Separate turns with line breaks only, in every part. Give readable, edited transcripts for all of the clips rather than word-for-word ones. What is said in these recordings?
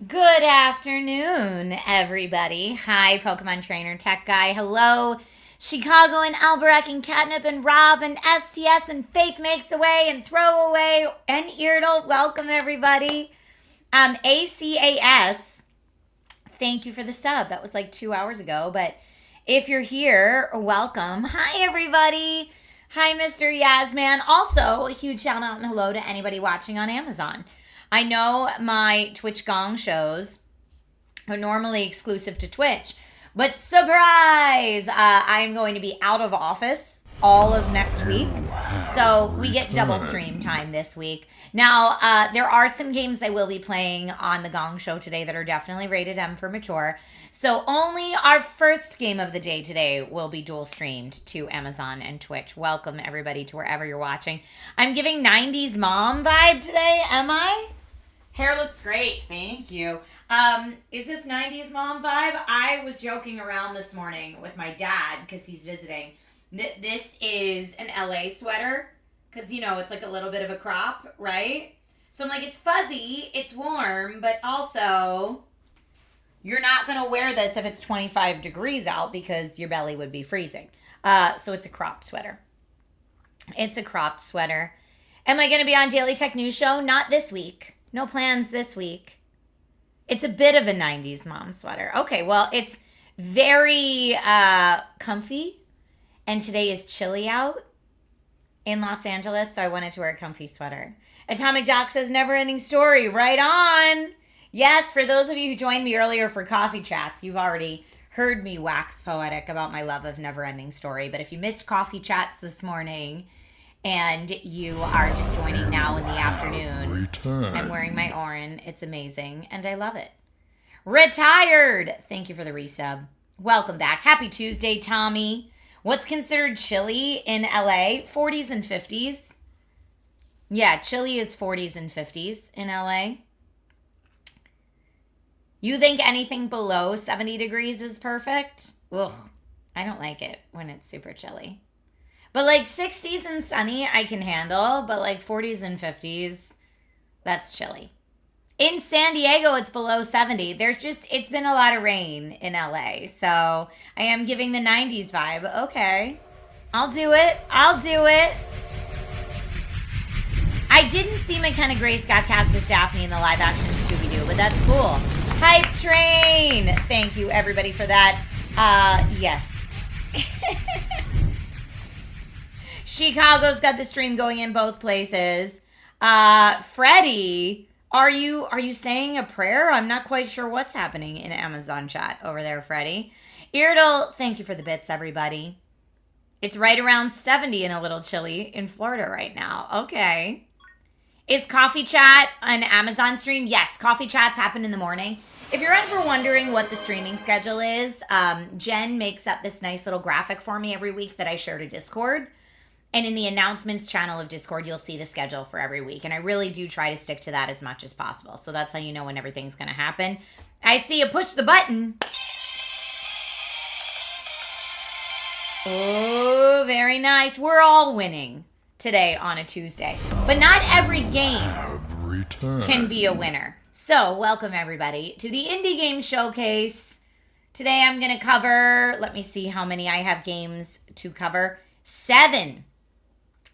Good afternoon, everybody. Hi, Pokemon Trainer Tech Guy. Hello, Chicago and Albrecht and Catnip and Rob and STS and Faith Makes Away and Throwaway and Eardle. Welcome, everybody. ACAS, thank you for the sub. That was like 2 hours ago, but if you're here, welcome. Hi, everybody. Hi, Mr. Yasman. Also, a huge shout out and hello to anybody watching on Amazon. I know my Twitch Gong shows are normally exclusive to Twitch, but surprise! I'm going to be out of office all of next week, so we get double stream time this week. Now, there are some games I will be playing on the Gong Show today that are definitely rated M for mature. So only our first game of the day today will be dual streamed to Amazon and Twitch. Welcome everybody to wherever you're watching. I'm giving 90s mom vibe today, am I? Hair looks great, thank you. Is this 90s mom vibe? I was joking around this morning with my dad because he's visiting. This is an LA sweater because, you know, it's like a little bit of a crop, right? So I'm like, it's fuzzy, it's warm, but also you're not going to wear this if it's 25 degrees out because your belly would be freezing. So it's a cropped sweater. It's a cropped sweater. Am I going to be on Daily Tech News Show? Not this week. No plans this week. It's a bit of a 90s mom sweater. Okay, well, it's very comfy. And today is chilly out in Los Angeles, so I wanted to wear a comfy sweater. Atomic Doc says, never ending story. Right on. Yes, for those of you who joined me earlier for coffee chats, you've already heard me wax poetic about my love of Never Ending Story. But if you missed coffee chats this morning and you are just joining now in the afternoon, I'm wearing my Oryn. It's amazing, and I love it. Retired! Thank you for the resub. Welcome back. Happy Tuesday, Tommy. What's considered chilly in LA? 40s and 50s. Yeah, chilly is 40s and 50s in LA. You think anything below 70 degrees is perfect? Ugh, I don't like it when it's super chilly. But like 60s and sunny, I can handle. But like 40s and 50s, that's chilly. In San Diego, it's below 70. It's been a lot of rain in LA. So I am giving the 90s vibe. Okay, I'll do it. I didn't see McKenna Grace got cast as Daphne in the live action Scooby-Doo, but that's cool. Hype train. Thank you, everybody, for that. Yes. Chicago's got the stream going in both places. Freddie, are you saying a prayer? I'm not quite sure what's happening in Amazon chat over there, Freddie. Eardle, thank you for the bits, everybody. It's right around 70 and a little chilly in Florida right now. Okay. Is Coffee Chat an Amazon stream? Yes, Coffee Chats happen in the morning. If you're ever wondering what the streaming schedule is, Jen makes up this nice little graphic for me every week that I share to Discord. And in the announcements channel of Discord, you'll see the schedule for every week. And I really do try to stick to that as much as possible. So that's how you know when everything's going to happen. I see you push the button. Oh, very nice. We're all winning today on a Tuesday. But not every game can be a winner. So welcome everybody to the Indie Game Showcase. Today I'm going to cover, let me see how many I have games to cover. 7.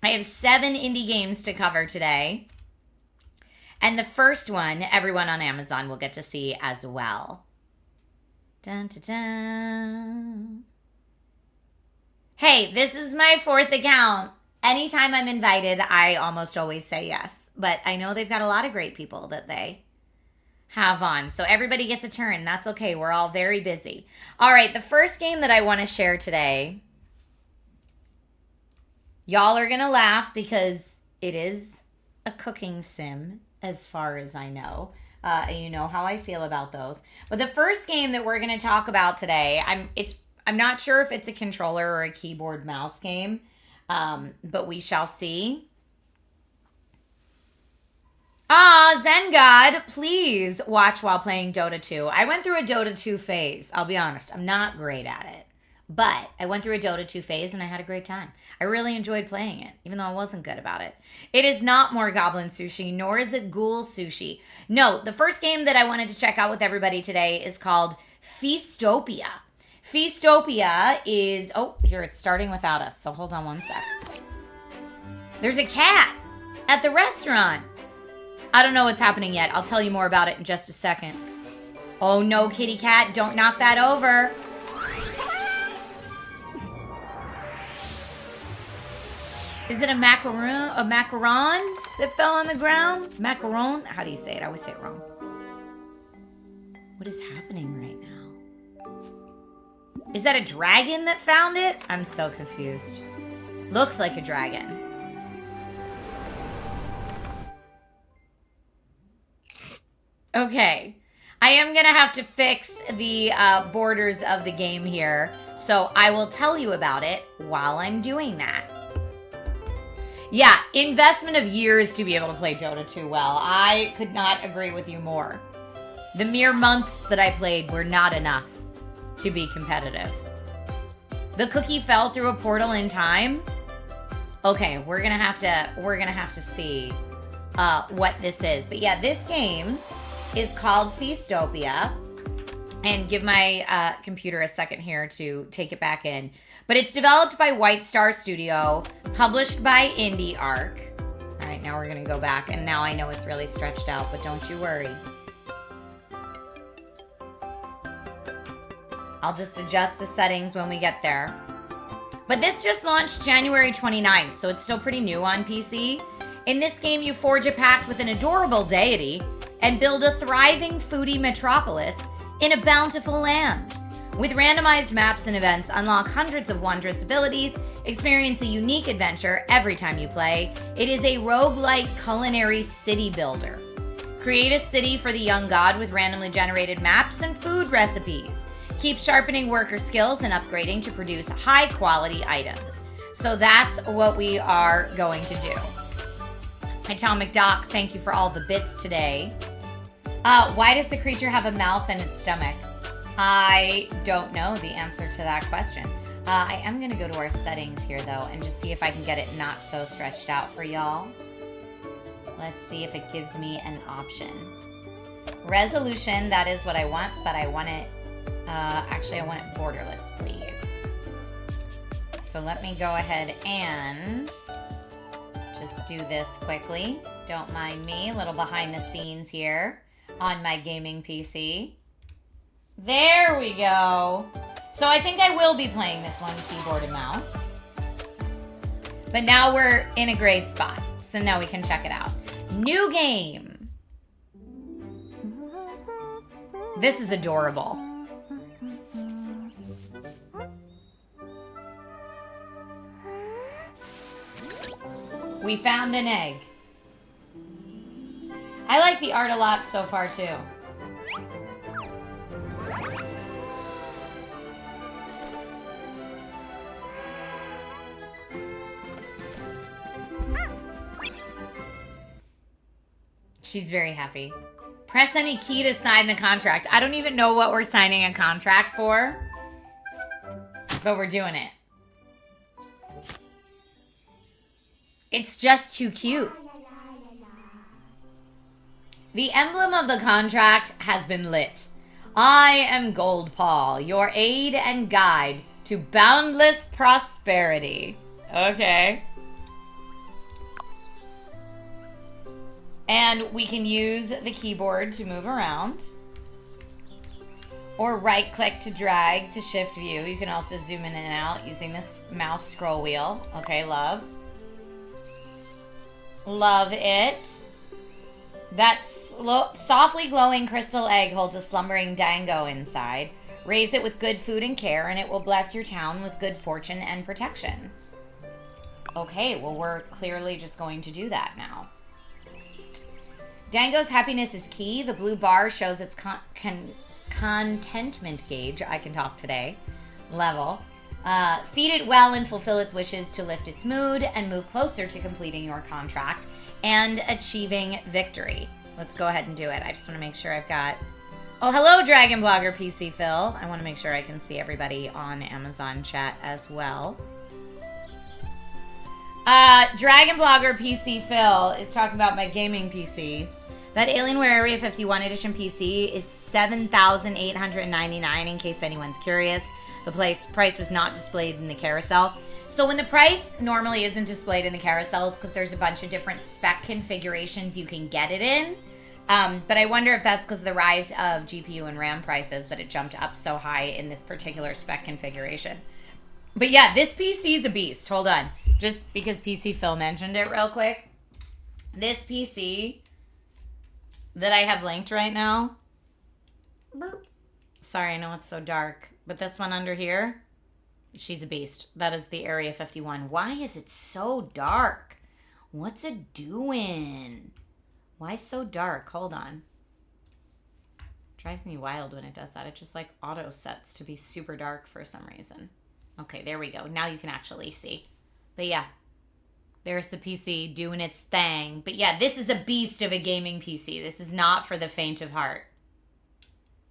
I have 7 indie games to cover today. And the first one, everyone on Amazon will get to see as well. Dun, dun, dun. Hey, this is my 4th account. Anytime I'm invited, I almost always say yes. But I know they've got a lot of great people that they have on. So everybody gets a turn. That's okay. We're all very busy. All right, the first game that I want to share today, y'all are going to laugh because it is a cooking sim as far as I know. You know how I feel about those. But the first game that we're going to talk about today, I'm not sure if it's a controller or a keyboard mouse game. But we shall see. Zen God, please watch while playing Dota 2. I went through a Dota 2 phase. I'll be honest. I'm not great at it. But I went through a Dota 2 phase and I had a great time. I really enjoyed playing it, even though I wasn't good about it. It is not more Goblin Sushi, nor is it Ghoul Sushi. No, the first game that I wanted to check out with everybody today is called Feastopia. Feastopia is... Oh, here, it's starting without us, so hold on one sec. There's a cat at the restaurant. I don't know what's happening yet. I'll tell you more about it in just a second. Oh, no, kitty cat. Don't knock that over. Is it a macaron that fell on the ground? Macaron? How do you say it? I always say it wrong. What is happening right now? Is that a dragon that found it? I'm so confused. Looks like a dragon. Okay. I am going to have to fix the borders of the game here, so I will tell you about it while I'm doing that. Yeah, investment of years to be able to play Dota 2 well. I could not agree with you more. The mere months that I played were not enough to be competitive. The cookie fell through a portal in time. Okay, we're gonna have to see what this is. But yeah, this game is called Feastopia. And give my computer a second here to take it back in. But it's developed by White Star Studio, published by Indie Arc. All right, now we're gonna go back, and now I know it's really stretched out, but don't you worry. I'll just adjust the settings when we get there. But this just launched January 29th, so it's still pretty new on PC. In this game, you forge a pact with an adorable deity and build a thriving foodie metropolis in a bountiful land. With randomized maps and events, unlock hundreds of wondrous abilities, experience a unique adventure every time you play. It is a roguelike culinary city builder. Create a city for the young god with randomly generated maps and food recipes. Keep sharpening worker skills and upgrading to produce high-quality items. So that's what we are going to do. Atomic Doc, thank you for all the bits today. Why does the creature have a mouth in its stomach? I don't know the answer to that question. I am going to go to our settings here, though, and just see if I can get it not so stretched out for y'all. Let's see if it gives me an option. Resolution, that is what I want, but I want it... actually, I want it borderless, please. So let me go ahead and just do this quickly. Don't mind me, a little behind the scenes here on my gaming PC. There we go. So I think I will be playing this one keyboard and mouse. But now we're in a great spot. So now we can check it out. New game. This is adorable. We found an egg. I like the art a lot so far too. She's very happy. Press any key to sign the contract. I don't even know what we're signing a contract for, but we're doing it. It's just too cute. The emblem of the contract has been lit. I am Gold Paul, your aid and guide to boundless prosperity. Okay. And we can use the keyboard to move around. Or right-click to drag to shift view. You can also zoom in and out using this mouse scroll wheel. Okay, love. Love it. That softly glowing crystal egg holds a slumbering dango inside. Raise it with good food and care, and it will bless your town with good fortune and protection. Okay, well, we're clearly just going to do that now. Dango's happiness is key. The blue bar shows its contentment gauge. I can talk today. Level. Feed it well and fulfill its wishes to lift its mood and move closer to completing your contract and achieving victory. Let's go ahead and do it. I just want to make sure I've got Oh, hello, Dragon Blogger PC Phil. I want to make sure I can see everybody on Amazon chat as well. Dragon Blogger PC Phil is talking about my gaming PC. That Alienware Area 51 Edition PC is $7,899 in case anyone's curious. The price was not displayed in the carousel. So when the price normally isn't displayed in the carousel, it's because there's a bunch of different spec configurations you can get it in. But I wonder if that's because of the rise of GPU and RAM prices that it jumped up so high in this particular spec configuration. But yeah, this PC is a beast. Hold on. Just because PC Phil mentioned it real quick. This PC that I have linked right now. Sorry, I know it's so dark. But this one under here, she's a beast. That is the Area 51. Why is it so dark? What's it doing? Why so dark? Hold on. Drives me wild when it does that. It just like auto sets to be super dark for some reason. Okay, there we go. Now you can actually see. But yeah, there's the PC doing its thing. But yeah, this is a beast of a gaming PC. This is not for the faint of heart.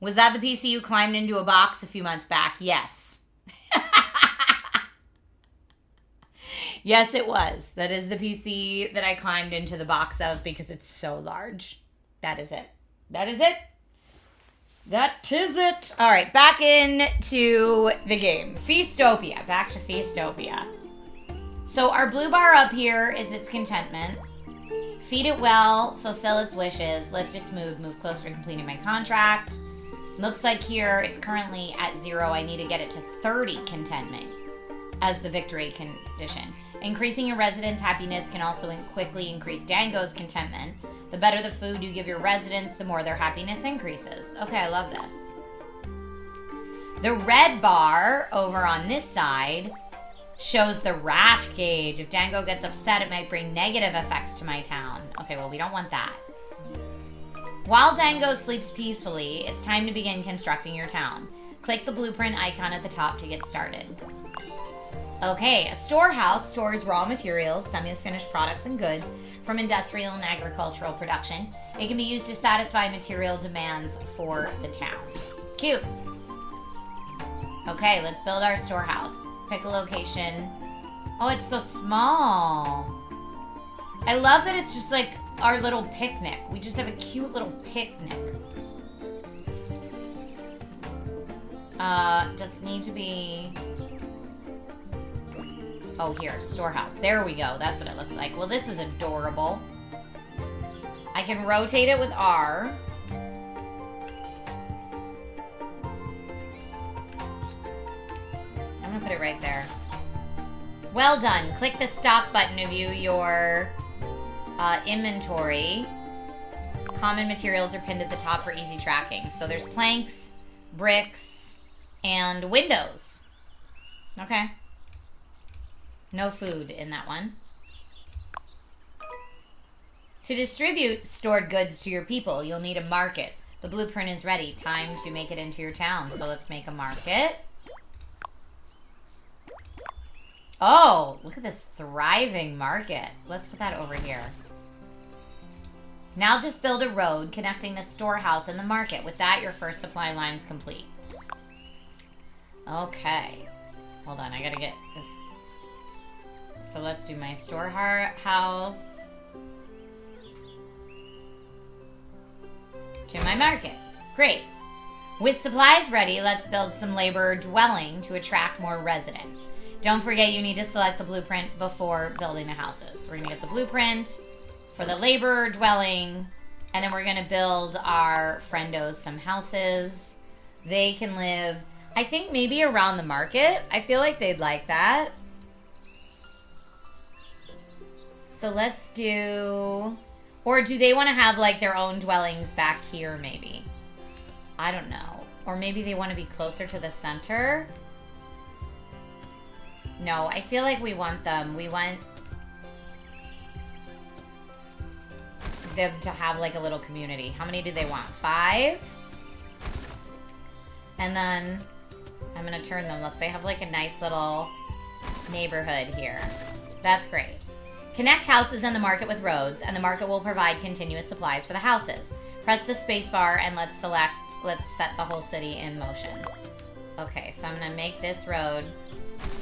Was that the PC you climbed into a box a few months back? Yes. Yes, it was. That is the PC that I climbed into the box of because it's so large. That is it. That is it. That is it. All right, back into the game. Feastopia. Back to Feastopia. So our blue bar up here is its contentment. Feed it well, fulfill its wishes, lift its mood, move closer to completing my contract. Looks like here it's currently at 0. I need to get it to 30 contentment as the victory condition. Increasing your residents' happiness can also quickly increase Dango's contentment. The better the food you give your residents, the more their happiness increases. Okay, I love this. The red bar over on this side shows the wrath gauge. If Dango gets upset, it might bring negative effects to my town. Okay, well, we don't want that. While Dango sleeps peacefully, it's time to begin constructing your town. Click the blueprint icon at the top to get started. Okay, a storehouse stores raw materials, semi-finished products, and goods from industrial and agricultural production. It can be used to satisfy material demands for the town. Cute. Okay, let's build our storehouse. Pick a location. Oh, it's so small. I love that it's just like our little picnic. We just have a cute little picnic. Does it need to be... Oh, here, storehouse. There we go. That's what it looks like. Well, this is adorable. I can rotate it with R. I'm gonna put it right there. Well done. Click the stock button to view your inventory. Common materials are pinned at the top for easy tracking. So there's planks, bricks, and windows. Okay. No food in that one. To distribute stored goods to your people, you'll need a market. The blueprint is ready. Time to make it into your town. So let's make a market. Oh, look at this thriving market. Let's put that over here. Now just build a road connecting the storehouse and the market. With that, your first supply line is complete. Okay. Hold on, I gotta get this. So let's do my storehouse to my market. Great. With supplies ready, let's build some labor dwelling to attract more residents. Don't forget you need to select the blueprint before building the houses. We're gonna get the blueprint for the labor dwelling, and then we're gonna build our friendos some houses. They can live, I think maybe around the market. I feel like they'd like that. So let's do, or do they want to have like their own dwellings back here maybe? I don't know. Or maybe they want to be closer to the center. No, I feel like we want them. We want them to have like a little community. How many do they want? 5? And then I'm going to turn them. Look, they have like a nice little neighborhood here. That's great. Connect houses and the market with roads, and the market will provide continuous supplies for the houses. Press the space bar and let's set the whole city in motion. Okay, so I'm gonna make this road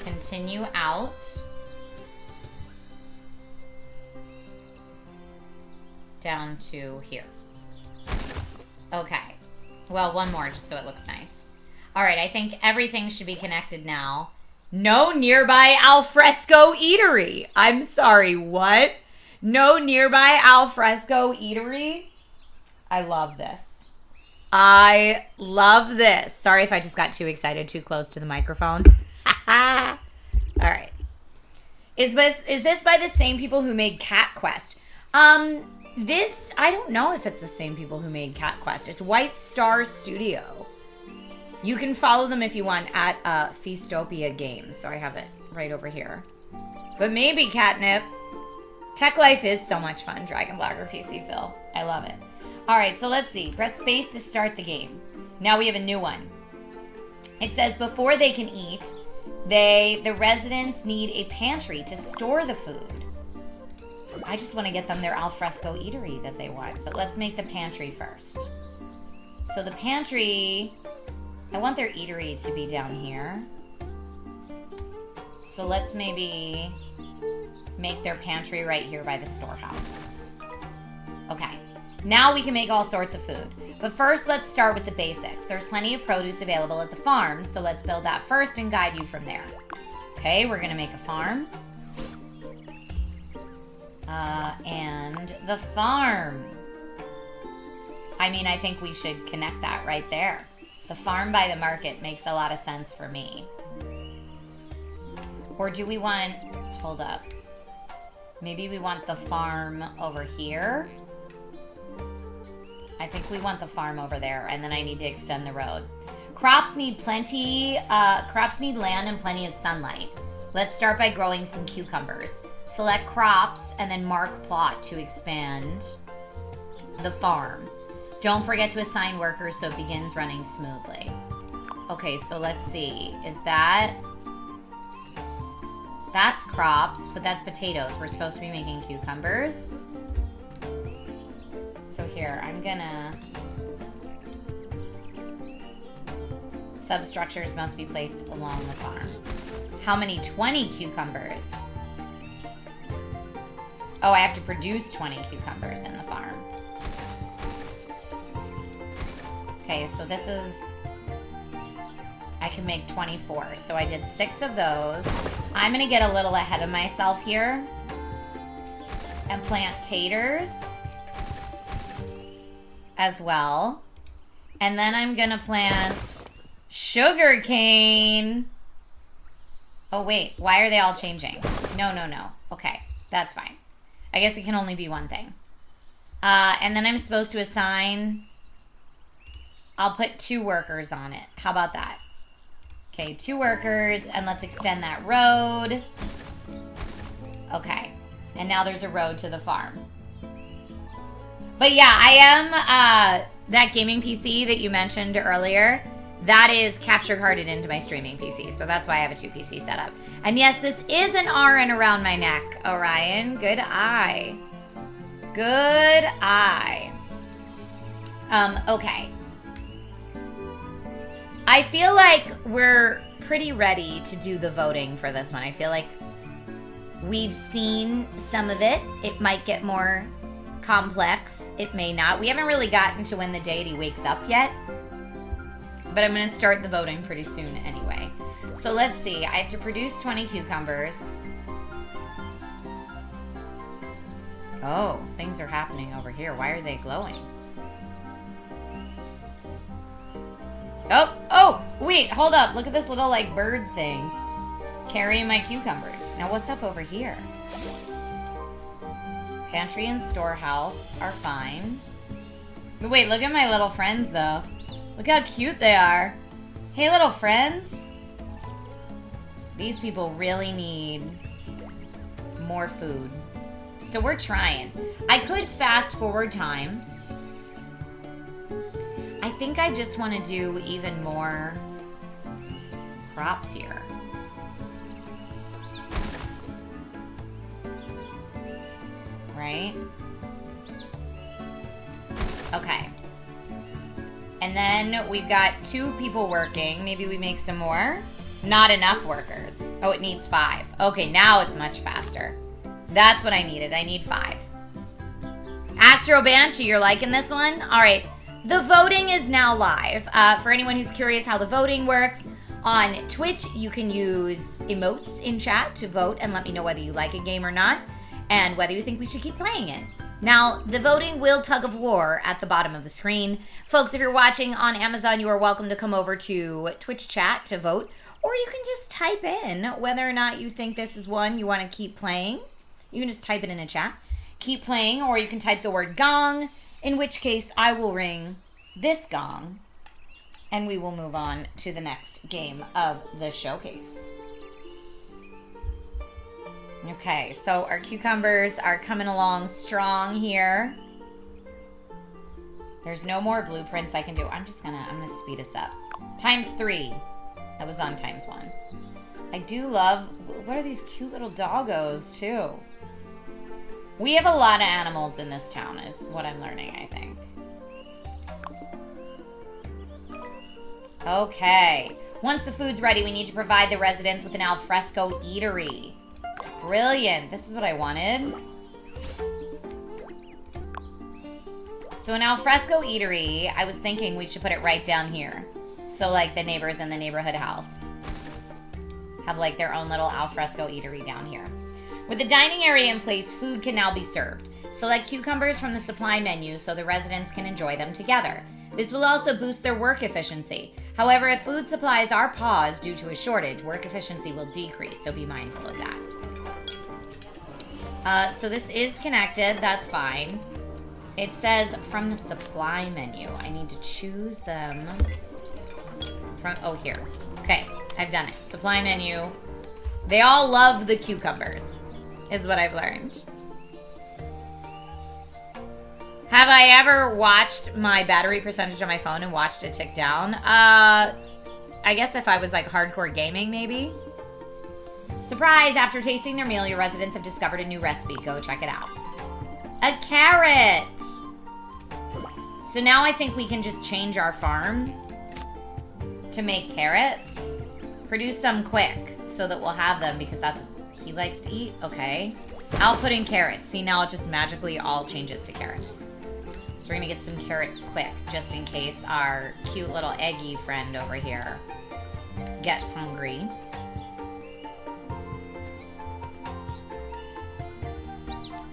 continue out. Down to here. Okay. Well, one more just so it looks nice. All right, I think everything should be connected now. No nearby alfresco eatery. I'm sorry, what? No nearby alfresco eatery? I love this. I love this. Sorry if I just got too excited, too close to the microphone. All right. Is this by the same people who made Cat Quest? This, I don't know if it's the same people who made Cat Quest. It's White Star Studio. You can follow them if you want at Feastopia Games. So I have it right over here. But maybe Catnip. Tech Life is so much fun, Dragon Blogger PC Phil. I love it. All right, so let's see. Press space to start the game. Now we have a new one. It says before they can eat, the residents need a pantry to store the food. I just want to get them their alfresco eatery that they want, but let's make the pantry first. So the pantry, I want their eatery to be down here. So let's maybe make their pantry right here by the storehouse. Okay, now we can make all sorts of food. But first, let's start with the basics. There's plenty of produce available at the farm, so let's build that first and guide you from there. Okay, we're gonna make a farm. And the farm. I mean, I think we should connect that right there. The farm by the market makes a lot of sense for me. Or do we want, hold up. Maybe we want the farm over here. I think we want the farm over there, and then I need to extend the road. Crops need land and plenty of sunlight. Let's start by growing some cucumbers. Select crops and then mark plot to expand the farm. Don't forget to assign workers so it begins running smoothly. Okay, so let's see. Is that... That's crops, but that's potatoes. We're supposed to be making cucumbers. So here, I'm gonna... Substructures must be placed along the farm. How many? 20 cucumbers. Oh, I have to produce 20 cucumbers in the farm. Okay, so this is... I can make 24. So I did 6 of those. I'm gonna get a little ahead of myself here and plant taters as well. And then I'm gonna plant sugar cane. Oh wait, why are they all changing? No. Okay, that's fine. I guess it can only be one thing. And then I'm supposed to assign... I'll put 2 workers on it. How about that? Okay, 2 workers, and let's extend that road. Okay, and now there's a road to the farm. But yeah, I am, that gaming PC that you mentioned earlier, that is capture carded into my streaming PC, so that's why I have a 2 PC setup. And yes, this is an RN around my neck, Orion. Good eye. Good eye. Okay. I feel like we're pretty ready to do the voting for this one. I feel like we've seen some of it. It might get more complex. It may not. We haven't really gotten to when the deity wakes up yet. But I'm going to start the voting pretty soon anyway. So let's see. I have to produce 20 cucumbers. Oh, things are happening over here. Why are they glowing? Oh, wait, hold up. Look at this little, like, bird thing carrying my cucumbers. Now, what's up over here? Pantry and storehouse are fine. Wait, look at my little friends, though. Look how cute they are. Hey, little friends. These people really need more food. So we're trying. I could fast forward time. I think I just want to do even more crops here. Right? Okay. And then we've got 2 people working. Maybe we make some more. Not enough workers. Oh, it needs 5. Okay, now it's much faster. That's what I needed. I need 5. Astro Banshee, you're liking this one? All right. The voting is now live. For anyone who's curious how the voting works, on Twitch, you can use emotes in chat to vote and let me know whether you like a game or not, and whether you think we should keep playing it. Now, the voting will tug of war at the bottom of the screen. Folks, if you're watching on Amazon, you are welcome to come over to Twitch chat to vote, or you can just type in whether or not you think this is one you want to keep playing. You can just type it in a chat. Keep playing, or you can type the word gong, in which case I will ring this gong, and we will move on to the next game of the showcase. Okay, so our cucumbers are coming along strong here. There's no more blueprints I can do. I'm gonna speed us up. ×3. That was on ×1. I do love, what are these cute little doggos too? We have a lot of animals in this town is what I'm learning, I think. Okay. Once the food's ready, we need to provide the residents with an alfresco eatery. Brilliant. This is what I wanted. So an alfresco eatery, I was thinking we should put it right down here. So like the neighbors in the neighborhood house have like their own little alfresco eatery down here. With the dining area in place, food can now be served. Select cucumbers from the supply menu so the residents can enjoy them together. This will also boost their work efficiency. However, if food supplies are paused due to a shortage, work efficiency will decrease, so be mindful of that. So this is connected, that's fine. It says from the supply menu. I need to choose them from, oh, here. Okay, I've done it. Supply menu. They all love the cucumbers, is what I've learned. Have I ever watched my battery percentage on my phone and watched it tick down? I guess if I was like hardcore gaming, maybe. Surprise! After tasting their meal, your residents have discovered a new recipe. Go check it out. A carrot! So now I think we can just change our farm to make carrots. Produce some quick so that we'll have them because that's what he likes to eat. Okay. I'll put in carrots. See, now it just magically all changes to carrots. So we're gonna get some carrots quick just in case our cute little eggy friend over here gets hungry.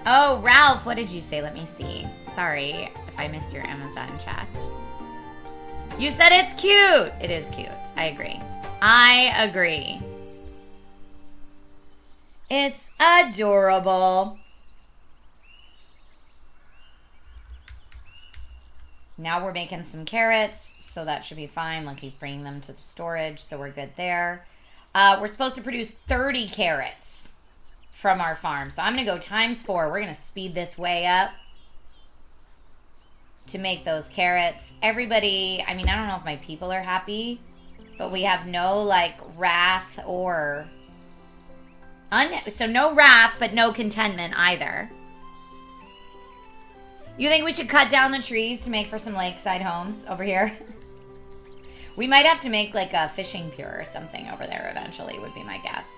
Oh, Ralph, what did you say? Let me see. Sorry if I missed your Amazon chat. You said it's cute. It is cute. I agree. I agree. It's adorable. Now we're making some carrots, so that should be fine. Look, he's bringing them to the storage, so we're good there. We're supposed to produce 30 carrots from our farm. So I'm going to go ×4. We're going to speed this way up to make those carrots. Everybody, I mean, I don't know if my people are happy, but we have no, like, wrath or... so no wrath, but no contentment either. You think we should cut down the trees to make for some lakeside homes over here? We might have to make, like, a fishing pier or something over there eventually, would be my guess.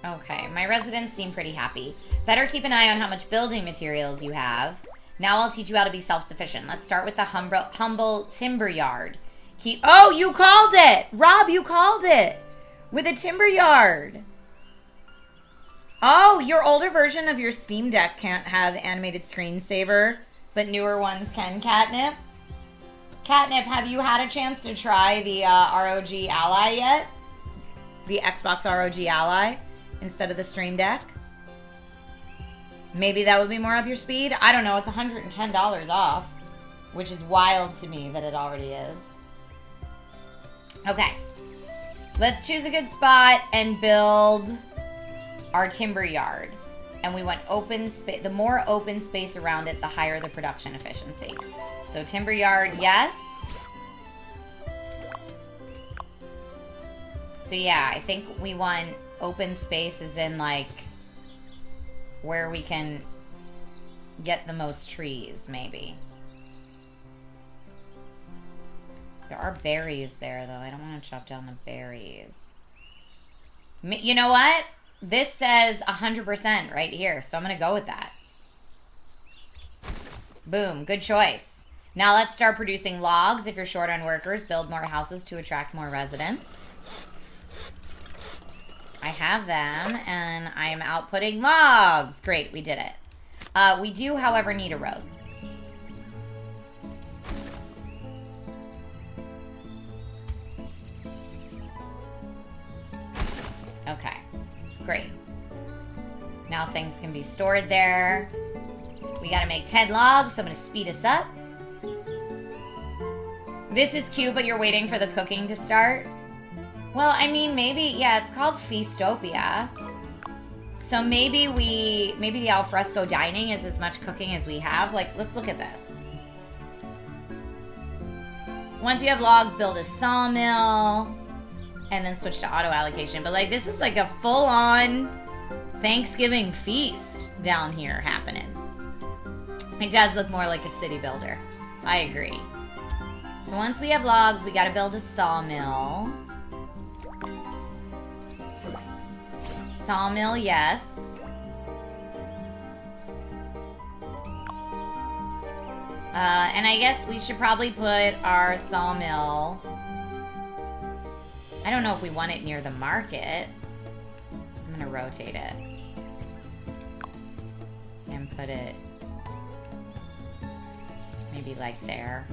Okay, my residents seem pretty happy. Better keep an eye on how much building materials you have. Now I'll teach you how to be self-sufficient. Let's start with the humble timber yard. Oh, you called it! Rob, you called it! With a timber yard. Oh, your older version of your Steam Deck can't have animated screensaver, but newer ones can, Catnip. Catnip, have you had a chance to try the ROG Ally yet? The Xbox ROG Ally instead of the Stream Deck? Maybe that would be more up your speed? I don't know, it's $110 off, which is wild to me that it already is. Okay, let's choose a good spot and build our timber yard. And we want open space. The more open space around it, the higher the production efficiency. So timber yard, yes. So yeah, I think we want open space as in like where we can get the most trees, maybe. There are berries there, though. I don't want to chop down the berries. You know what? This says 100% right here, so I'm going to go with that. Boom. Good choice. Now let's start producing logs. If you're short on workers, build more houses to attract more residents. I have them, and I am outputting logs. Great, we did it. We do, however, need a road. Okay, great. Now things can be stored there. We gotta make 10 logs, so I'm gonna speed us up. This is cute, but you're waiting for the cooking to start. Well, I mean, maybe, yeah, it's called Feastopia. So maybe the alfresco dining is as much cooking as we have. Like, let's look at this. Once you have logs, build a sawmill, and then switch to auto allocation. But like, this is like a full-on Thanksgiving feast down here happening. My dad's look more like a city builder. I agree. So once we have logs, we gotta build a sawmill. Sawmill, yes. And I guess we should probably put our sawmill... I don't know if we want it near the market. I'm gonna rotate it. And put it... maybe like there.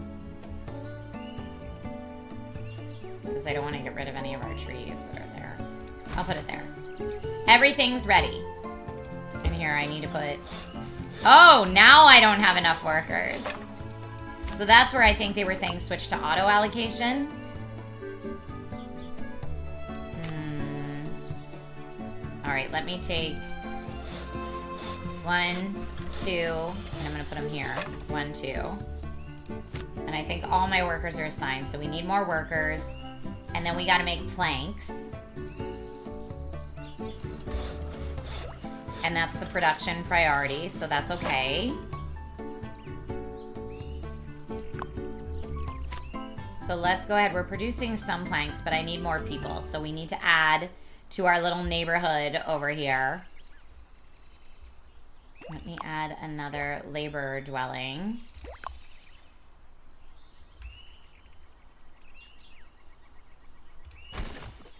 Because I don't want to get rid of any of our trees that are there. I'll put it there. Everything's ready. And here I need to put... oh, now I don't have enough workers. So that's where I think they were saying switch to auto allocation. Alright, let me take 1, 2, and I'm going to put them here. 1, 2. And I think all my workers are assigned, so we need more workers. And then we got to make planks. And that's the production priority, so that's okay. So let's go ahead. We're producing some planks, but I need more people. So we need to add to our little neighborhood over here. Let me add another labor dwelling.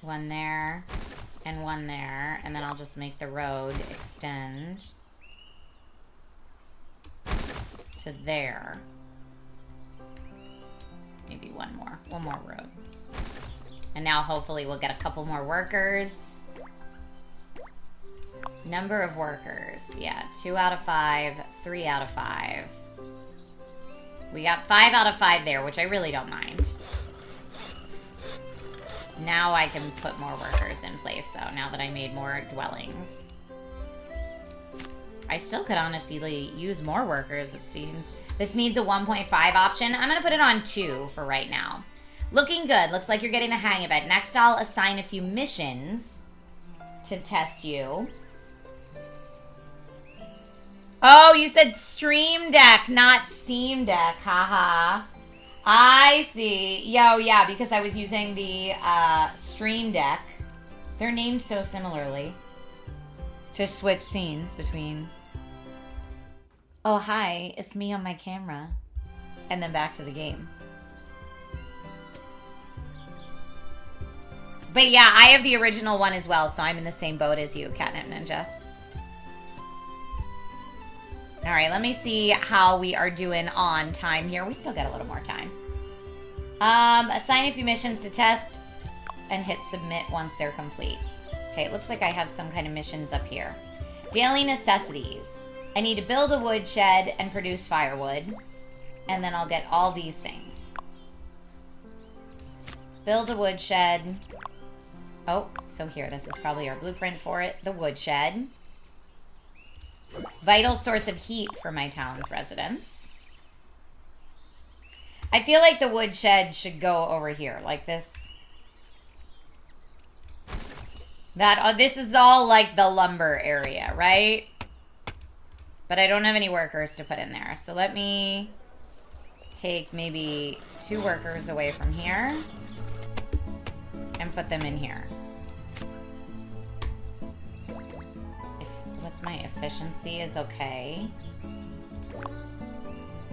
One there, and one there, and then I'll just make the road extend to there. Maybe one more road. And now hopefully we'll get a couple more workers. Number of workers, yeah, 2 out of 5, 3 out of 5. We got 5 out of 5 there, which I really don't mind. Now I can put more workers in place, though, now that I made more dwellings. I still could honestly use more workers, it seems. This needs a 1.5 option. I'm going to put it on 2 for right now. Looking good. Looks like you're getting the hang of it. Next, I'll assign a few missions to test you. Oh, you said Stream Deck, not Steam Deck. Haha. I see. Yo, yeah, because I was using the Stream Deck. They're named so similarly. To switch scenes between... oh, hi, it's me on my camera. And then back to the game. But yeah, I have the original one as well, so I'm in the same boat as you, Catnip Ninja. Alright, let me see how we are doing on time here. We still got a little more time. Assign a few missions to test and hit submit once they're complete. Okay, it looks like I have some kind of missions up here. Daily necessities. I need to build a woodshed and produce firewood. And then I'll get all these things. Build a woodshed. Oh, so here, this is probably our blueprint for it. The woodshed. Vital source of heat for my town's residents. I feel like the woodshed should go over here, like this. This is all like the lumber area, right? But I don't have any workers to put in there. So let me take maybe 2 workers away from here and put them in here. What's my efficiency is okay.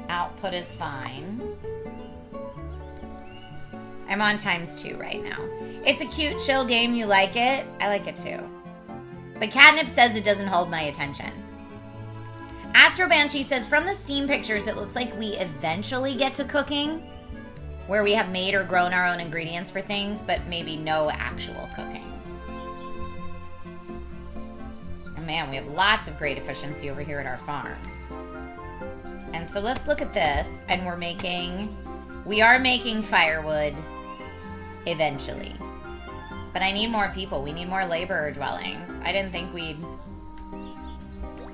Output is fine. I'm on ×2 right now. It's a cute, chill game. You like it? I like it too. But Catnip says it doesn't hold my attention. Astro Banshee says, from the Steam pictures, it looks like we eventually get to cooking, where we have made or grown our own ingredients for things, but maybe no actual cooking. And man, we have lots of great efficiency over here at our farm. And so let's look at this, and we are making firewood eventually. But I need more people. We need more laborer dwellings. I didn't think we'd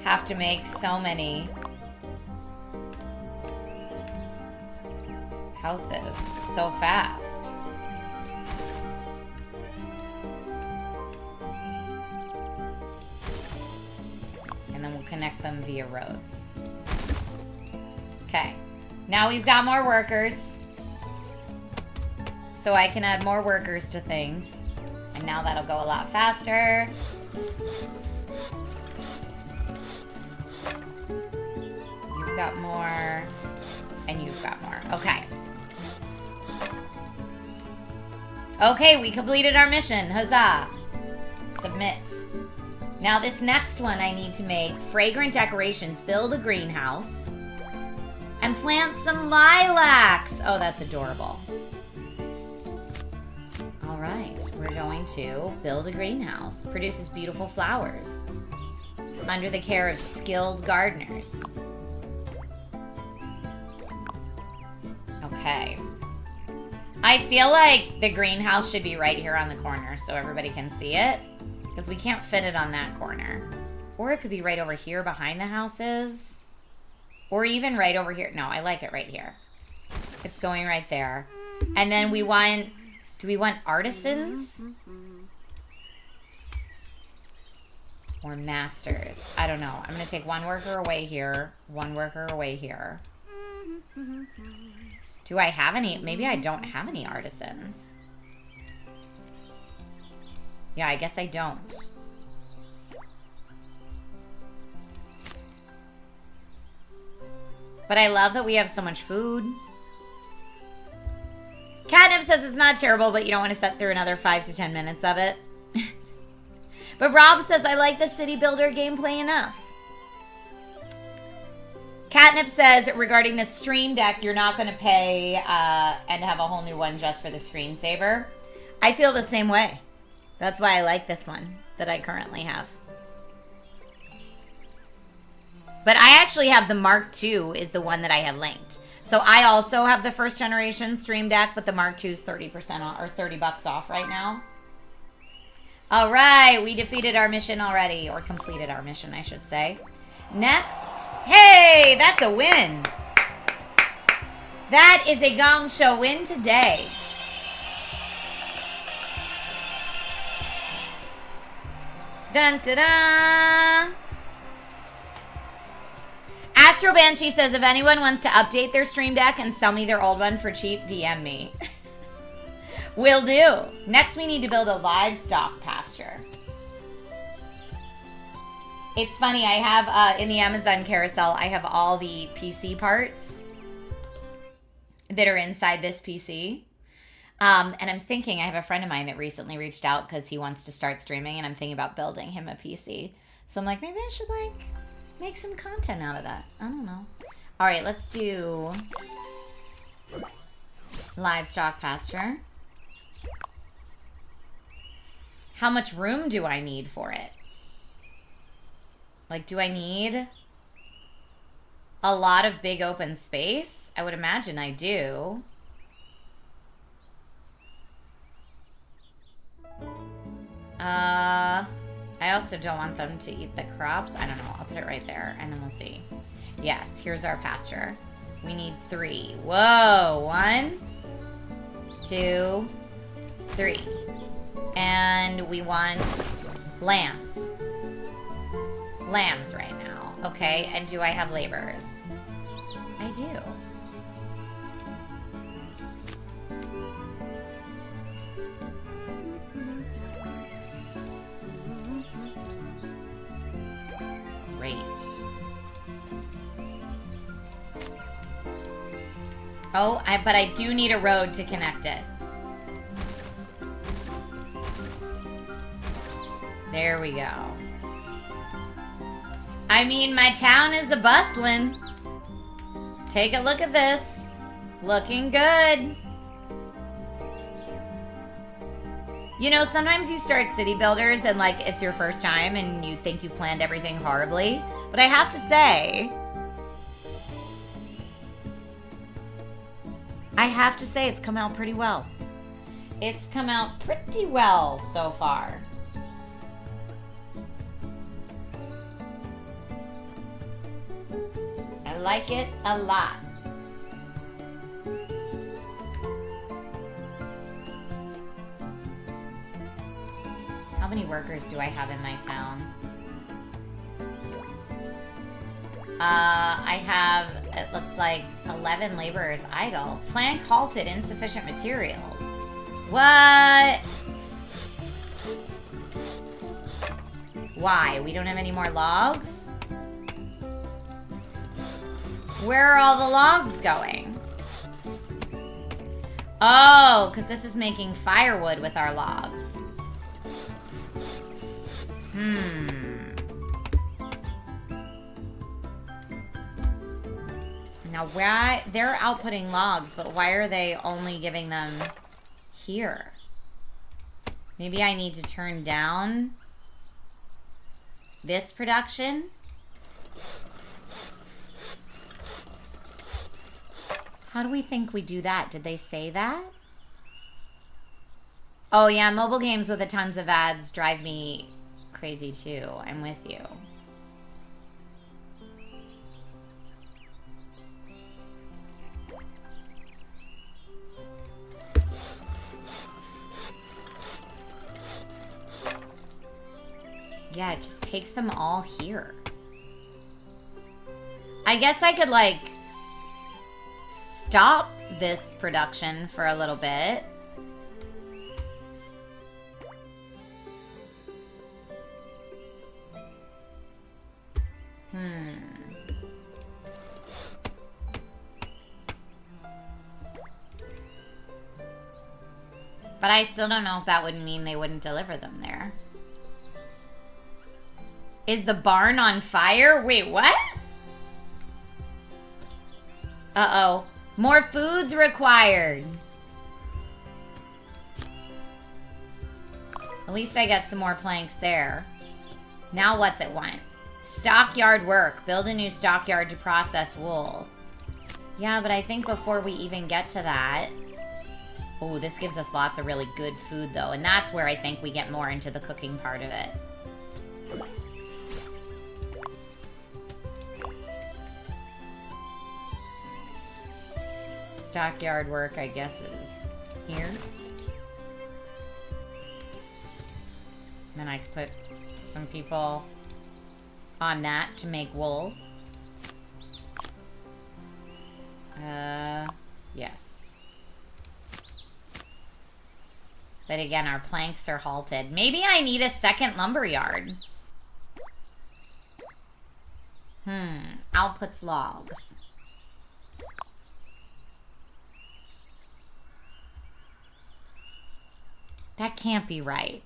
have to make so many houses so fast. And then we'll connect them via roads. Okay. Now we've got more workers. So I can add more workers to things. And now that'll go a lot faster. You've got more. And you've got more. Okay. Okay, we completed our mission. Huzzah. Submit. Now this next one I need to make fragrant decorations, build a greenhouse, and plant some lilacs. Oh, that's adorable. All right, we're going to build a greenhouse. Produces beautiful flowers under the care of skilled gardeners. Okay. I feel like the greenhouse should be right here on the corner so everybody can see it, because we can't fit it on that corner. Or it could be right over here behind the houses. Or even right over here. No, I like it right here. It's going right there. And then we want... Do we want artisans? Or masters? I don't know. I'm going to take 1 worker away here. 1 worker away here. Do I have any? Maybe I don't have any artisans. Yeah, I guess I don't. But I love that we have so much food. Catnip says it's not terrible, but you don't want to sit through another 5 to 10 minutes of it. But Rob says, I like the city builder gameplay enough. Catnip says, regarding the stream deck, you're not going to pay and have a whole new one just for the screensaver. I feel the same way. That's why I like this one that I currently have. But I actually have the Mark II is the one that I have linked. So I also have the first generation Stream Deck, but the Mark II is 30% off, or $30 off right now. All right, we defeated our mission already, or completed our mission, I should say. Next, hey, that's a win. That is a Gong Show win today. Dun da da. Astro Banshee says, if anyone wants to update their Stream Deck and sell me their old one for cheap, DM me. Will do. Next, we need to build a livestock pasture. It's funny, I have, in the Amazon carousel, I have all the PC parts that are inside this PC. And I'm thinking, I have a friend of mine that recently reached out because he wants to start streaming, and I'm thinking about building him a PC. So I'm like, maybe I should, make some content out of that. I don't know. All right, let's do livestock pasture. How much room do I need for it? Do I need a lot of big open space? I would imagine I do. I also don't want them to eat the crops. I don't know. I'll put it right there, and then we'll see. Yes, here's our pasture. We need 3. Whoa. 1, 2, 3. And we want lambs. Lambs right now. Okay, and do I have laborers? I do. Great. Oh, but I do need a road to connect it. There we go. I mean, my town is a-bustling. Take a look at this. Looking good. You know, sometimes you start city builders and like it's your first time and you think you've planned everything horribly. But I have to say, it's come out pretty well. It's come out pretty well so far. I like it a lot. How many workers do I have in my town? I have, it looks like 11 laborers idle. Plank halted, insufficient materials. What? Why? We don't have any more logs? Where are all the logs going? Oh, because this is making firewood with our logs. Now, why they're outputting logs, but why are they only giving them here? Maybe I need to turn down this production. How do we think we do that? Did they say that? Oh yeah, mobile games with a tons of ads drive me crazy too. I'm with you. Yeah, it just takes them all here. I guess I could like stop this production for a little bit. But I still don't know if that would mean they wouldn't deliver them there. Is the barn on fire? Wait, what? Uh-oh. More food's required. At least I got some more planks there. Now what's it want? Stockyard work. Build a new stockyard to process wool. Yeah, but I think before we even get to that... Oh, this gives us lots of really good food, though. And that's where I think we get more into the cooking part of it. Stockyard work, I guess, is here. And then I could put some people on that to make wool. Yes. But again, our planks are halted. Maybe I need a second lumberyard. Outputs logs. That can't be right.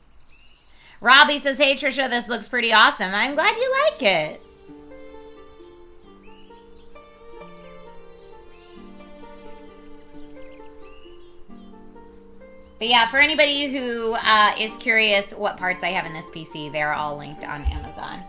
Robbie says, hey Trisha, this looks pretty awesome. I'm glad you like it. But yeah, for anybody who is curious what parts I have in this PC, they're all linked on Amazon.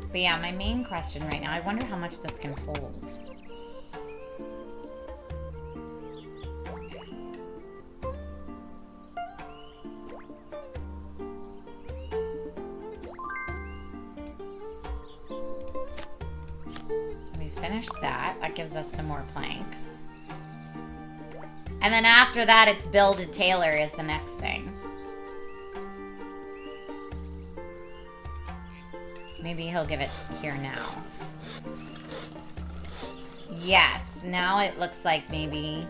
But yeah, my main question right now, I wonder how much this can hold. We finished that. That gives us some more planks. And then after that, it's build a tailor is the next thing. Maybe he'll give it here now. Yes, now it looks like maybe...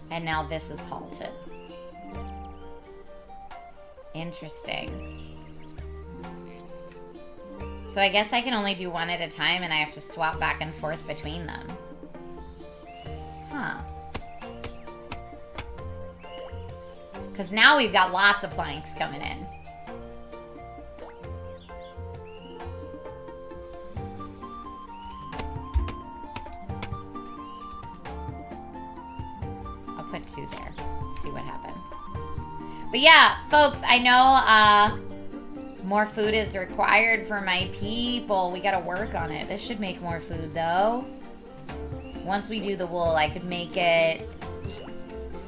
And now this is halted. Interesting. So I guess I can only do one at a time and I have to swap back and forth between them. Huh. Because now we've got lots of planks coming in. I'll put 2 there. See what happens. But yeah, folks, I know more food is required for my people. We gotta work on it. This should make more food, though. Once we do the wool, I could make it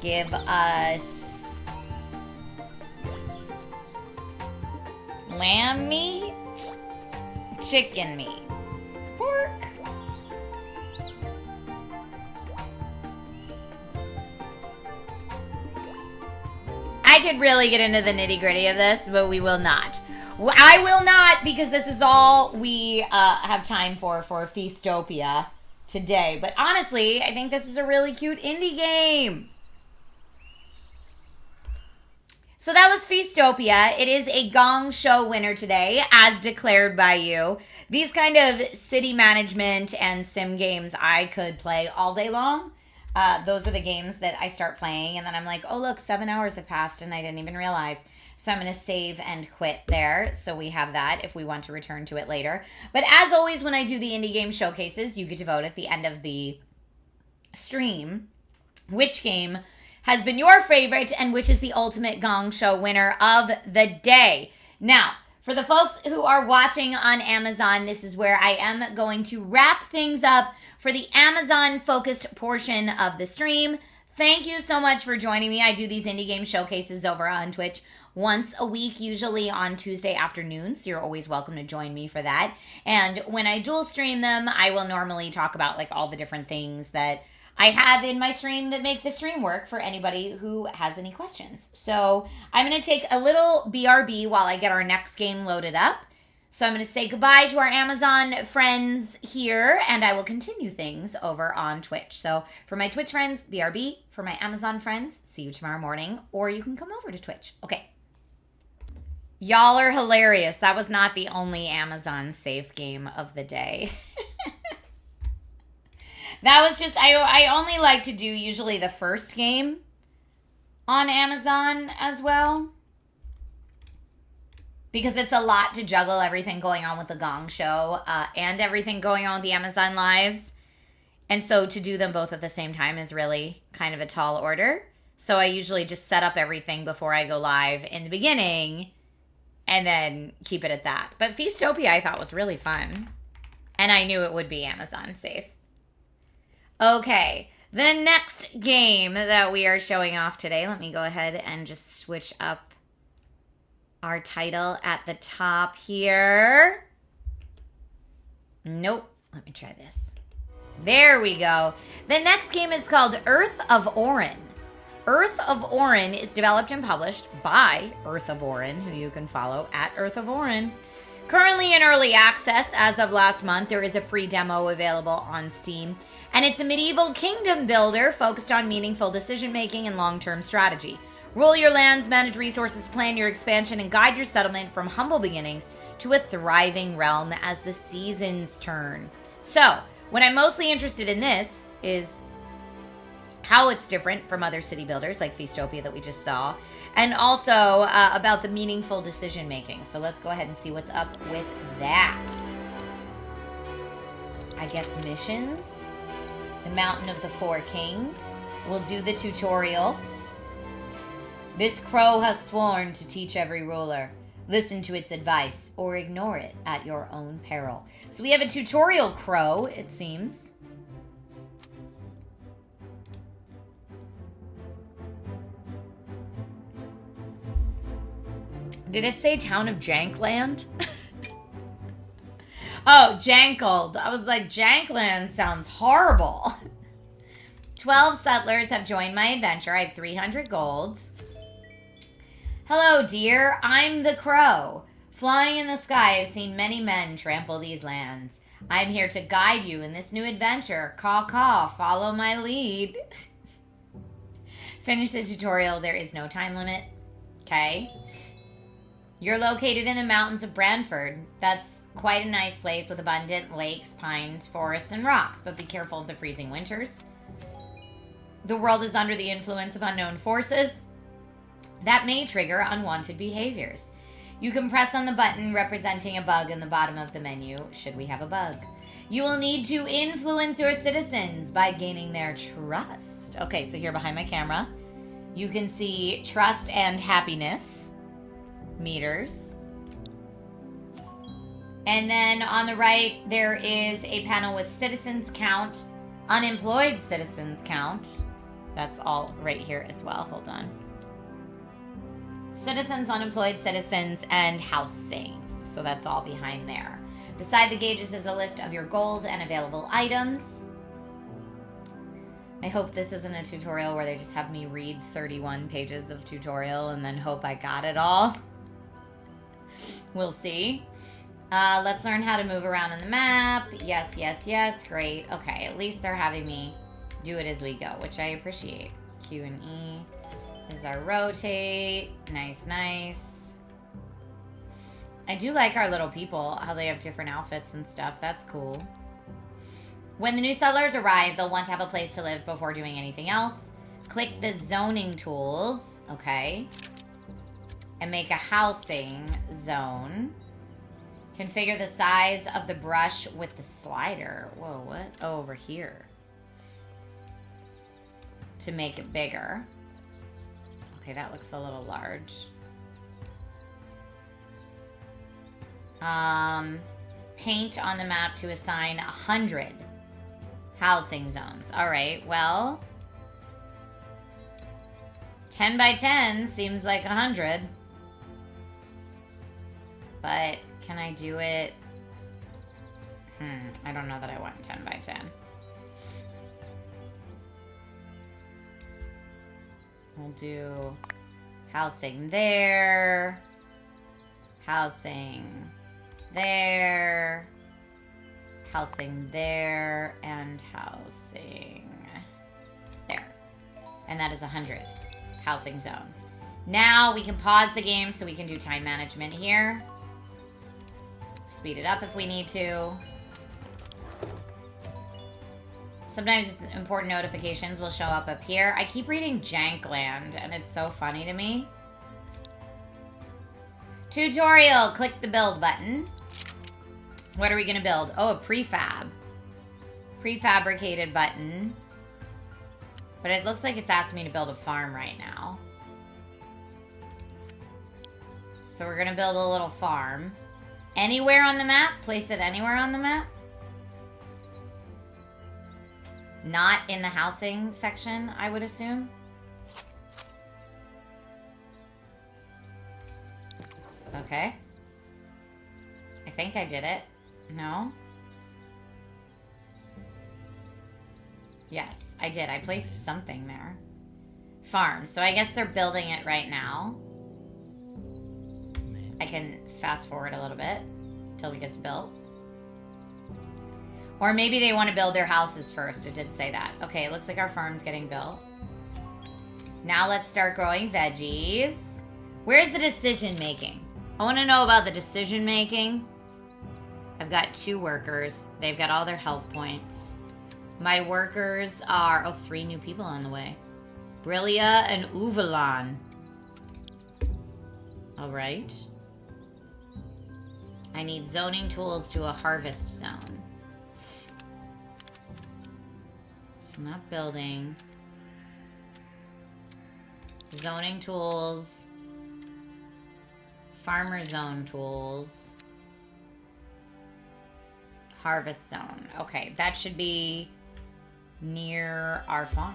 give us lamb meat, chicken meat, pork. I could really get into the nitty-gritty of this, but we will not. I will not, because this is all we have time for Feastopia today. But honestly, I think this is a really cute indie game. So that was Feastopia. It is a Gong Show winner today, as declared by you. These kind of city management and sim games I could play all day long. Those are the games that I start playing, and then I'm like, oh, look, 7 hours have passed, and I didn't even realize. So I'm going to save and quit there, so we have that if we want to return to it later. But as always, when I do the indie game showcases, you get to vote at the end of the stream which game has been your favorite and which is the ultimate Gong Show winner of the day. Now, for the folks who are watching on Amazon, this is where I am going to wrap things up for the Amazon-focused portion of the stream. Thank you so much for joining me. I do these indie game showcases over on Twitch once a week, usually on Tuesday afternoons, so you're always welcome to join me for that. And when I dual stream them, I will normally talk about like all the different things that I have in my stream that make the stream work for anybody who has any questions. So I'm going to take a little BRB while I get our next game loaded up. So I'm going to say goodbye to our Amazon friends here, and I will continue things over on Twitch. So for my Twitch friends, BRB. For my Amazon friends, see you tomorrow morning, or you can come over to Twitch. Okay. Y'all are hilarious. That was not the only Amazon safe game of the day. That was just, I only like to do usually the first game on Amazon as well. Because it's a lot to juggle everything going on with the Gong Show and everything going on with the Amazon Lives. And so to do them both at the same time is really kind of a tall order. So I usually just set up everything before I go live in the beginning and then keep it at that. But Feastopia I thought was really fun. And I knew it would be Amazon safe. Okay, the next game that we are showing off today, let me go ahead and just switch up our title at the top here. Nope, let me try this. There we go. The next game is called Earth of Oryn. Earth of Oryn is developed and published by Earth of Oryn, who you can follow at Earth of Oryn. Currently in early access, as of last month, there is a free demo available on Steam. And it's a medieval kingdom builder focused on meaningful decision-making and long-term strategy. Rule your lands, manage resources, plan your expansion, and guide your settlement from humble beginnings to a thriving realm as the seasons turn. So, what I'm mostly interested in this is how it's different from other city builders like Feastopia that we just saw, and also about the meaningful decision-making. So let's go ahead and see what's up with that. I guess missions. The Mountain of the Four Kings. We'll do the tutorial. This crow has sworn to teach every ruler. Listen to its advice or ignore it at your own peril. So we have a tutorial crow, it seems. Did it say Town of Jankland? Oh, jankled. I was like, Jankland sounds horrible. 12 settlers have joined my adventure. I have 300 golds. Hello, dear. I'm the crow. Flying in the sky, I've seen many men trample these lands. I'm here to guide you in this new adventure. Caw, caw, follow my lead. Finish the tutorial. There is no time limit. Okay. You're located in the mountains of Brantford. That's quite a nice place with abundant lakes, pines, forests, and rocks. But be careful of the freezing winters. The world is under the influence of unknown forces that may trigger unwanted behaviors. You can press on the button representing a bug in the bottom of the menu, should we have a bug. You will need to influence your citizens by gaining their trust. Okay, so here behind my camera, you can see trust and happiness meters. And then on the right, there is a panel with citizens count, unemployed citizens count. That's all right here as well. Hold on. Citizens, unemployed citizens, and housing. So that's all behind there. Beside the gauges is a list of your gold and available items. I hope this isn't a tutorial where they just have me read 31 pages of tutorial and then hope I got it all. We'll see. Let's learn how to move around in the map. Yes, yes, yes. Great. Okay, at least they're having me do it as we go, which I appreciate. Q and E is our rotate. Nice, nice. I do like our little people, how they have different outfits and stuff. That's cool. When the new settlers arrive, they'll want to have a place to live before doing anything else. Click the zoning tools, okay, and make a housing zone. Configure the size of the brush with the slider. Whoa, what? Oh, over here. To make it bigger. Okay, that looks a little large. Paint on the map to assign 100 housing zones. All right, well, 10 by 10 seems like 100. But can I do it? I don't know that I want 10 by 10. We'll do housing there, housing there, housing there, and housing there. And that is 100 housing zone. Now we can pause the game so we can do time management here. Speed it up if we need to. Sometimes it's important notifications will show up here. I keep reading Jankland, and it's so funny to me. Tutorial. Click the build button. What are we going to build? Oh, a prefab. Prefabricated button. But it looks like it's asking me to build a farm right now. So we're going to build a little farm. Anywhere on the map? Place it anywhere on the map? Not in the housing section, I would assume. Okay. I think I did it. No? Yes, I did. I placed something there. Farm. So I guess they're building it right now. I can fast forward a little bit till it gets built. Or maybe they want to build their houses first. It did say that. Okay, it looks like our farm's getting built. Now let's start growing veggies. Where's the decision making? I want to know about the decision making. I've got 2 workers. They've got all their health points. My workers are... Oh, 3 new people on the way. Brillia and Uvalan. All right. I need zoning tools to a harvest zone. So I'm not building. Zoning tools. Farmer zone tools. Harvest zone. Okay, that should be near our farm.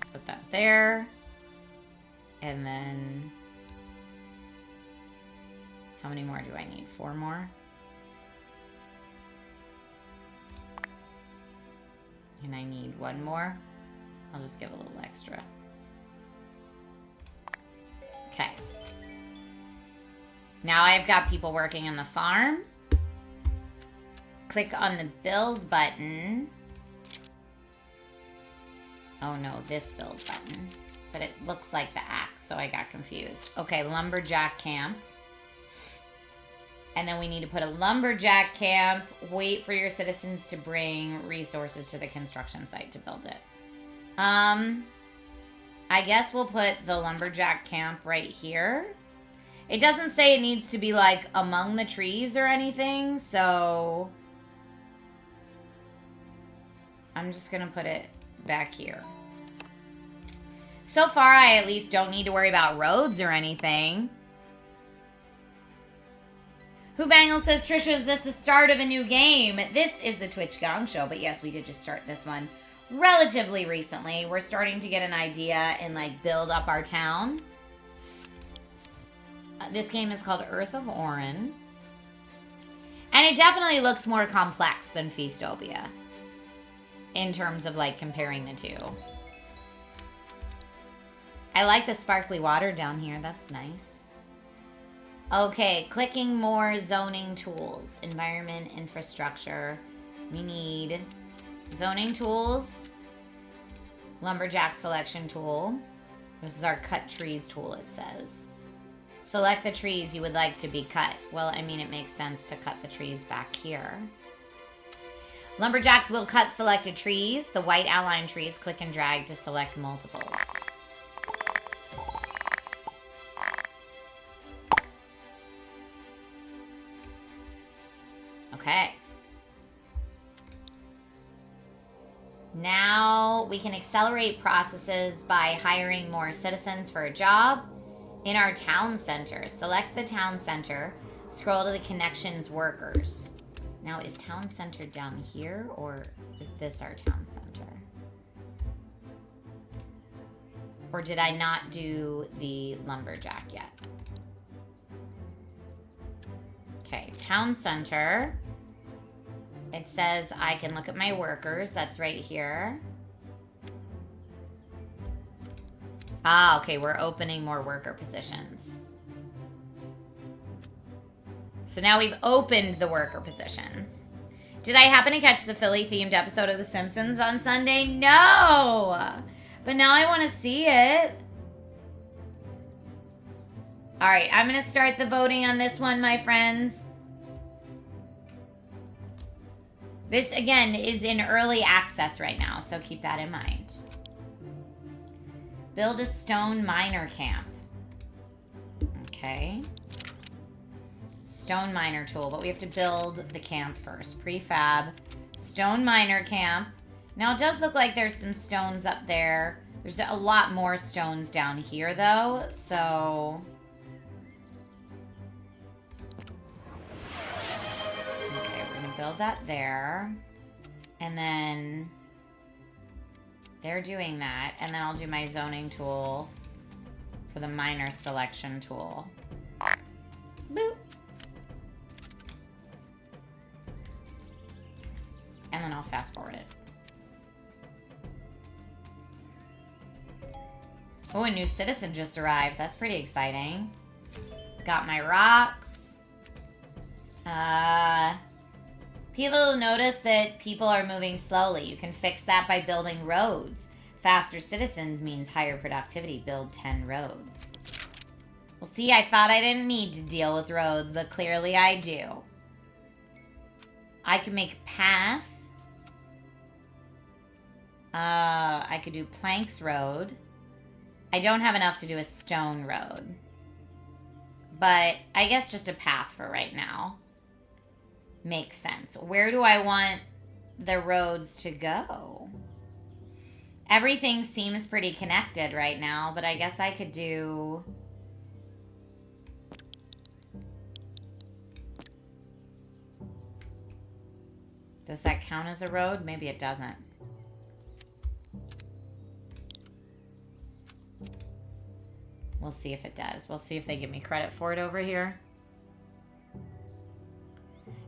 Let's put that there. And then... how many more do I need? 4 more? And I need 1 more. I'll just give a little extra. Okay. Now I've got people working on the farm. Click on the build button. Oh no, this build button. But it looks like the axe, so I got confused. Okay, lumberjack camp. And then we need to put a lumberjack camp. Wait for your citizens to bring resources to the construction site to build it. I guess we'll put the lumberjack camp right here. It doesn't say it needs to be like among the trees or anything, so I'm just gonna put it back here. So far, I at least don't need to worry about roads or anything. Who Bangle says, Trisha, is this the start of a new game? This is the Twitch Gong Show, but yes, we did just start this one relatively recently. We're starting to get an idea and like build up our town. This game is called Earth of Oryn. And it definitely looks more complex than Feastopia in terms of like comparing the two. I like the sparkly water down here. That's nice. Okay, clicking more zoning tools. Environment, infrastructure. We need zoning tools. Lumberjack selection tool. This is our cut trees tool, it says. Select the trees you would like to be cut. Well, I mean, it makes sense to cut the trees back here. Lumberjacks will cut selected trees. The white outline trees, click and drag to select multiples. Okay. Now we can accelerate processes by hiring more citizens for a job in our town center. Select the town center. Scroll to the connections workers. Now, is town center down here or is this our town center? Or did I not do the lumberjack yet? Okay, town center. It says I can look at my workers. That's right here. Ah, okay, we're opening more worker positions. So now we've opened the worker positions. Did I happen to catch the Philly-themed episode of The Simpsons on Sunday? No! But now I want to see it. All right, I'm going to start the voting on this one, my friends. This, again, is in early access right now, so keep that in mind. Build a stone miner camp. Okay. Stone miner tool, but we have to build the camp first. Prefab, stone miner camp. Now, it does look like there's some stones up there. There's a lot more stones down here, though, so... Okay, we're gonna build that there. And then... they're doing that, and then I'll do my zoning tool for the miner selection tool. Boop. And then I'll fast forward it. Oh, a new citizen just arrived. That's pretty exciting. Got my rocks. People notice that people are moving slowly. You can fix that by building roads. Faster citizens means higher productivity. Build 10 roads. Well, see, I thought I didn't need to deal with roads, but clearly I do. I can make a path. I could do planks road. I don't have enough to do a stone road. But I guess just a path for right now. Makes sense. Where do I want the roads to go? Everything seems pretty connected right now, but I guess I could do... Does that count as a road? Maybe it doesn't. We'll see if it does. We'll see if they give me credit for it over here.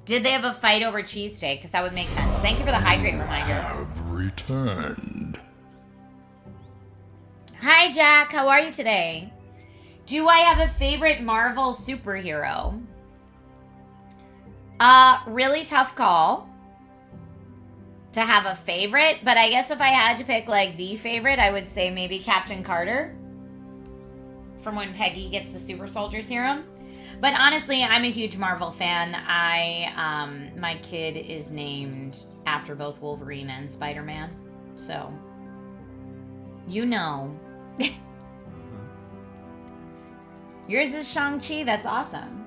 Did they have a fight over cheesesteak? Because that would make sense. Thank you for the hydrate reminder.
Have returned.
Hi, Jack. How are you today? Do I have a favorite Marvel superhero? Really tough call to have a favorite, but I guess if I had to pick like the favorite, I would say maybe Captain Carter from when Peggy gets the super soldier serum. But honestly, I'm a huge Marvel fan. My kid is named after both Wolverine and Spider-Man, so you know. Yours is Shang-Chi. That's awesome.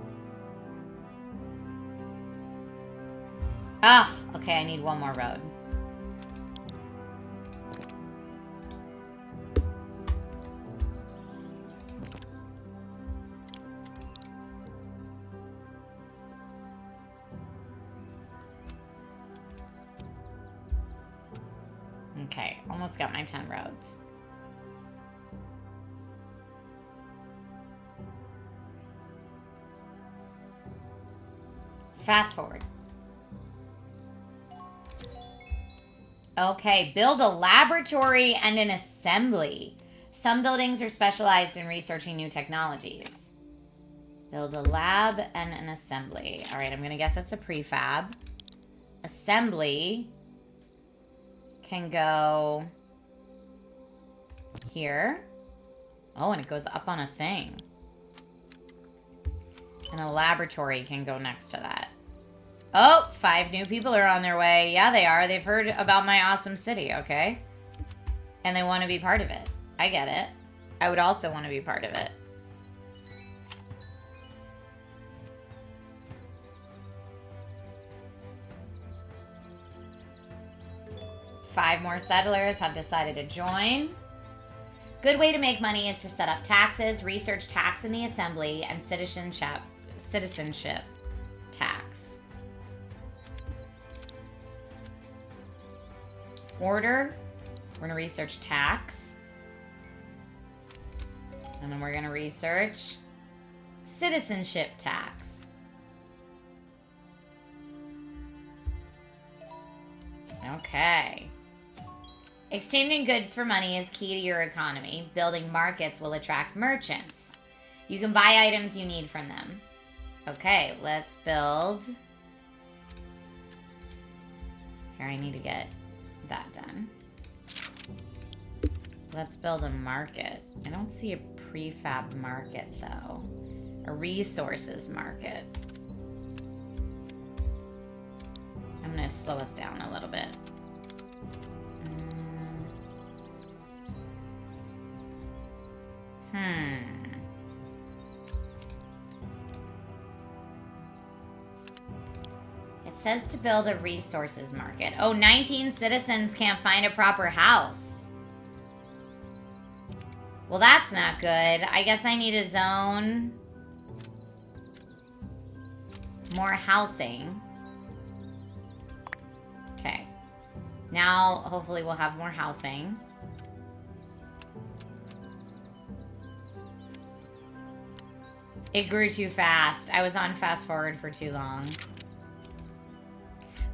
Ah, okay, I need one more road. Okay, almost got my 10 roads. Fast forward. Okay, build a laboratory and an assembly. Some buildings are specialized in researching new technologies. Build a lab and an assembly. All right, I'm going to guess that's a prefab. Assembly can go here. Oh, and it goes up on a thing. And a laboratory can go next to that. Oh, 5 new people are on their way. Yeah, they are. They've heard about my awesome city, okay? And they want to be part of it. I get it. I would also want to be part of it. Five more settlers have decided to join. Good way to make money is to set up taxes, research tax in the assembly, and citizenship tax. Order. We're going to research tax. And then we're going to research citizenship tax. Okay. Exchanging goods for money is key to your economy. Building markets will attract merchants. You can buy items you need from them. Okay, let's build. Here, I need to get that done. Let's build a market. I don't see a prefab market, though. A resources market. I'm going to slow us down a little bit. It says to build a resources market. Oh, 19 citizens can't find a proper house. Well, that's not good. I guess I need to zone more housing. Okay. Now, hopefully we'll have more housing. It grew too fast. I was on fast forward for too long.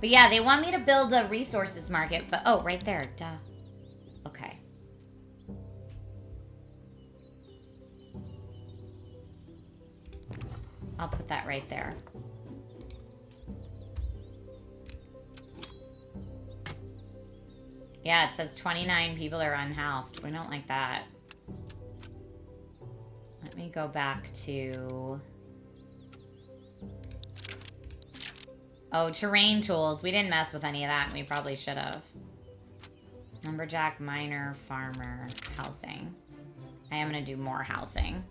But yeah, they want me to build a resources market, but oh, right there, duh. Okay. I'll put that right there. Yeah, it says 29 people are unhoused. We don't like that. Let me go back to... Oh, terrain tools. We didn't mess with any of that, and we probably should have. Lumberjack, miner, farmer, housing. I am going to do more housing.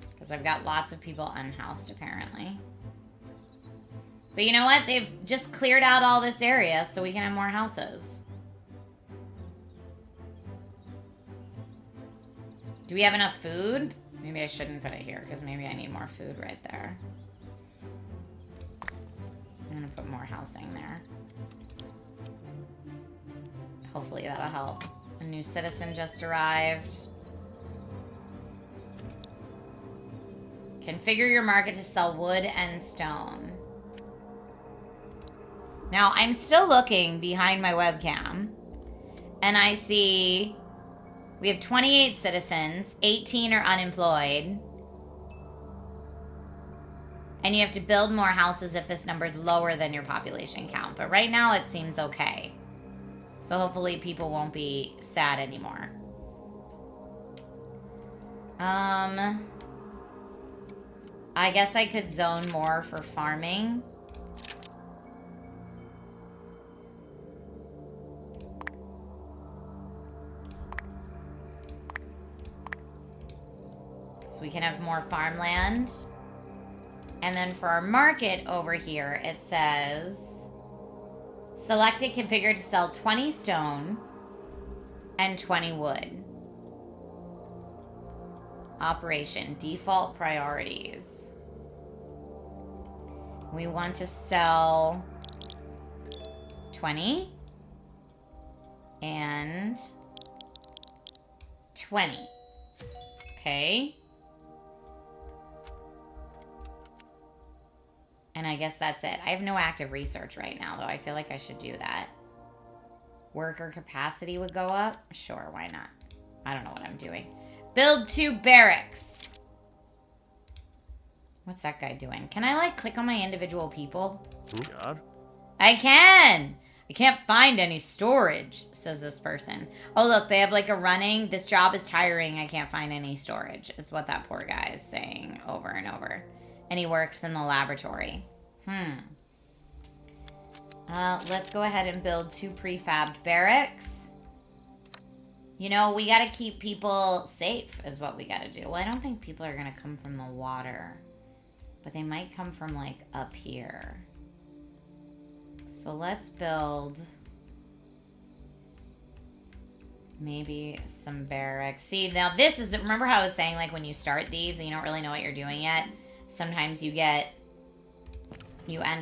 Because I've got lots of people unhoused, apparently. But you know what? They've just cleared out all this area, so we can have more houses. Do we have enough food? Maybe I shouldn't put it here, because maybe I need more food right there. I'm going to put more housing there. Hopefully that'll help. A new citizen just arrived. Configure your market to sell wood and stone. Now, I'm still looking behind my webcam, and I see we have 28 citizens, 18 are unemployed, and you have to build more houses if this number is lower than your population count. But right now, it seems okay. So hopefully people won't be sad anymore. I guess I could zone more for farming. So we can have more farmland. And then for our market over here, it says, select it, configured to sell 20 stone and 20 wood. Operation, default priorities. We want to sell 20 and 20. Okay. And I guess that's it. I have no active research right now, though. I feel like I should do that. Worker capacity would go up? Sure, why not? I don't know what I'm doing. Build 2 barracks. What's that guy doing? Can I, like, click on my individual people?
Oh, God.
I can! I can't find any storage, says this person. Oh, look, they have, like, a running. This job is tiring. I can't find any storage, is what that poor guy is saying over and over. And he works in the laboratory. Let's go ahead and build 2 prefabbed barracks. You know, we gotta keep people safe is what we gotta do. Well, I don't think people are gonna come from the water. But they might come from, like, up here. So let's build maybe some barracks. See, now this is, remember how I was saying, like, when you start these and you don't really know what you're doing yet? Sometimes you end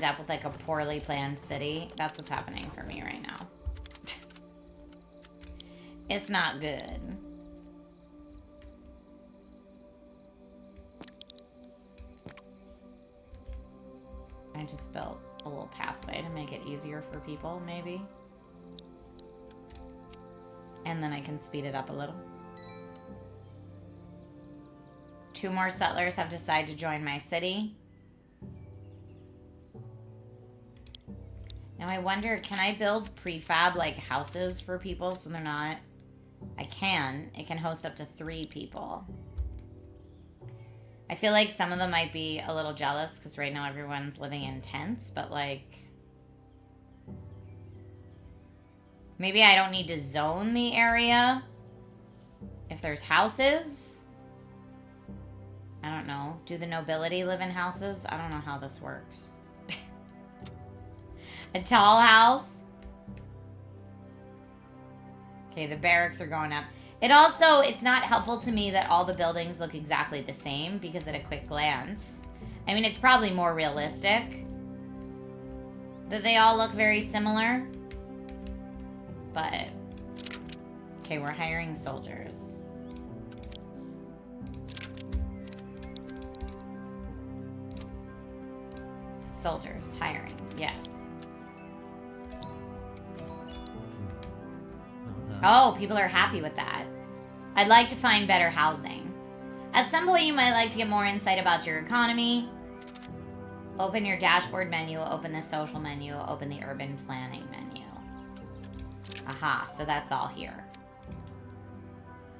up with, like, a poorly planned city. That's what's happening for me right now. It's not good. I just built a little pathway to make it easier for people, maybe. And then I can speed it up a little. 2 more settlers have decided to join my city. Now I wonder, can I build prefab, like, houses for people so they're not... I can. It can host up to 3 people. I feel like some of them might be a little jealous because right now everyone's living in tents, but, like... maybe I don't need to zone the area if there's houses. I don't know. Do the nobility live in houses? I don't know how this works. A tall house? Okay, the barracks are going up. It also, it's not helpful to me that all the buildings look exactly the same because at a quick glance, I mean, it's probably more realistic that they all look very similar. But, okay, we're hiring soldiers. Soldiers, hiring, yes. Oh, people are happy with that. I'd like to find better housing. At some point, you might like to get more insight about your economy. Open your dashboard menu, open the social menu, open the urban planning menu. Aha, so that's all here.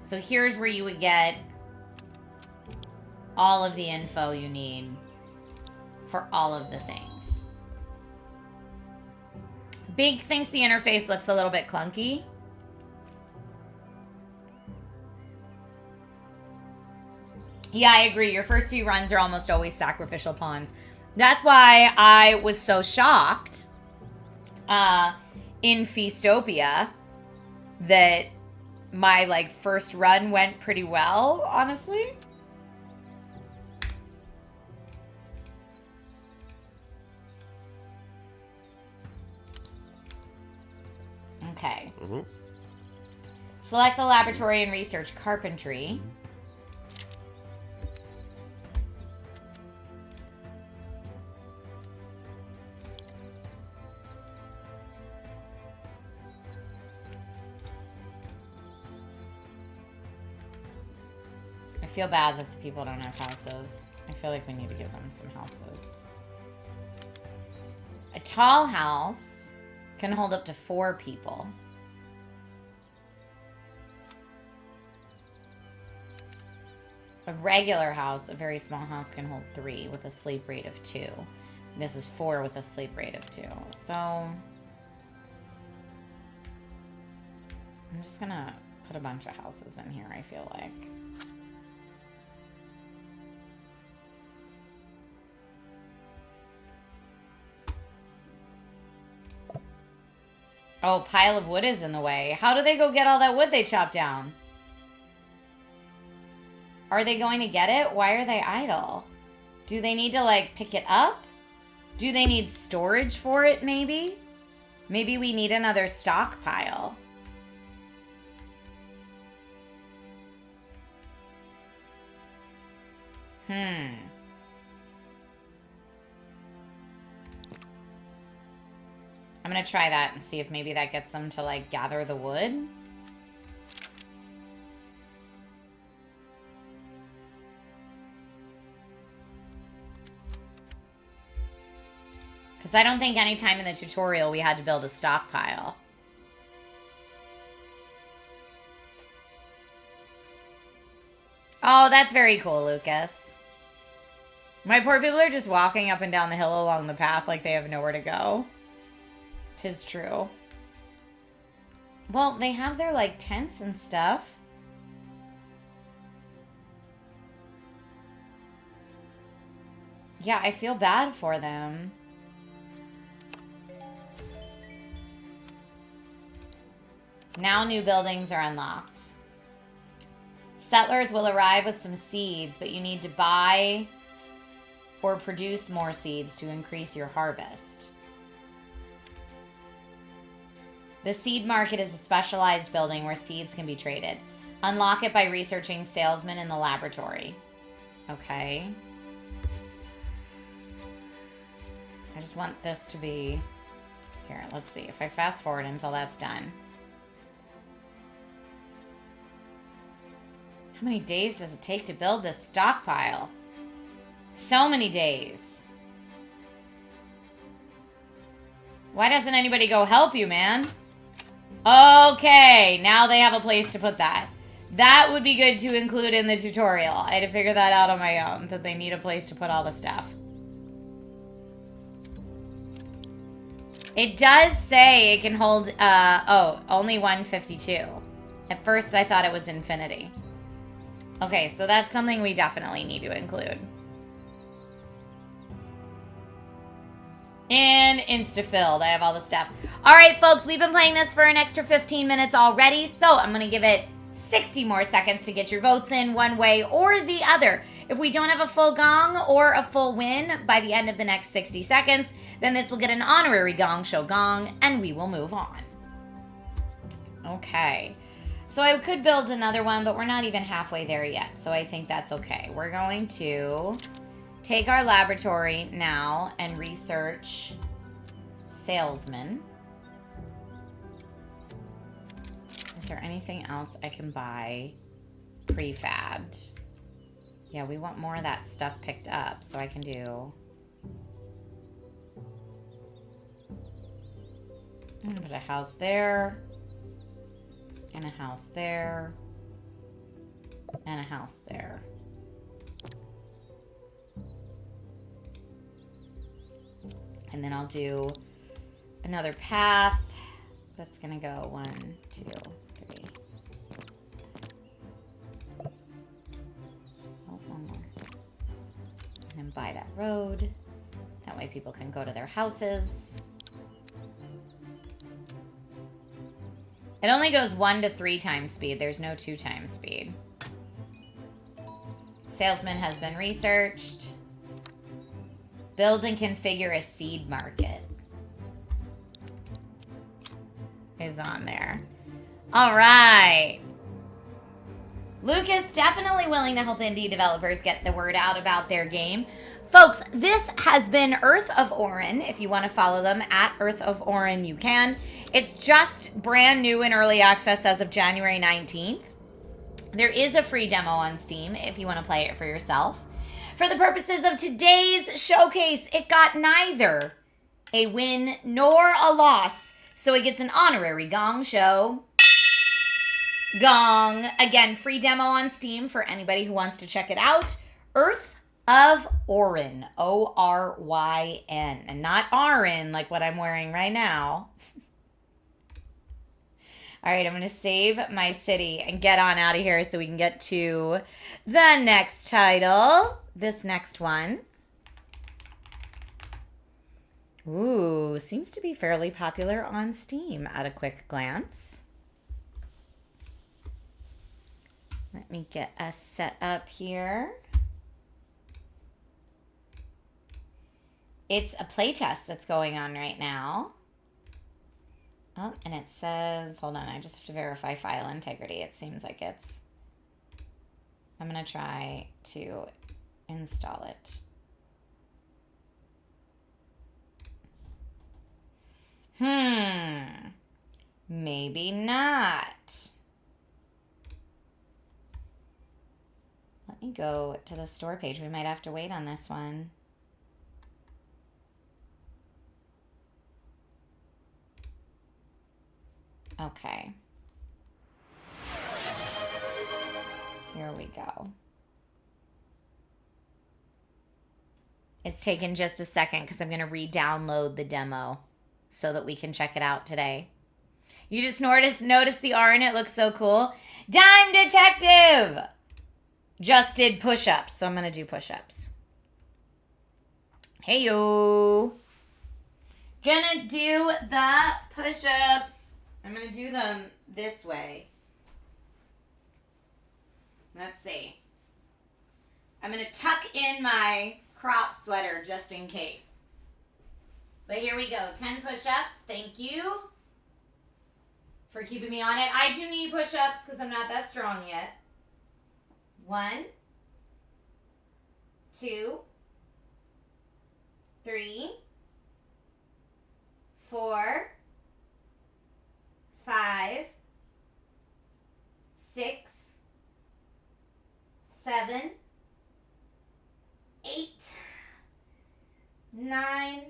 So here's where you would get all of the info you need for all of the things. Big thinks the interface looks a little bit clunky. Yeah, I agree. Your first few runs are almost always sacrificial pawns. That's why I was so shocked in Feastopia that my, like, first run went pretty well, honestly. Okay.
Mm-hmm.
Select the laboratory and research carpentry. feel bad that the people don't have houses. I feel like we need to give them some houses. A tall house can hold up to 4 people. A regular house, a very small house, can hold 3 with a sleep rate of 2. This is 4 with a sleep rate of 2. So I'm just gonna put a bunch of houses in here, I feel like. Oh, pile of wood is in the way. How do they go get all that wood they chopped down? Are they going to get it? Why are they idle? Do they need to, like, pick it up? Do they need storage for it, maybe? Maybe we need another stockpile. I'm gonna try that and see if maybe that gets them to, like, gather the wood. Because I don't think any time in the tutorial we had to build a stockpile. Oh, that's very cool, Lucas. My poor people are just walking up and down the hill along the path like they have nowhere to go. 'Tis true. Well, they have their, like, tents and stuff. Yeah, I feel bad for them. Now new buildings are unlocked. Settlers will arrive with some seeds, but you need to buy or produce more seeds to increase your harvest. The seed market is a specialized building where seeds can be traded. Unlock it by researching salesmen in the laboratory. Okay. I just want this to be... Here, let's see. If I fast forward until that's done. How many days does it take to build this stockpile? So many days. Why doesn't anybody go help you, man? Okay, now they have a place to put that. That would be good to include in the tutorial. I had to figure that out on my own, that they need a place to put all the stuff. It does say it can hold, only 152. At first I thought it was infinity. Okay, so that's something we definitely need to include. And insta-filled. I have all the stuff. All right, folks, we've been playing this for an extra 15 minutes already, so I'm going to give it 60 more seconds to get your votes in one way or the other. If we don't have a full gong or a full win by the end of the next 60 seconds, then this will get an honorary Gong Show gong, and we will move on. Okay. So I could build another one, but we're not even halfway there yet, so I think that's okay. We're going to take our laboratory now and research salesmen. Is there anything else I can buy prefabbed? Yeah, we want more of that stuff picked up, so I can do... I'm gonna put a house there. And a house there. And a house there. And then I'll do another path. That's gonna go 1, 2, 3. Oh, one more. And then buy that road. That way people can go to their houses. It only goes 1 to 3 times speed. There's no 2 times speed. Salesman has been researched. Build and configure a seed market is on there. All right. Lucas, definitely willing to help indie developers get the word out about their game. Folks, this has been Earth of Oryn. If you want to follow them at Earth of Oryn, you can. It's just brand new in early access as of January 19th. There is a free demo on Steam if you want to play it for yourself. For the purposes of today's showcase, it got neither a win nor a loss. So it gets an honorary Gong Show. Gong. Again, free demo on Steam for anybody who wants to check it out. Earth of Oryn. Oryn. And not Oryn like what I'm wearing right now. All right, I'm going to save my city and get on out of here so we can get to the next title. This next one. Ooh, seems to be fairly popular on Steam at a quick glance. Let me get us set up here. It's a playtest that's going on right now. Oh, and it says, hold on, I just have to verify file integrity. It seems like it's, I'm going to try to install it. Maybe not. Let me go to the store page. We might have to wait on this one. Okay. Here we go. It's taken just a second because I'm going to re-download the demo so that we can check it out today. You just notice the Oryn. It looks so cool. Dime Detective! Just did push-ups, so I'm going to do push-ups. Hey, yo. Gonna do the push-ups. I'm going to do them this way. Let's see. I'm going to tuck in my crop sweater just in case. But here we go. 10 push-ups. Thank you for keeping me on it. I do need push-ups because I'm not that strong yet. 1, 2, 3, 4, 5, 6, 7, 8, 9,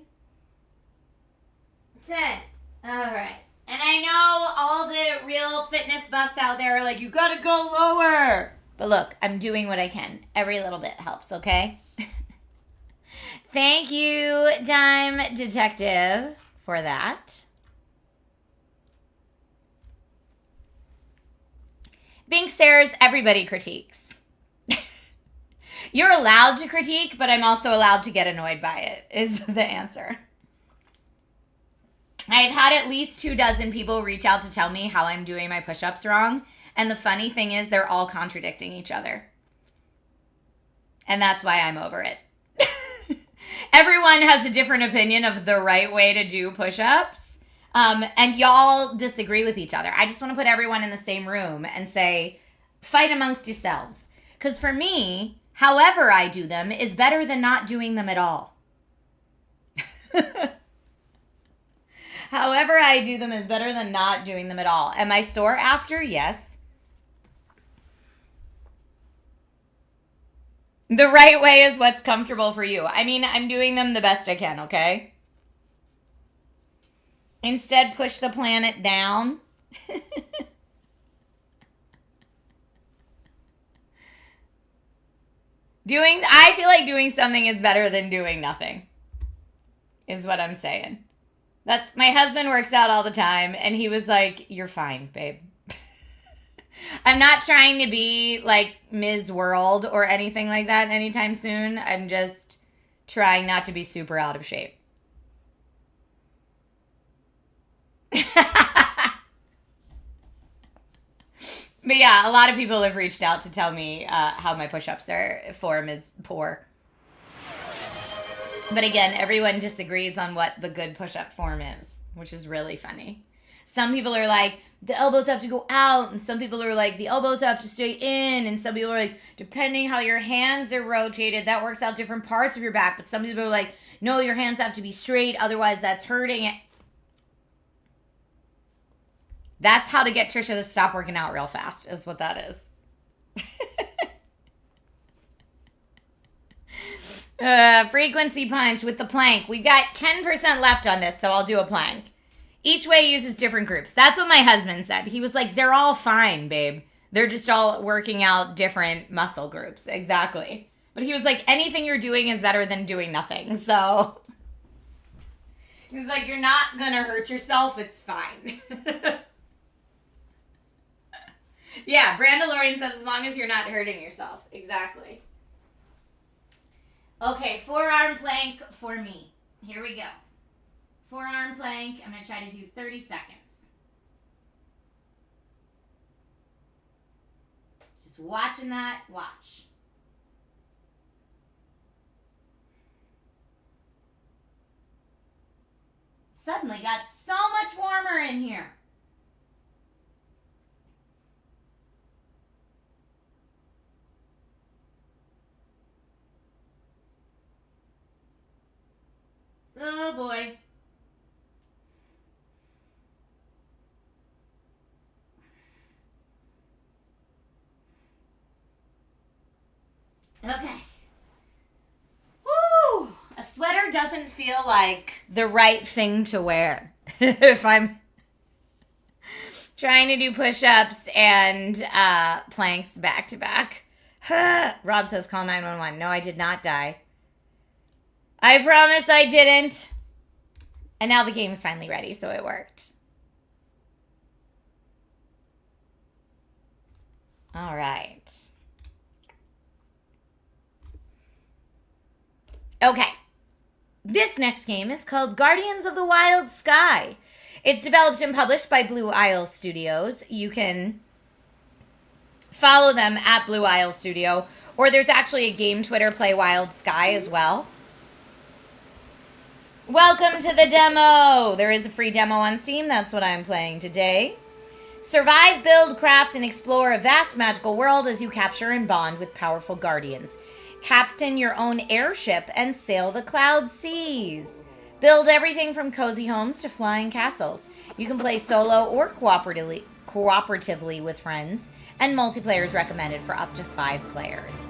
10. All right. And I know all the real fitness buffs out there are like, you gotta go lower. But look, I'm doing what I can. Every little bit helps, okay? Thank you, Dime Detective, for that. Being Sarah's everybody critiques. You're allowed to critique, but I'm also allowed to get annoyed by it, is the answer. I've had at least 24 people reach out to tell me how I'm doing my push-ups wrong. And the funny thing is they're all contradicting each other. And that's why I'm over it. Everyone has a different opinion of the right way to do push-ups. And y'all disagree with each other. I just want to put everyone in the same room and say, fight amongst yourselves. Because for me, however I do them is better than not doing them at all. However I do them is better than not doing them at all. Am I sore after? Yes. The right way is what's comfortable for you. I mean, I'm doing them the best I can, okay? Instead, push the planet down. I feel like doing something is better than doing nothing, is what I'm saying. My husband works out all the time, and he was like, you're fine, babe. I'm not trying to be like Ms. World or anything like that anytime soon. I'm just trying not to be super out of shape. But yeah, a lot of people have reached out to tell me how my push-ups form is poor. But again, everyone disagrees on what the good push-up form is, which is really funny. Some people are like, the elbows have to go out, and some people are like, the elbows have to stay in, and some people are like, depending how your hands are rotated, that works out different parts of your back. But some people are like, no, your hands have to be straight, otherwise that's hurting it. That's how to get Trisha to stop working out real fast, is what that is. Frequency punch with the plank. We've got 10% left on this, so I'll do a plank. Each way uses different groups. That's what my husband said. He was like, they're all fine, babe. They're just all working out different muscle groups. Exactly. But he was like, anything you're doing is better than doing nothing. So he was like, you're not going to hurt yourself. It's fine. Yeah, Brandalorian says as long as you're not hurting yourself. Exactly. Okay, forearm plank for me. Here we go. Forearm plank. I'm going to try to do 30 seconds. Just watching that. Watch. Suddenly got so much warmer in here. Oh boy. Okay. Woo! A sweater doesn't feel like the right thing to wear if I'm trying to do push-ups and planks back to back. Rob says call 911. No, I did not die. I promise I didn't. And now the game's finally ready, so it worked. All right. Okay. This next game is called Guardians of the Wild Sky. It's developed and published by Blue Isle Studios. You can follow them at Blue Isle Studio, or there's actually a game Twitter, Play Wild Sky as well. Welcome to the demo. There is a free demo on Steam. That's what I'm playing today. Survive, build, craft, and explore a vast magical world as you capture and bond with powerful guardians. Captain your own airship and sail the cloud seas. Build everything from cozy homes to flying castles. You can play solo or cooperatively with friends, and multiplayer is recommended for up to 5 players.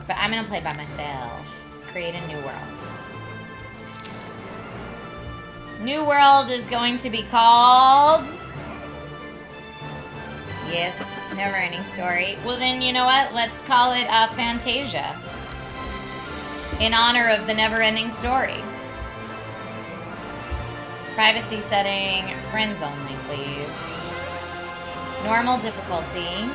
But I'm going to play by myself. Create a new world. New world is going to be called... Yes, Never Ending Story. Well then, you know what? Let's call it Fantasia. In honor of the Never Ending Story. Privacy setting, friends only, please. Normal difficulty.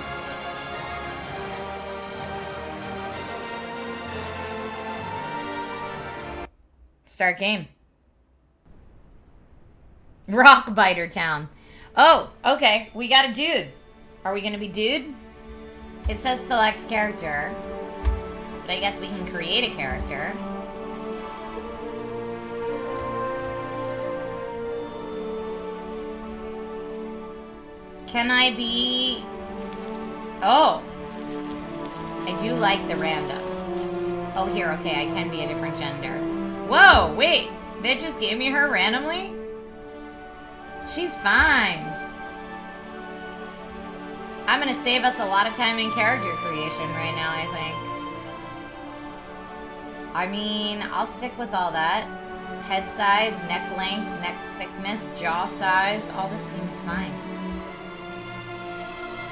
Start game. Rockbiter Town. Oh, okay. We got a dude. Are we gonna be dude? It says select character. But I guess we can create a character. Can I be... Oh. I do like the randoms. Oh, here. Okay, I can be a different gender. Whoa, wait. They just gave me her randomly? She's fine. I'm gonna save us a lot of time in character creation right now, I think. I mean, I'll stick with all that. Head size, neck length, neck thickness, jaw size, all this seems fine.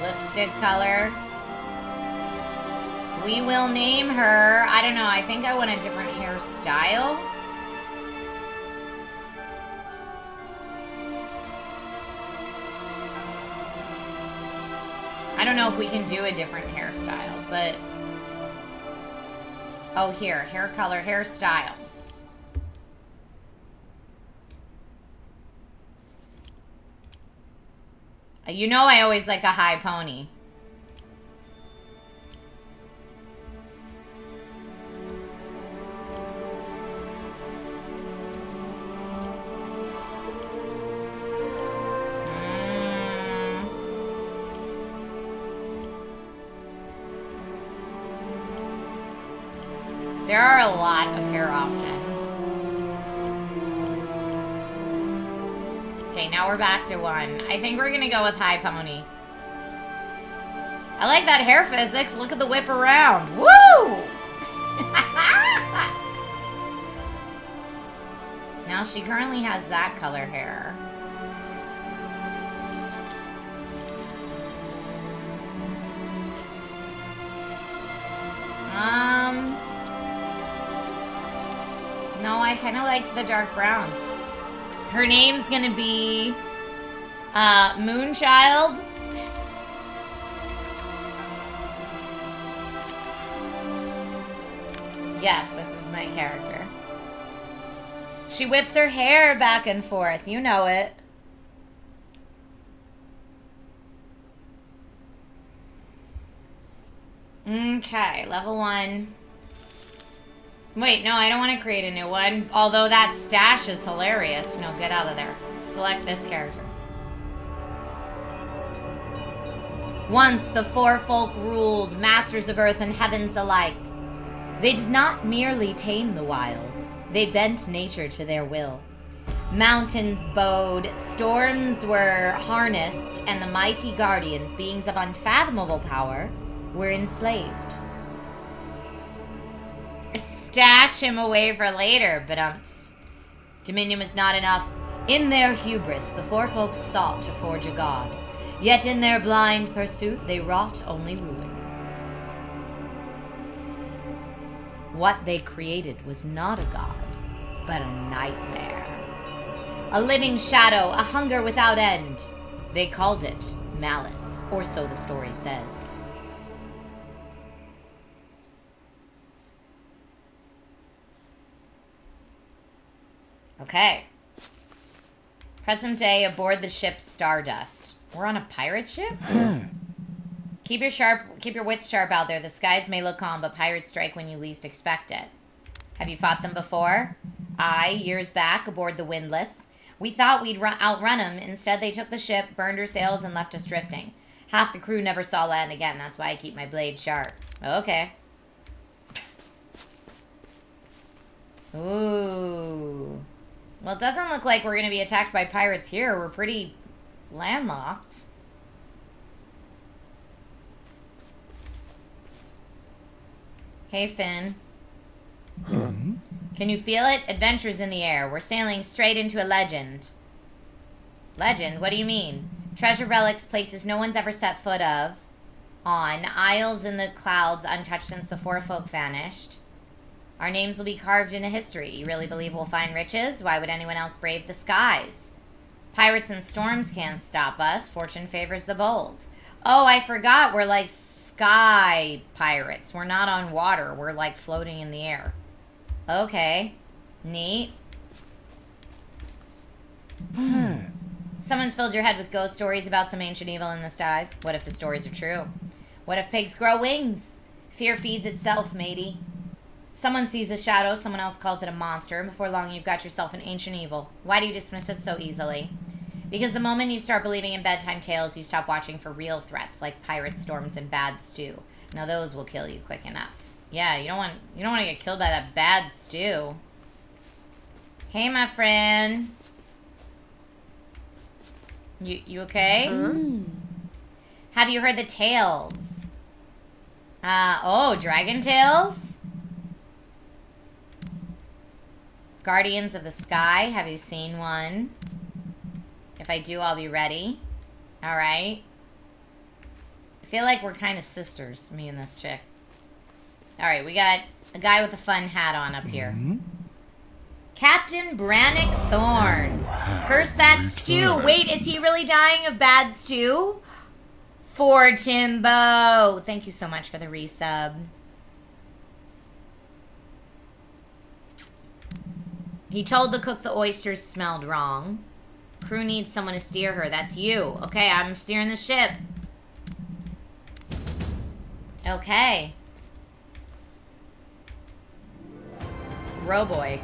Lipstick color. We will name her, I don't know, I think I want a different hairstyle. I don't know if we can do a different hairstyle, but... Oh, here, hair color, hairstyle. You know I always like a high pony. There are a lot of hair options. Okay, Okay, now we're back to 1. I think we're gonna go with high pony. I like that hair physics. Look at the whip around. Woo! Now she currently has that color hair. No, I kind of liked the dark brown. Her name's gonna be Moonchild. Yes, this is my character. She whips her hair back and forth. You know it. Okay, level 1. Wait, no, I don't want to create a new one. Although that stash is hilarious. No, get out of there. Select this character. Once the four folk ruled, masters of earth and heavens alike. They did not merely tame the wilds. They bent nature to their will. Mountains bowed, storms were harnessed, and the mighty guardians, beings of unfathomable power, were enslaved. Stash him away for later, but Dominion was not enough. In their hubris, the four folks sought to forge a god. Yet in their blind pursuit, they wrought only ruin. What they created was not a god, but a nightmare. A living shadow, a hunger without end. They called it malice, or so the story says. Okay. Present day aboard the ship Stardust. We're on a pirate ship? Keep your wits sharp out there. The skies may look calm, but pirates strike when you least expect it. Have you fought them before? Aye, years back, aboard the Windless. We thought we'd outrun them. Instead, they took the ship, burned her sails, and left us drifting. Half the crew never saw land again. That's why I keep my blade sharp. Okay. Ooh. Well, it doesn't look like we're going to be attacked by pirates here. We're pretty landlocked. Hey, Finn. Can you feel it? Adventure's in the air. We're sailing straight into a legend. Legend? What do you mean? Treasure relics, places no one's ever set foot on. Isles in the clouds untouched since the four folk vanished. Our names will be carved into history. You really believe we'll find riches? Why would anyone else brave the skies? Pirates and storms can't stop us. Fortune favors the bold. Oh, I forgot. We're like sky pirates. We're not on water. We're like floating in the air. Okay. Neat. Someone's filled your head with ghost stories about some ancient evil in the skies. What if the stories are true? What if pigs grow wings? Fear feeds itself, matey. Someone sees a shadow, someone else calls it a monster, and before long you've got yourself an ancient evil. Why do you dismiss it so easily? Because the moment you start believing in bedtime tales, you stop watching for real threats, like pirates, storms, and bad stew. Now those will kill you quick enough. Yeah, you don't want to get killed by that bad stew. Hey, my friend. You okay? Have you heard the tales? Oh, dragon tales? Guardians of the Sky, have you seen one? If I do, I'll be ready. Alright. I feel like we're kind of sisters, me and this chick. Alright, we got a guy with a fun hat on up here. Captain Brannock Thorn. Curse that stew. Wait, is he really dying of bad stew? For Timbo. Thank you so much for the resub. He told the cook the oysters smelled wrong. Crew needs someone to steer her. That's you. Okay, I'm steering the ship. Okay. Rowboy.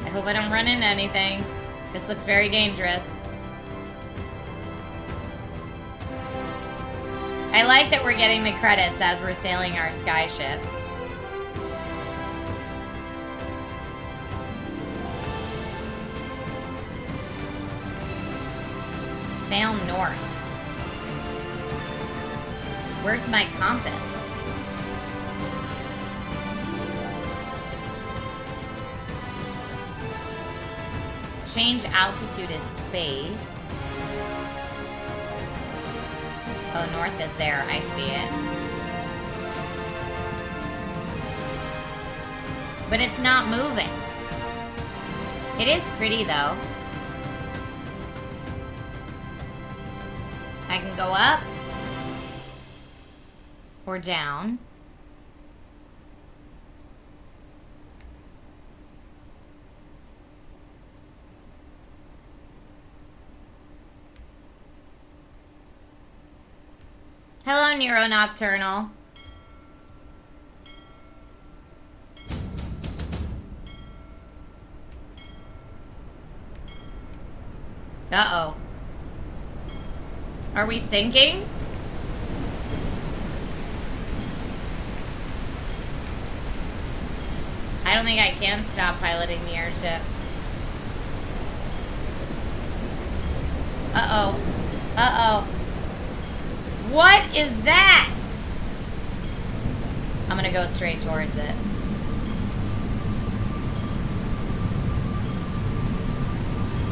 I hope I don't run into anything. This looks very dangerous. I like that we're getting the credits as we're sailing our sky ship. Sail north. Where's my compass? Change altitude is space. Oh, north is there. I see it. But it's not moving. It is pretty, though. I can go up or down. Hello, Nero Nocturnal. Uh-oh. Are we sinking? I don't think I can stop piloting the airship. Uh-oh. Uh-oh. What is that? I'm gonna go straight towards it.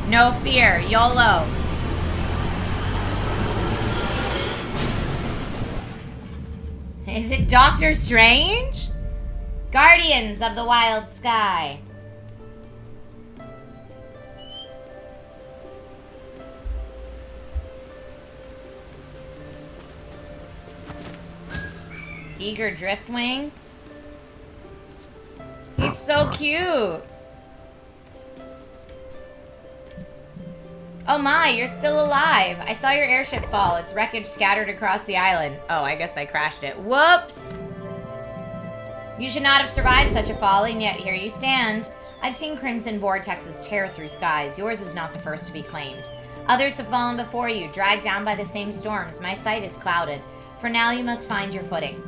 No fear, YOLO. Is it Doctor Strange? Guardians of the Wild Sky. Eager Driftwing. He's so cute. Oh my, you're still alive. I saw your airship fall. Its wreckage scattered across the island. Oh, I guess I crashed it. Whoops! You should not have survived such a fall, and yet here you stand. I've seen crimson vortexes tear through skies. Yours is not the first to be claimed. Others have fallen before you, dragged down by the same storms. My sight is clouded. For now, you must find your footing.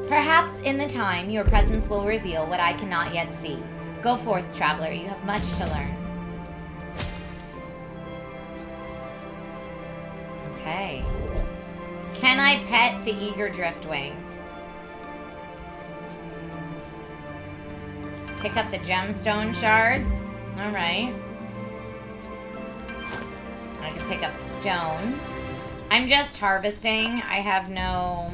Perhaps in the time, your presence will reveal what I cannot yet see. Go forth, traveler. You have much to learn. Okay. Can I pet the eager driftwing? Pick up the gemstone shards. Alright. I can pick up stone. I'm just harvesting. I have no...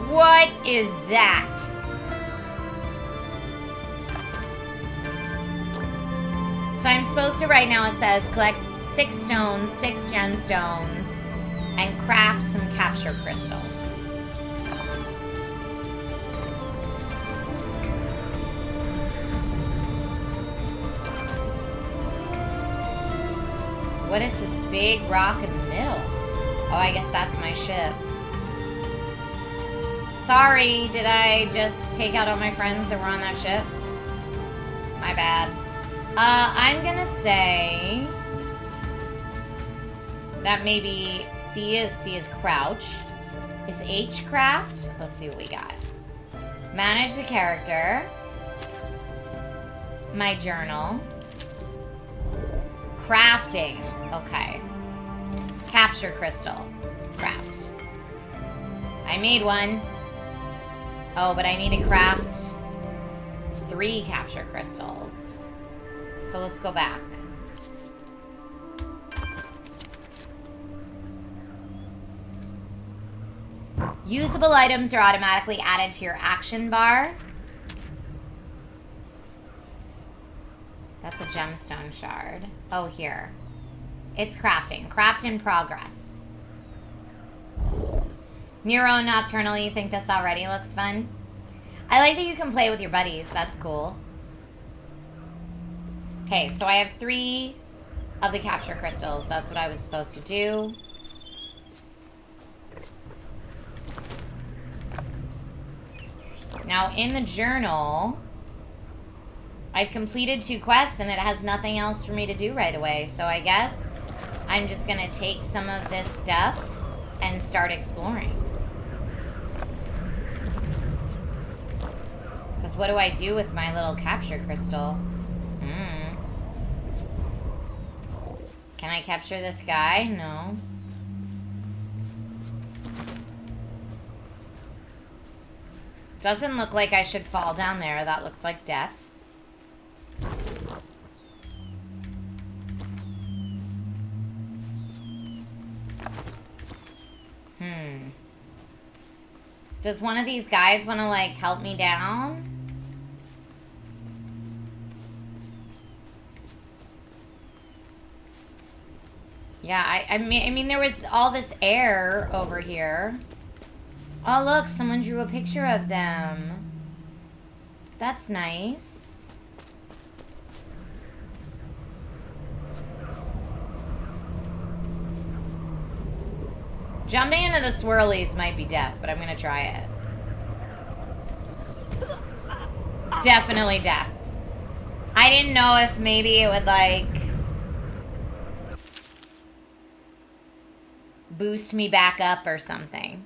What is that? So I'm supposed to, right now it says, collect 6 stones, 6 gemstones, and craft some capture crystals. What is this big rock in the middle? Oh, I guess that's my ship. Sorry, did I just take out all my friends that were on that ship? My bad. I'm gonna say that maybe C is crouch. Is H craft? Let's see what we got. Manage the character. My journal. Crafting. Okay. Capture crystal. Craft. I made one. Oh, but I need to craft 3 capture crystals. So let's go back. Usable items are automatically added to your action bar. That's a gemstone shard. Oh, here. It's crafting. Craft in progress. Nero Nocturnal, you think this already looks fun? I like that you can play with your buddies. That's cool. Okay, so I have 3 of the capture crystals. That's what I was supposed to do. Now, in the journal, I've completed 2 quests and it has nothing else for me to do right away. So I guess I'm just gonna take some of this stuff and start exploring. Because what do I do with my little capture crystal? Can I capture this guy? No. Doesn't look like I should fall down there. That looks like death. Does one of these guys want to, like, help me down? Yeah, I mean, there was all this air over here. Oh, look, someone drew a picture of them. That's nice. Jumping into the swirlies might be death, but I'm gonna try it. Definitely death. I didn't know if maybe it would, like, boost me back up or something.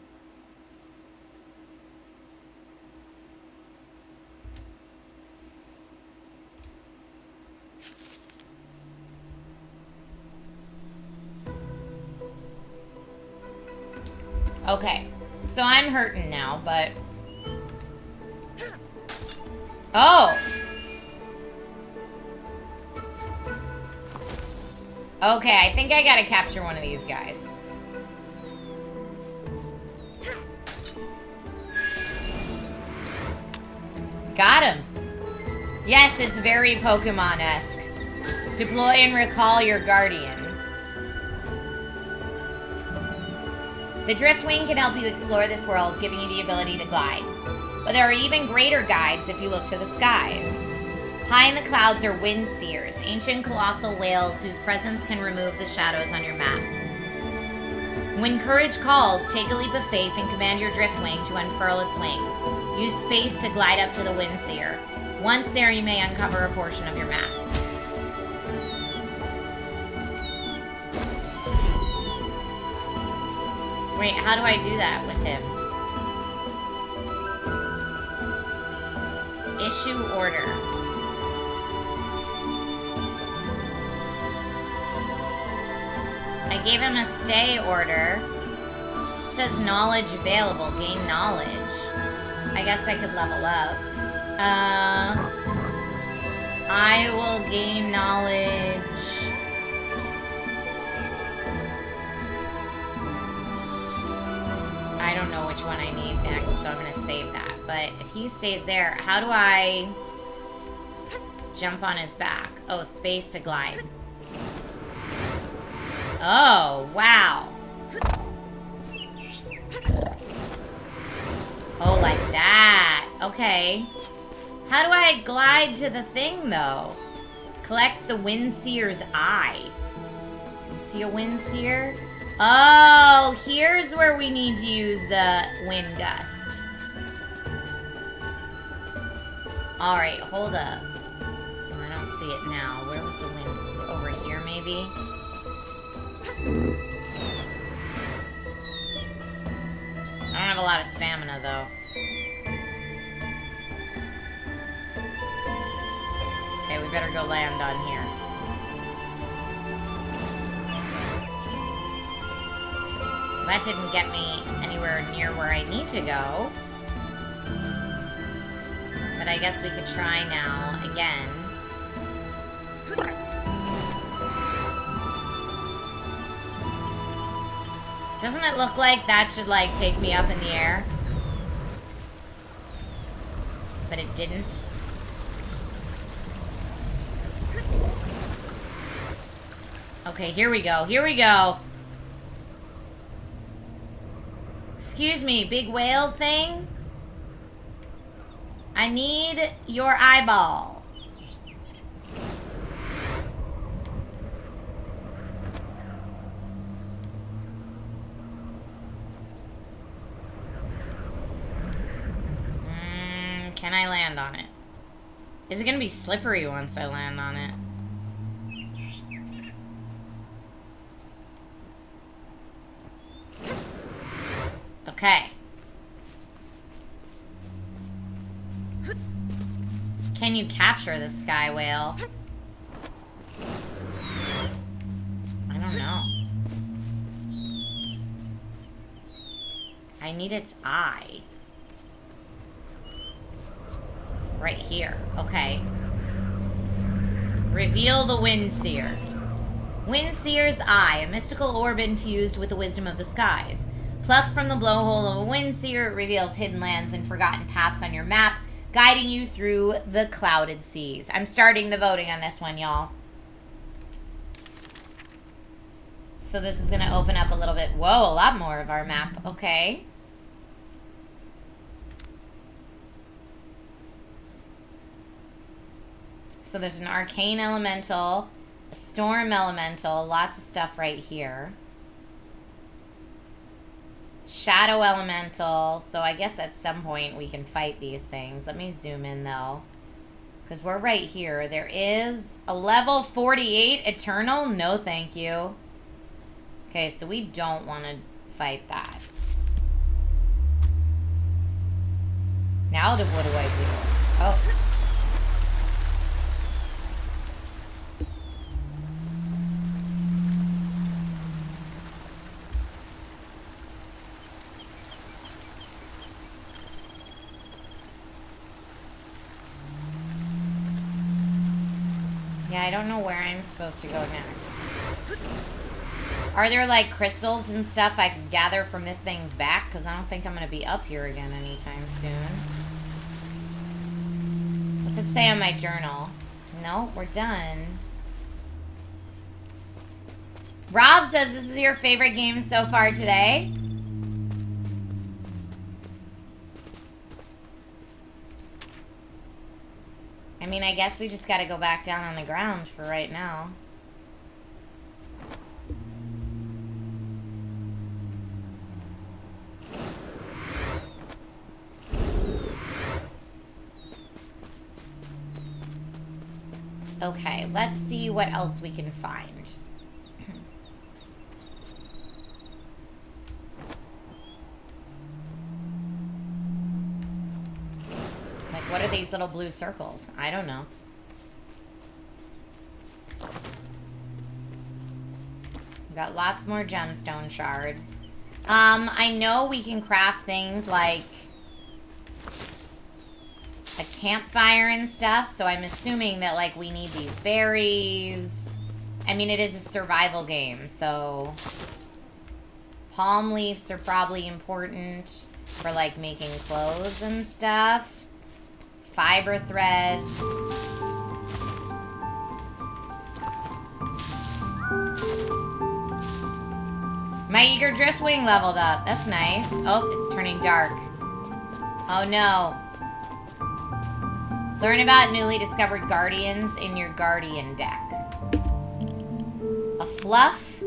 Okay, so I'm hurting now, but... Oh! Okay, I think I gotta capture one of these guys. Got him. Yes, it's very Pokemon-esque. Deploy and recall your guardian. The Driftwing can help you explore this world, giving you the ability to glide. But there are even greater guides if you look to the skies. High in the clouds are wind seers, ancient colossal whales whose presence can remove the shadows on your map. When courage calls, take a leap of faith and command your Driftwing to unfurl its wings. Use space to glide up to the wind seer. Once there, you may uncover a portion of your map. Wait, how do I do that with him? Issue order. I gave him a stay order. It says knowledge available. Gain knowledge. I guess I could level up. I will gain knowledge. I don't know which one I need next, so I'm going to save that. But if he stays there, how do I jump on his back? Oh, space to glide. Oh, wow. Oh, like that. Okay. How do I glide to the thing, though? Collect the Windseer's eye. You see a Windseer? Oh, here's where we need to use the wind gust. Alright, hold up. I don't see it now. Where was the wind? Over here, maybe? I don't have a lot of stamina, though. Okay, we better go land on here. That didn't get me anywhere near where I need to go. But I guess we could try now again. Doesn't it look like that should, like, take me up in the air? But it didn't. Okay, here we go. Here we go. Excuse me, big whale thing? I need your eyeball. Can I land on it? Is it gonna be slippery once I land on it? Okay. Can you capture the sky whale? I don't know. I need its eye. Right here. Okay. Reveal the Windseer. Windseer's eye, a mystical orb infused with the wisdom of the skies. Plucked from the blowhole of a Windseer, it reveals hidden lands and forgotten paths on your map, guiding you through the clouded seas. I'm starting the voting on this one, y'all. So this is going to open up a little bit. Whoa, a lot more of our map. Okay. So there's an arcane elemental, a storm elemental, lots of stuff right here. Shadow elemental, so I guess at some point we can fight these things. Let me zoom in though, because we're right here. There is a level 48 eternal. No thank you. Okay, so we don't want to fight that. Now what do I do? Oh. Yeah, I don't know where I'm supposed to go next. Are there, like, crystals and stuff I can gather from this thing's back? Because I don't think I'm going to be up here again anytime soon. What's it say on my journal? No, we're done. Rob says this is your favorite game so far today. I mean, I guess we just got to go back down on the ground for right now. Okay, let's see what else we can find. Like, what are these little blue circles? I don't know. We've got lots more gemstone shards. I know we can craft things like a campfire and stuff, so I'm assuming that, like, we need these berries. I mean, it is a survival game, so palm leaves are probably important for, like, making clothes and stuff. Fiber threads. My eager driftwing leveled up. That's nice. Oh, it's turning dark. Oh no. Learn about newly discovered guardians in your guardian deck. A fluff.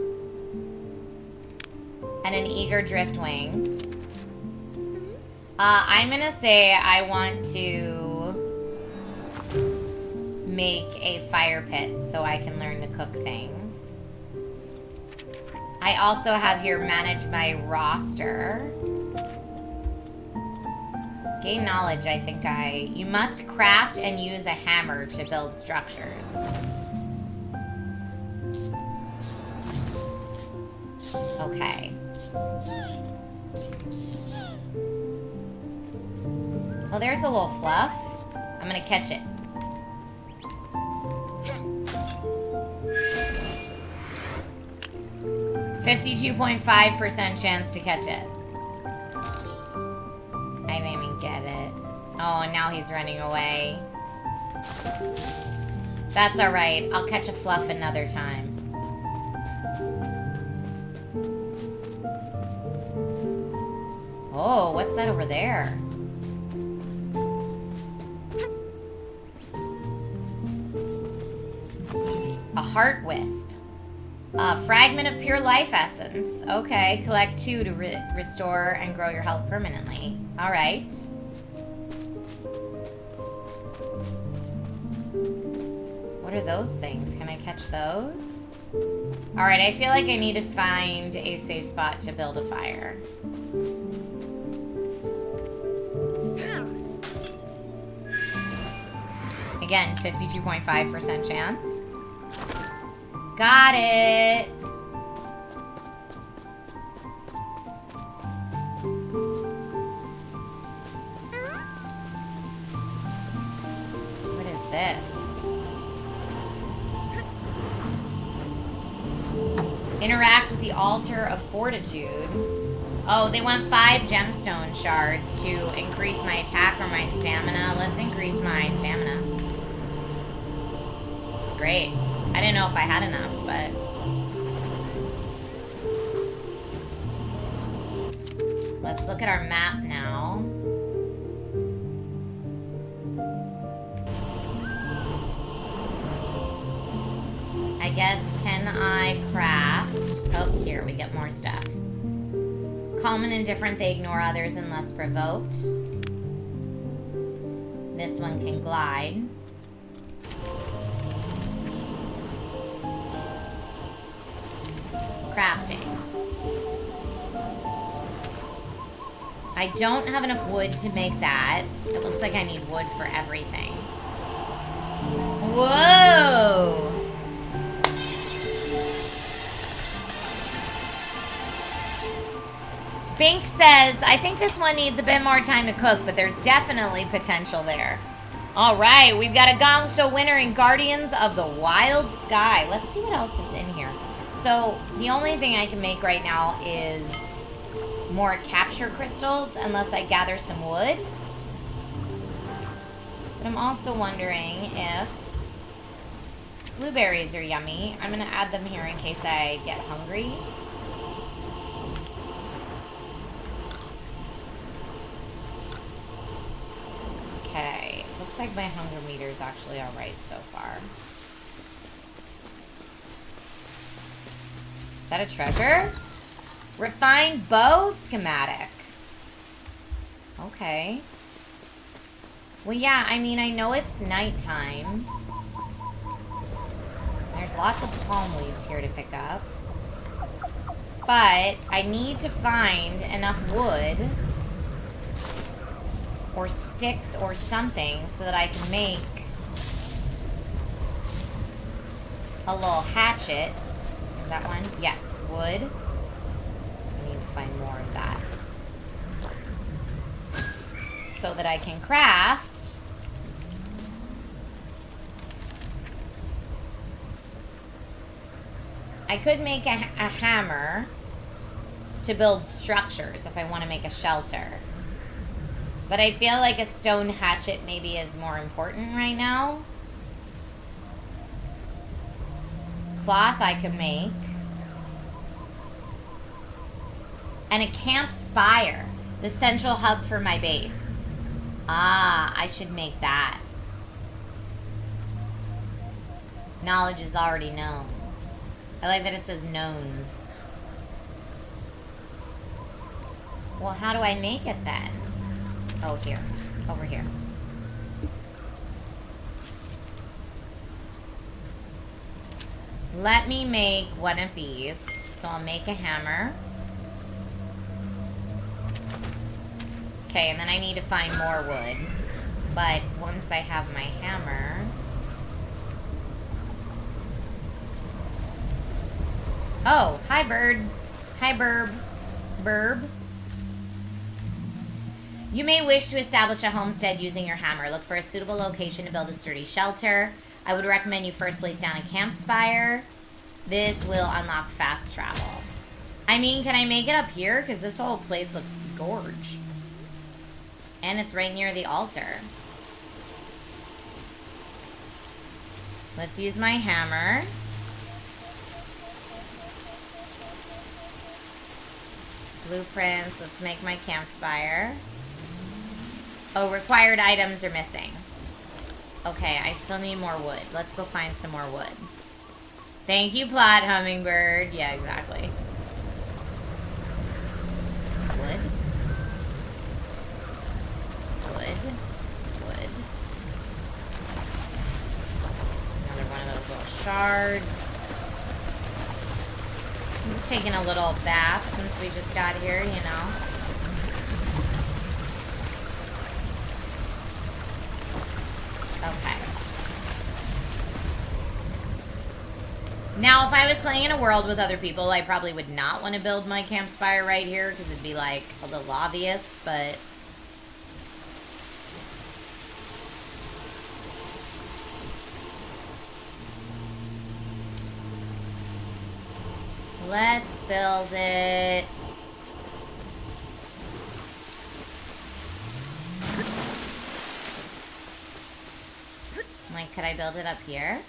And an eager driftwing. I'm gonna say I want to make a fire pit so I can learn to cook things. I also have here manage my roster. Gain knowledge, I think you must craft and use a hammer to build structures. Okay. Well, there's a little fluff. I'm gonna catch it. .52% chance to catch it. I didn't even get it. Oh, and now he's running away. That's alright. I'll catch a fluff another time. Oh, what's that over there? A heart wisp. A fragment of pure life essence. Okay, collect 2 to restore and grow your health permanently. Alright. What are those things? Can I catch those? Alright, I feel like I need to find a safe spot to build a fire. Again, 52.5% chance. Got it! What is this? Interact with the altar of fortitude. Oh, they want 5 gemstone shards to increase my attack or my stamina. Let's increase my stamina. Great. I didn't know if I had enough, but... Let's look at our map now. I guess, can I craft... Oh, here, we get more stuff. Calm and indifferent, they ignore others unless provoked. This one can glide. Crafting. I don't have enough wood to make that. It looks like I need wood for everything. Whoa! Bink says, I think this one needs a bit more time to cook, but there's definitely potential there. All right, we've got a Gong Show winner in Guardians of the Wild Sky. Let's see what else is in here. So, the only thing I can make right now is more capture crystals, unless I gather some wood. But I'm also wondering if blueberries are yummy. I'm going to add them here in case I get hungry. Okay, looks like my hunger meter is actually alright so far. Is that a treasure? Refined bow schematic. Okay. Well, yeah, I mean, I know it's nighttime. There's lots of palm leaves here to pick up. But I need to find enough wood or sticks or something so that I can make a little hatchet. Is that one? Yes, wood. I need to find more of that so that I can craft I could make a hammer to build structures if I want to make a shelter. But I feel like a stone hatchet maybe is more important right now. Cloth I could make. And a camp spire. The central hub for my base. Ah, I should make that. Knowledge is already known. I like that it says knowns. Well, how do I make it then? Oh, here. Over here. Let me make one of these. So I'll make a hammer. Okay, and then I need to find more wood. But once I have my hammer... Oh, hi, bird. Hi, burb. Burb. You may wish to establish a homestead using your hammer. Look for a suitable location to build a sturdy shelter. I would recommend you first place down a camp spire. This will unlock fast travel. I mean, can I make it up here? Because this whole place looks gorge. And it's right near the altar. Let's use my hammer. Blueprints. Let's make my camp spire. Oh, required items are missing. Okay, I still need more wood. Let's go find some more wood. Thank you, Plot Hummingbird. Yeah, exactly. Wood. Wood. Wood. Another one of shards. I'm just taking a little bath since we just got here, you know. Okay. Now, if I was playing in a world with other people, I probably would not want to build my campfire right here because it'd be like a little obvious, but... let's build it. Like, could I build it up here?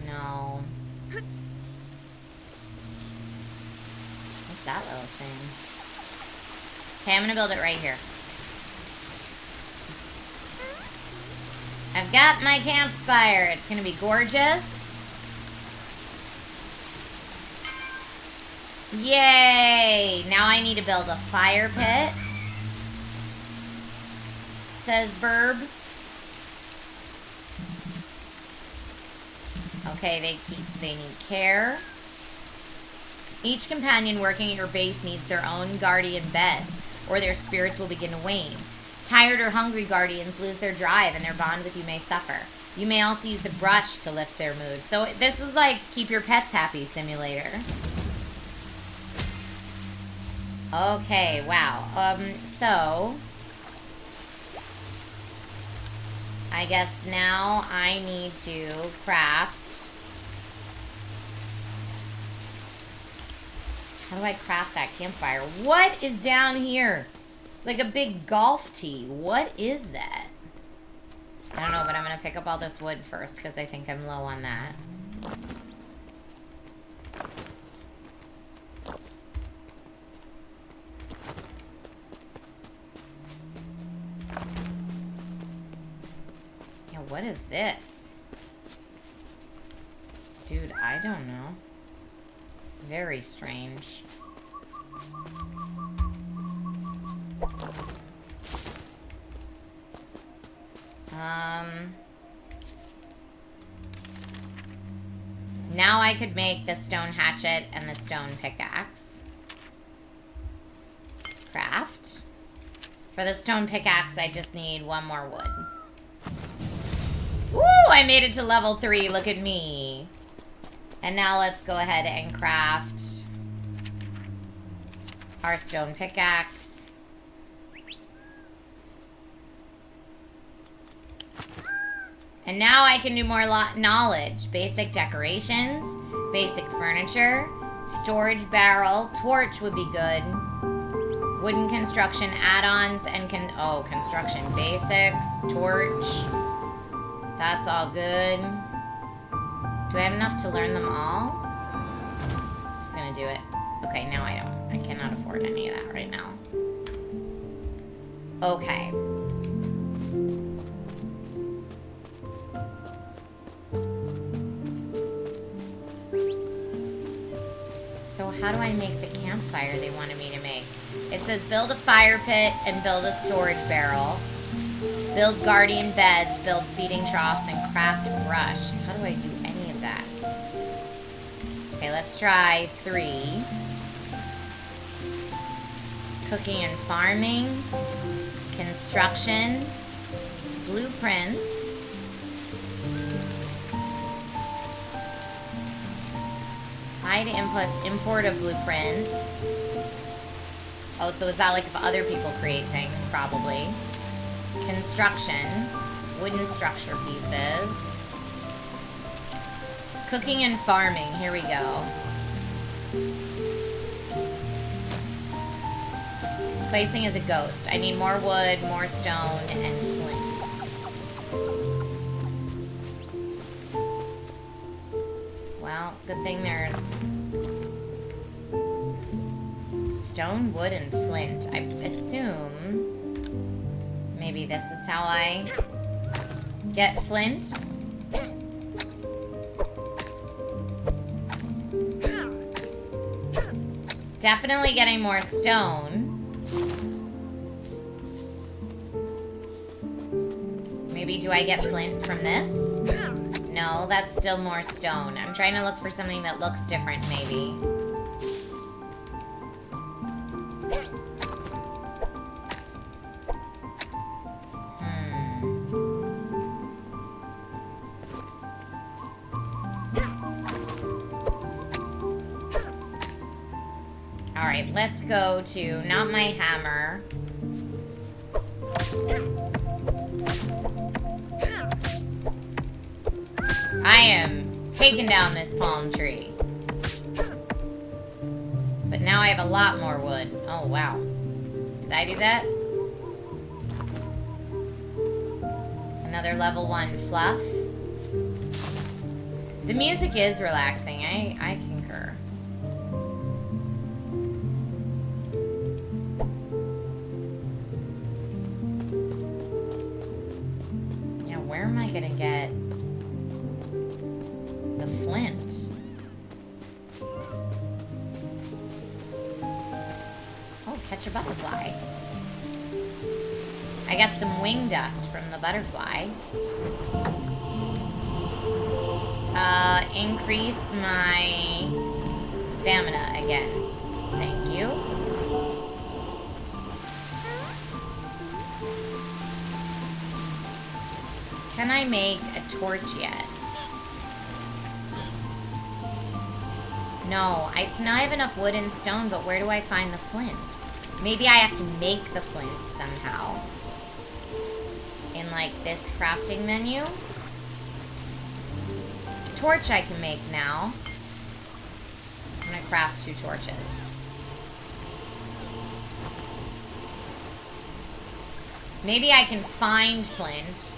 No. What's that little thing? Okay, I'm gonna build it right here. I've got my campfire. It's gonna be gorgeous. Yay! Now I need to build a fire pit. Says Burb. Okay, they need care. Each companion working at your base needs their own guardian bed, or their spirits will begin to wane. Tired or hungry guardians lose their drive, and their bond with you may suffer. You may also use the brush to lift their mood. So this is like keep your pets happy simulator. Okay, wow. So I guess now I need to craft. How do I craft that campfire? What is down here? It's like a big golf tee. What is that? I don't know, but I'm gonna pick up all this wood first because I think I'm low on that. Yeah, what is this? Dude, I don't know. Very strange. Now I could make the stone hatchet and the stone pickaxe. Craft. For the stone pickaxe, I just need one more wood. Woo! I made it to level 3. Look at me. And now let's go ahead and craft our stone pickaxe. And now I can do more knowledge. Basic decorations, basic furniture, storage barrel, torch would be good. Wooden construction add-ons and construction basics, torch. That's all good. Do I have enough to learn them all? Just gonna do it. Okay, now I don't. I cannot afford any of that right now. Okay. So how do I make the campfire they wanted me to make? It says build a fire pit and build a storage barrel. Build guardian beds, build feeding troughs, and craft brush. How do I do any of that? Okay, let's try 3. Cooking and farming. Construction. Blueprints. Hide inputs, import a blueprint. Oh, so is that like if other people create things? Probably. Construction. Wooden structure pieces. Cooking and farming. Here we go. Placing as a ghost. I need more wood, more stone, and flint. Well, good thing there's stone, wood, and flint. I assume maybe this is how I get flint. Definitely getting more stone. Maybe do I get flint from this? No, that's still more stone. I'm trying to look for something that looks different, maybe. Alright, let's go to not my hammer. I am taking down this palm tree. But now I have a lot more wood. Oh, wow. Did I do that? Another level 1 fluff. The music is relaxing. I concur. Yeah, where am I gonna get the flint? Oh, catch a butterfly. I got some wing dust from the butterfly. Increase my stamina again. Thank you. Can I make a torch yet? No, I still have enough wood and stone, but where do I find the flint? Maybe I have to make the flint somehow. In like this crafting menu. Torch I can make now. I'm gonna craft 2 torches. Maybe I can find flint.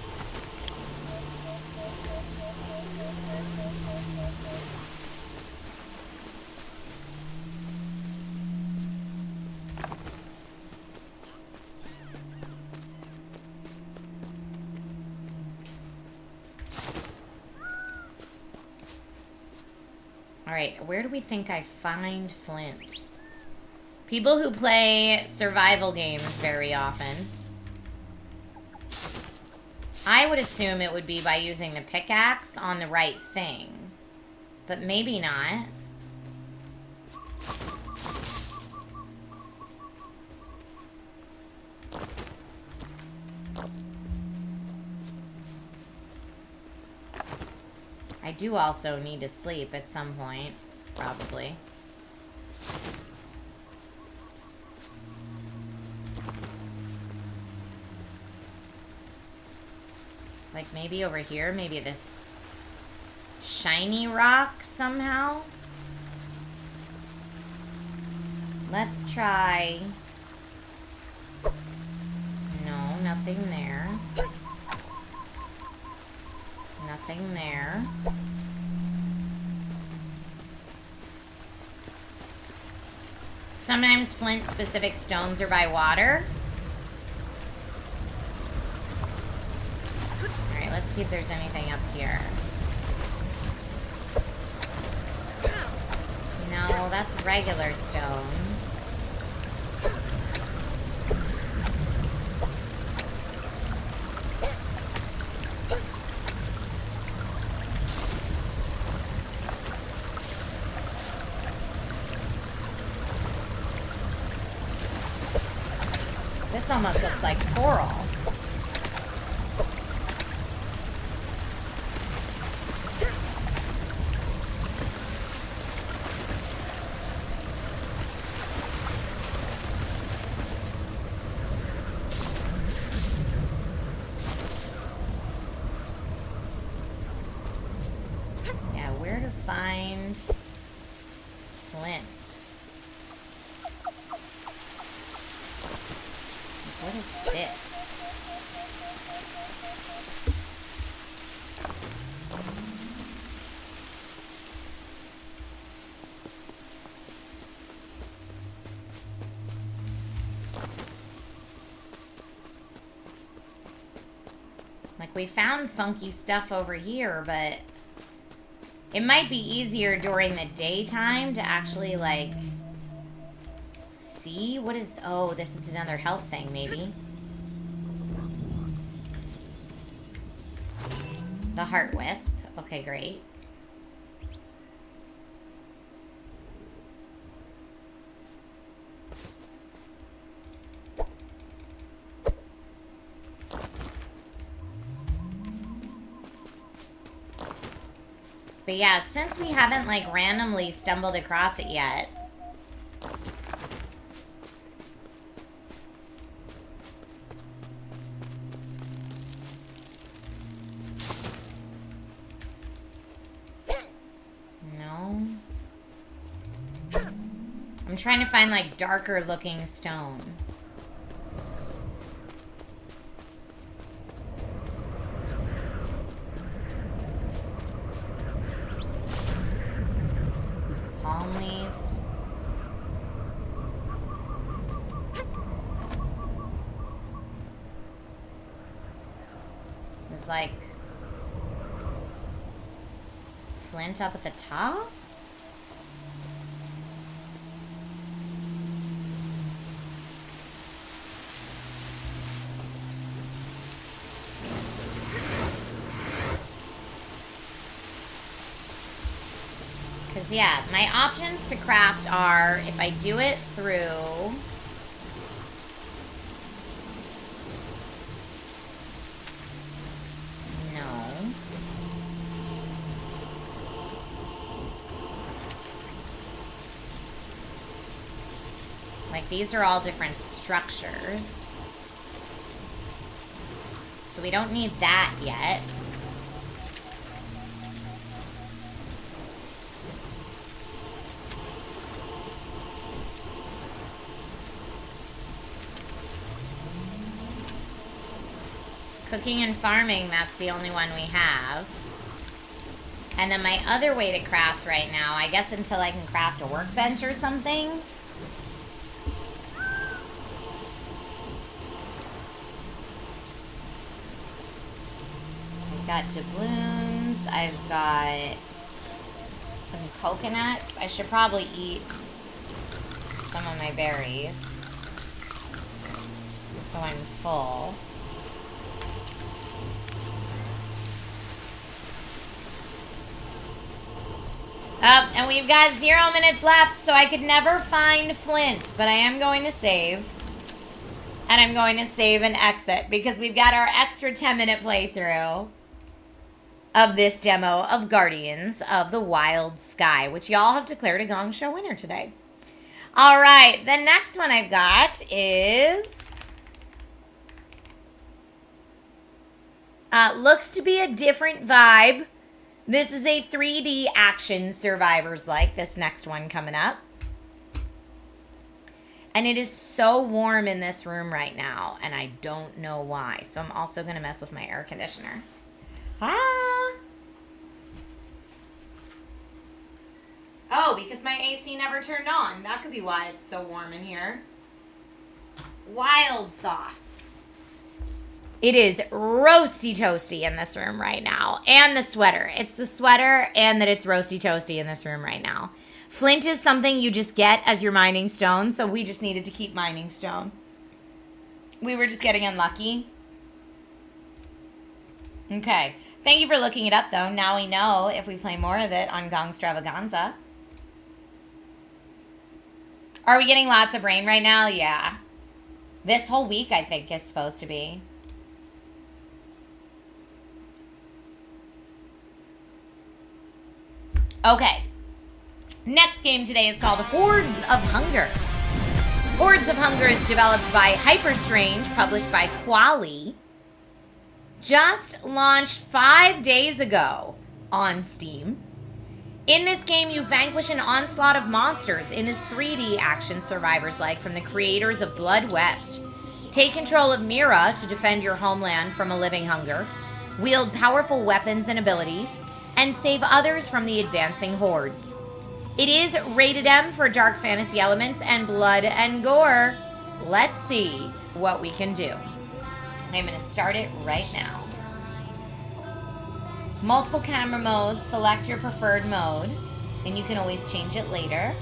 Alright, where do we think I find flint? People who play survival games very often. I would assume it would be by using the pickaxe on the right thing. But maybe not. I do also need to sleep at some point, probably. Like maybe over here, maybe this shiny rock somehow. Let's try. No, nothing there. Nothing there. Sometimes flint-specific stones are by water. Alright, let's see if there's anything up here. No, that's regular stone. This almost looks like coral. Yeah, where to find flint? What is this? Like, we found funky stuff over here, but it might be easier during the daytime to actually, like, see? What is... Oh, this is another health thing, maybe. The heart wisp. Okay, great. But yeah, since we haven't, like, randomly stumbled across it yet. No. I'm trying to find, like, darker looking stone. Palm leaf. There's like flint up at the top. Because, yeah, my options to craft are, if I do it through... No. Like, these are all different structures. So we don't need that yet. Cooking and farming, that's the only one we have. And then my other way to craft right now, I guess until I can craft a workbench or something. I've got doubloons. I've got some coconuts. I should probably eat some of my berries so I'm full. And we've got 0 minutes left, so I could never find flint, but I am going to save. And I'm going to save and exit, because we've got our extra 10-minute playthrough of this demo of Guardians of the Wild Sky, which y'all have declared a Gong Show winner today. All right, the next one I've got is... looks to be a different vibe. This is a 3D action survivors-like, this next one coming up. And it is so warm in this room right now, and I don't know why. So I'm also going to mess with my air conditioner. Ah! Oh, because my AC never turned on. That could be why it's so warm in here. Wild sauce. It is roasty toasty in this room right now. And the sweater. It's the sweater and that it's roasty toasty in this room right now. Flint is something you just get as you're mining stone, so we just needed to keep mining stone. We were just getting unlucky. Okay. Thank you for looking it up, though. Now we know if we play more of it on Gong Stravaganza. Are we getting lots of rain right now? Yeah. This whole week, I think, is supposed to be. Okay. Next game today is called Hordes of Hunger. Hordes of Hunger is developed by Hyperstrange, published by Quali. Just launched 5 days ago on Steam. In this game, you vanquish an onslaught of monsters in this 3D action survivors-like from the creators of Blood West. Take control of Mira to defend your homeland from a living hunger, wield powerful weapons and abilities, and save others from the advancing hordes. It is rated M for dark fantasy elements and blood and gore. Let's see what we can do. I'm going to start it right now. Multiple camera modes. Select your preferred mode, and you can always change it later.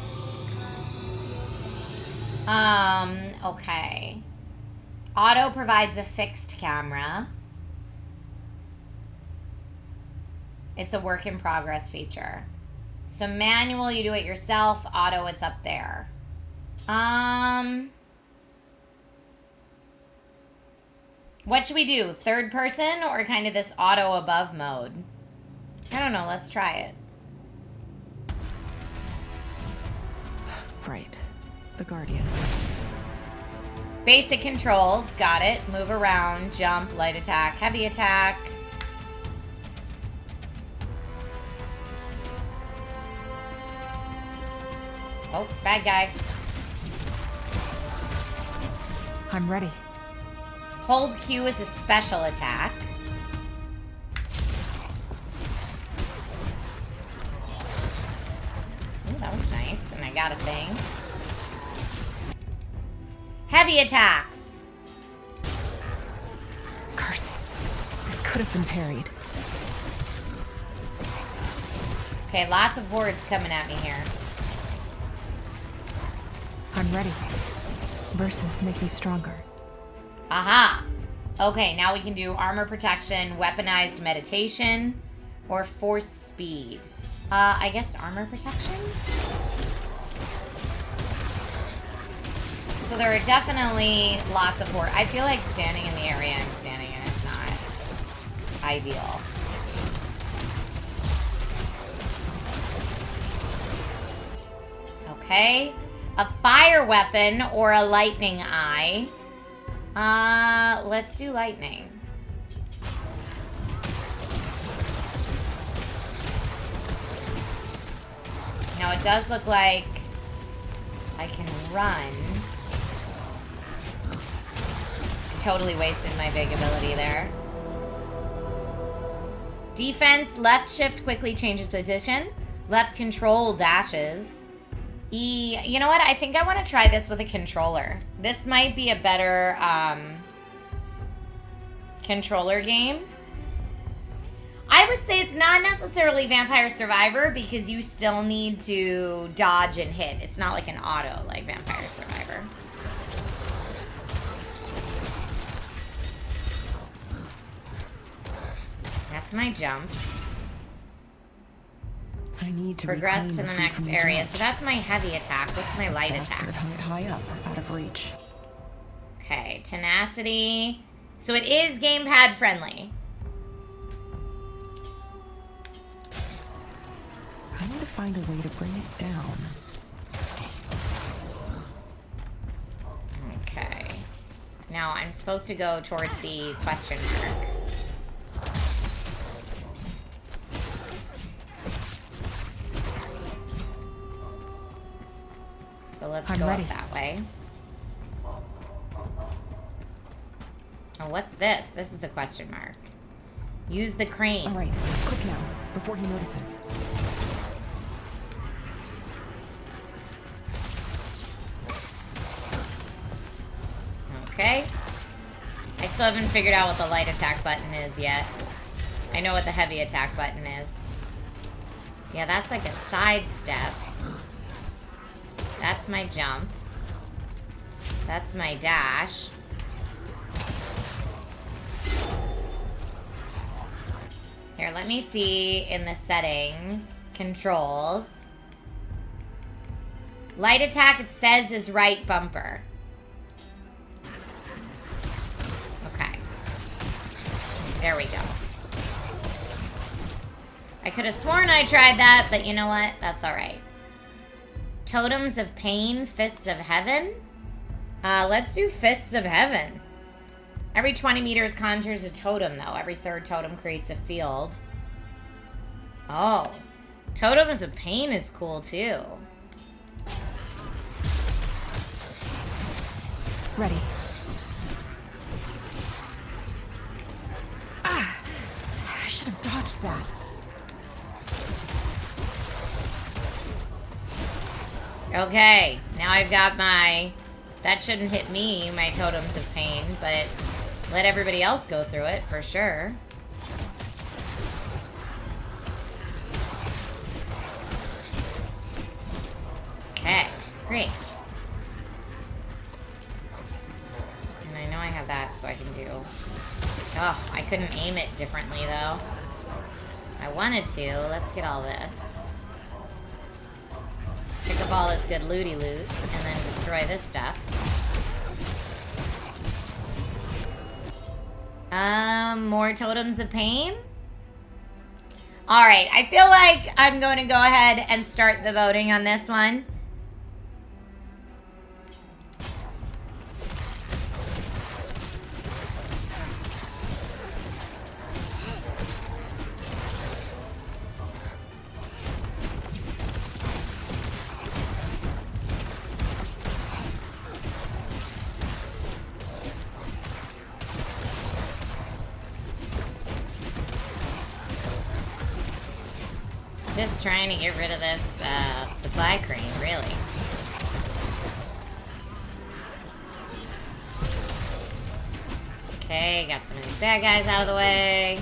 Okay. Auto provides a fixed camera. It's a work in progress feature. So manual, you do it yourself. Auto, it's up there. What should we do? Third person or kind of this auto above mode? I don't know. Let's try it.
Right. The Guardian.
Basic controls. Got it. Move around. Jump. Light attack. Heavy attack. Oh, bad guy.
I'm ready.
Hold Q is a special attack. Ooh, that was nice. And I got a thing. Heavy attacks.
Curses. This could have been parried.
Okay, lots of hordes coming at me here.
I'm ready. Verses make me stronger.
Aha! Okay, now we can do armor protection, weaponized meditation, or force speed. I guess armor protection? So there are definitely lots of hordes. I feel like standing in the area I'm standing in is not ideal. Okay. A fire weapon or a lightning eye. Let's do lightning. Now it does look like I can run. I totally wasted my big ability there. Defense, left shift quickly changes position. Left control dashes. E, you know what? I think I want to try this with a controller. This might be a better controller game. I would say it's not necessarily Vampire Survivor because you still need to dodge and hit. It's not like an auto like Vampire Survivor. That's my jump.
I need to
Progress to
reclaim
the
feet
next
from the
area.
judge.
So that's my heavy attack. What's my light
Bastard
attack?
hung it high up, out of reach.
Okay, tenacity. So it is gamepad friendly.
I need to find a way to bring it down.
Okay. Now I'm supposed to go towards the question mark. So let's
I'm
go
ready.
up that way. Oh, what's this? This is the question mark. Use the crane.
All right, quick now, before he notices.
Okay. I still haven't figured out what the light attack button is yet. I know what the heavy attack button is. Yeah, that's like a side step. That's my jump. That's my dash. Here, let me see in the settings. Controls. Light attack, it says, is right bumper. Okay. There we go. I could have sworn I tried that, but you know what? That's alright. Totems of Pain, Fists of Heaven. Let's do Fists of Heaven. Every 20 meters conjures a totem, though. Every third totem creates a field. Oh. Totems of Pain is cool, too.
Ready. Ah! I should have dodged that.
Okay, now I've got my... That shouldn't hit me, my Totems of Pain, but let everybody else go through it, for sure. Okay, great. And I know I have that, so I can do... Oh, I couldn't aim it differently, though. I wanted to. Let's get all this. Pick up all this good looty loot, and then destroy this stuff. More totems of pain? Alright, I feel like I'm going to go ahead and start the voting on this one. Just trying to get rid of this supply crane, really. Okay, got some of these bad guys out of the way.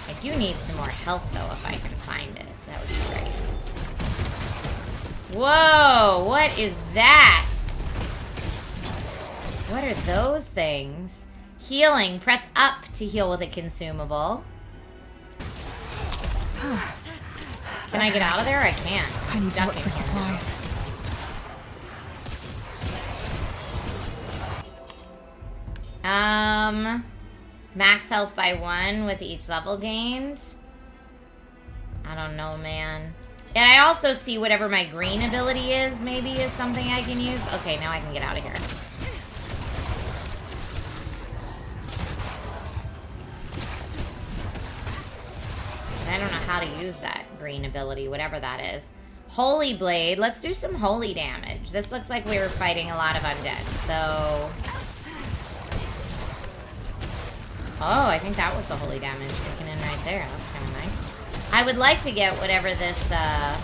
I do need some more health, though, if I can find it. That would be great. Whoa! What is that? What are those things? Healing. Press up to heal with a consumable. Can I get out of there? I can't.
I need to look for supplies.
Max health by 1 with each level gained. I don't know, man. And I also see whatever my green ability is, maybe is something I can use. Okay, now I can get out of here. I don't know how to use that green ability, whatever that is. Holy Blade. Let's do some holy damage. This looks like we were fighting a lot of undead, so... Oh, I think that was the holy damage kicking in right there. That's kind of nice. I would like to get whatever this, I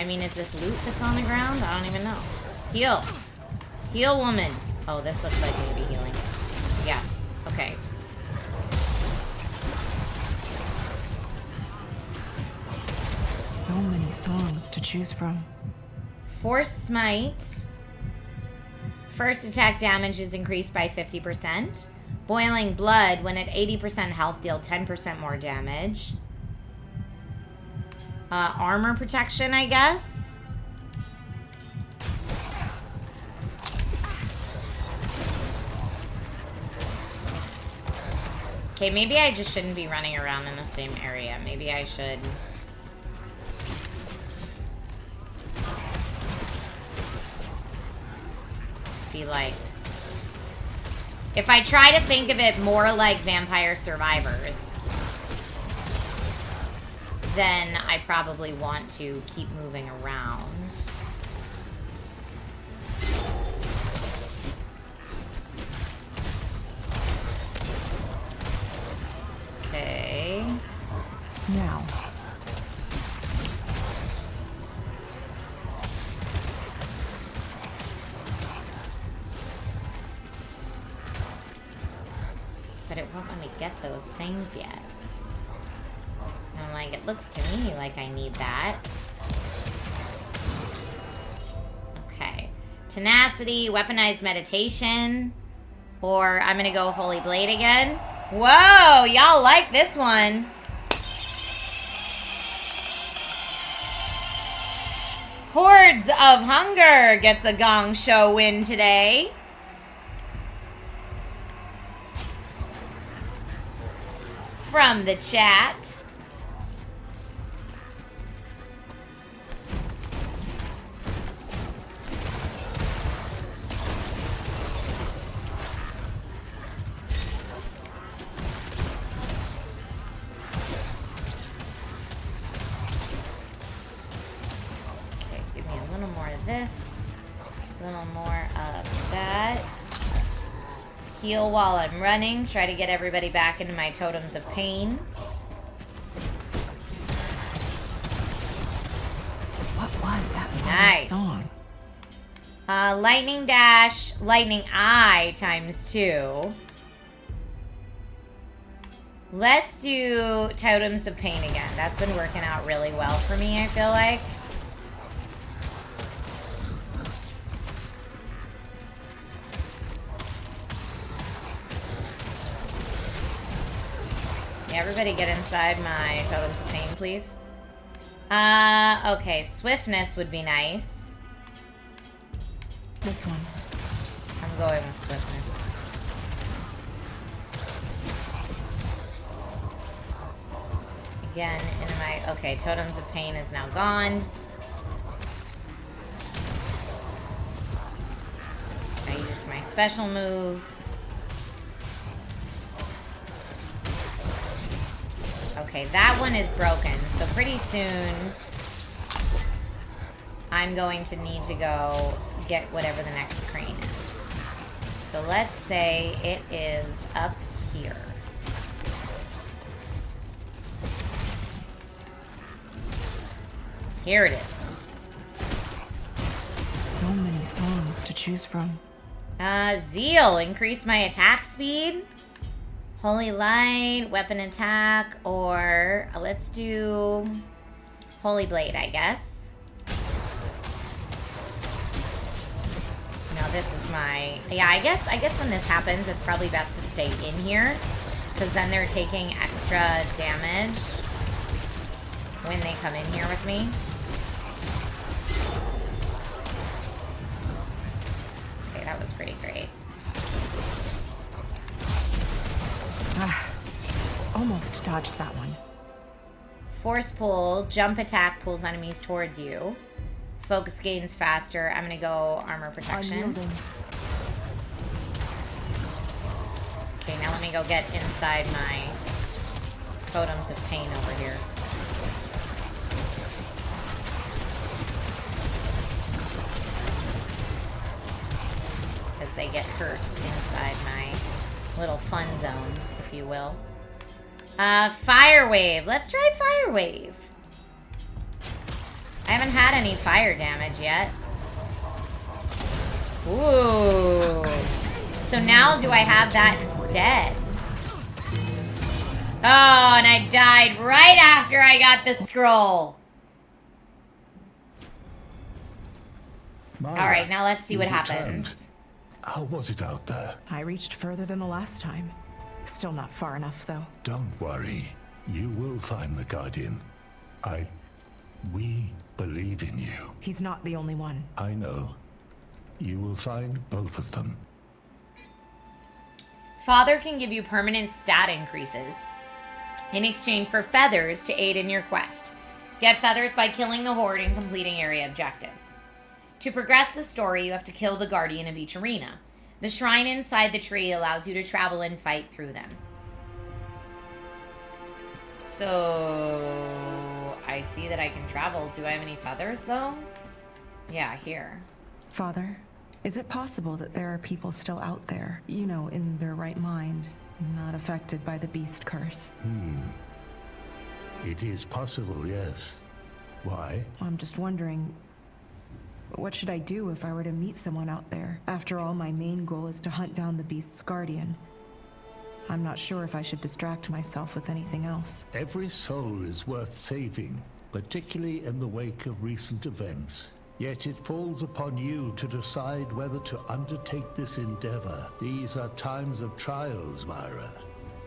mean, is this loot that's on the ground? I don't even know. Heal. Heal, woman. Oh, this looks like maybe healing. Yes. Okay.
So many songs to choose from.
Force Smite. First attack damage is increased by 50%. Boiling Blood, when at 80% health, deal 10% more damage. Armor protection, I guess. Okay, maybe I just shouldn't be running around in the same area. Maybe I should... be like... If I try to think of it more like Vampire Survivors, then I probably want to keep moving around. Okay.
Now.
But it won't let me get those things yet. I'm like, it looks to me like I need that. Okay. Tenacity, weaponized meditation, or I'm gonna go Holy Blade again. Whoa, y'all like this one. Hordes of Hunger gets a Gong Show win today. From the chat. Okay, give me a little more of this. A little more of that. Heal while I'm running. Try to get everybody back into my totems of pain.
What was that
Nice.
song?
Lightning Dash, Lightning Eye ×2. Let's do Totems of Pain again. That's been working out really well for me, I feel like. Yeah, everybody get inside my totems of pain, please. Okay, swiftness would be nice.
This one.
I'm going with swiftness. Again, into my... Okay, totems of pain is now gone. I used my special move. Okay, that one is broken, so pretty soon I'm going to need to go get whatever the next crane is. So let's say it is up here. Here it is.
So many songs to choose from.
Zeal, increase my attack speed. Holy Light, weapon attack, or let's do Holy Blade, I guess. No, this is my... Yeah, I guess when this happens, it's probably best to stay in here, because then they're taking extra damage when they come in here with me. Okay, that was pretty great.
Almost dodged that one.
Force pull, jump attack pulls enemies towards you. Focus gains faster. I'm gonna go armor protection.
Unyielding.
Okay, now let me go get inside my totems of pain over here. Because they get hurt inside my little fun zone, if you will. Fire Wave. Let's try Fire Wave. I haven't had any fire damage yet. Ooh. So now do I have that instead? Oh, and I died right after I got the scroll. Alright, now let's see what happens.
How was it out there?
I reached further than the last time. Still not far enough, though.
Don't worry. You will find the Guardian. We believe in you.
He's not the only one.
I know. You will find both of them.
Father can give you permanent stat increases in exchange for feathers to aid in your quest. Get feathers by killing the Horde and completing area objectives. To progress the story, you have to kill the Guardian of each arena. The shrine inside the tree allows you to travel and fight through them. So, I see that I can travel. Do I have any feathers, though? Yeah, here.
Father, is it possible that there are people still out there, you know, in their right mind, not affected by the beast curse?
It is possible, yes. Why?
I'm just wondering, what should I do if I were to meet someone out there? After all, my main goal is to hunt down the beast's guardian. I'm not sure if I should distract myself with anything else.
Every soul is worth saving, particularly in the wake of recent events. Yet it falls upon you to decide whether to undertake this endeavor. These are times of trials, Myra.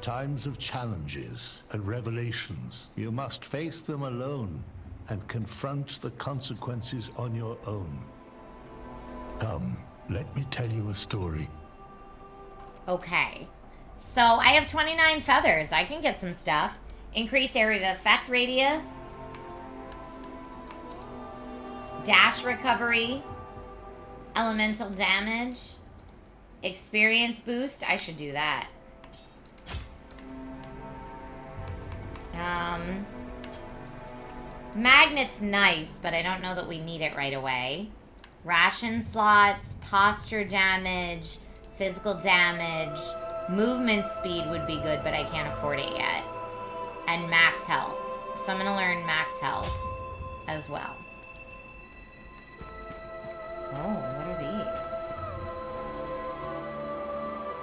Times of challenges and revelations. You must face them alone and confront the consequences on your own. Come, let me tell you a story.
Okay. So, I have 29 feathers. I can get some stuff. Increase area of effect radius. Dash recovery. Elemental damage. Experience boost. I should do that. Magnet's nice, but I don't know that we need it right away. Ration slots, posture damage, physical damage, movement speed would be good, but I can't afford it yet. And max health. So I'm gonna learn max health as well. Oh, what are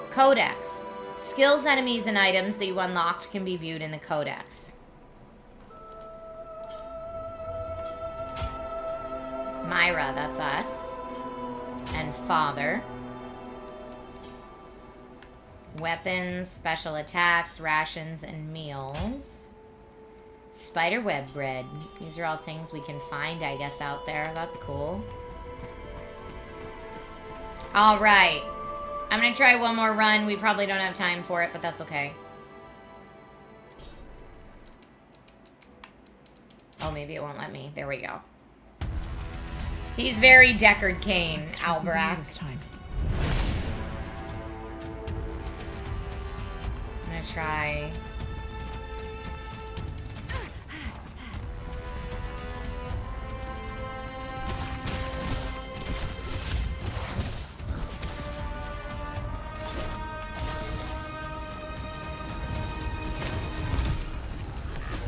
these? Codex. Skills, enemies, and items that you unlocked can be viewed in the Codex. Myra, that's us. And Father. Weapons, special attacks, rations, and meals. Spiderweb bread. These are all things we can find, I guess, out there. That's cool. Alright. I'm gonna try one more run. We probably don't have time for it, but that's okay. Oh, maybe it won't let me. There we go. He's very Deckard Cain, Alberac.
This time.
I'm gonna try.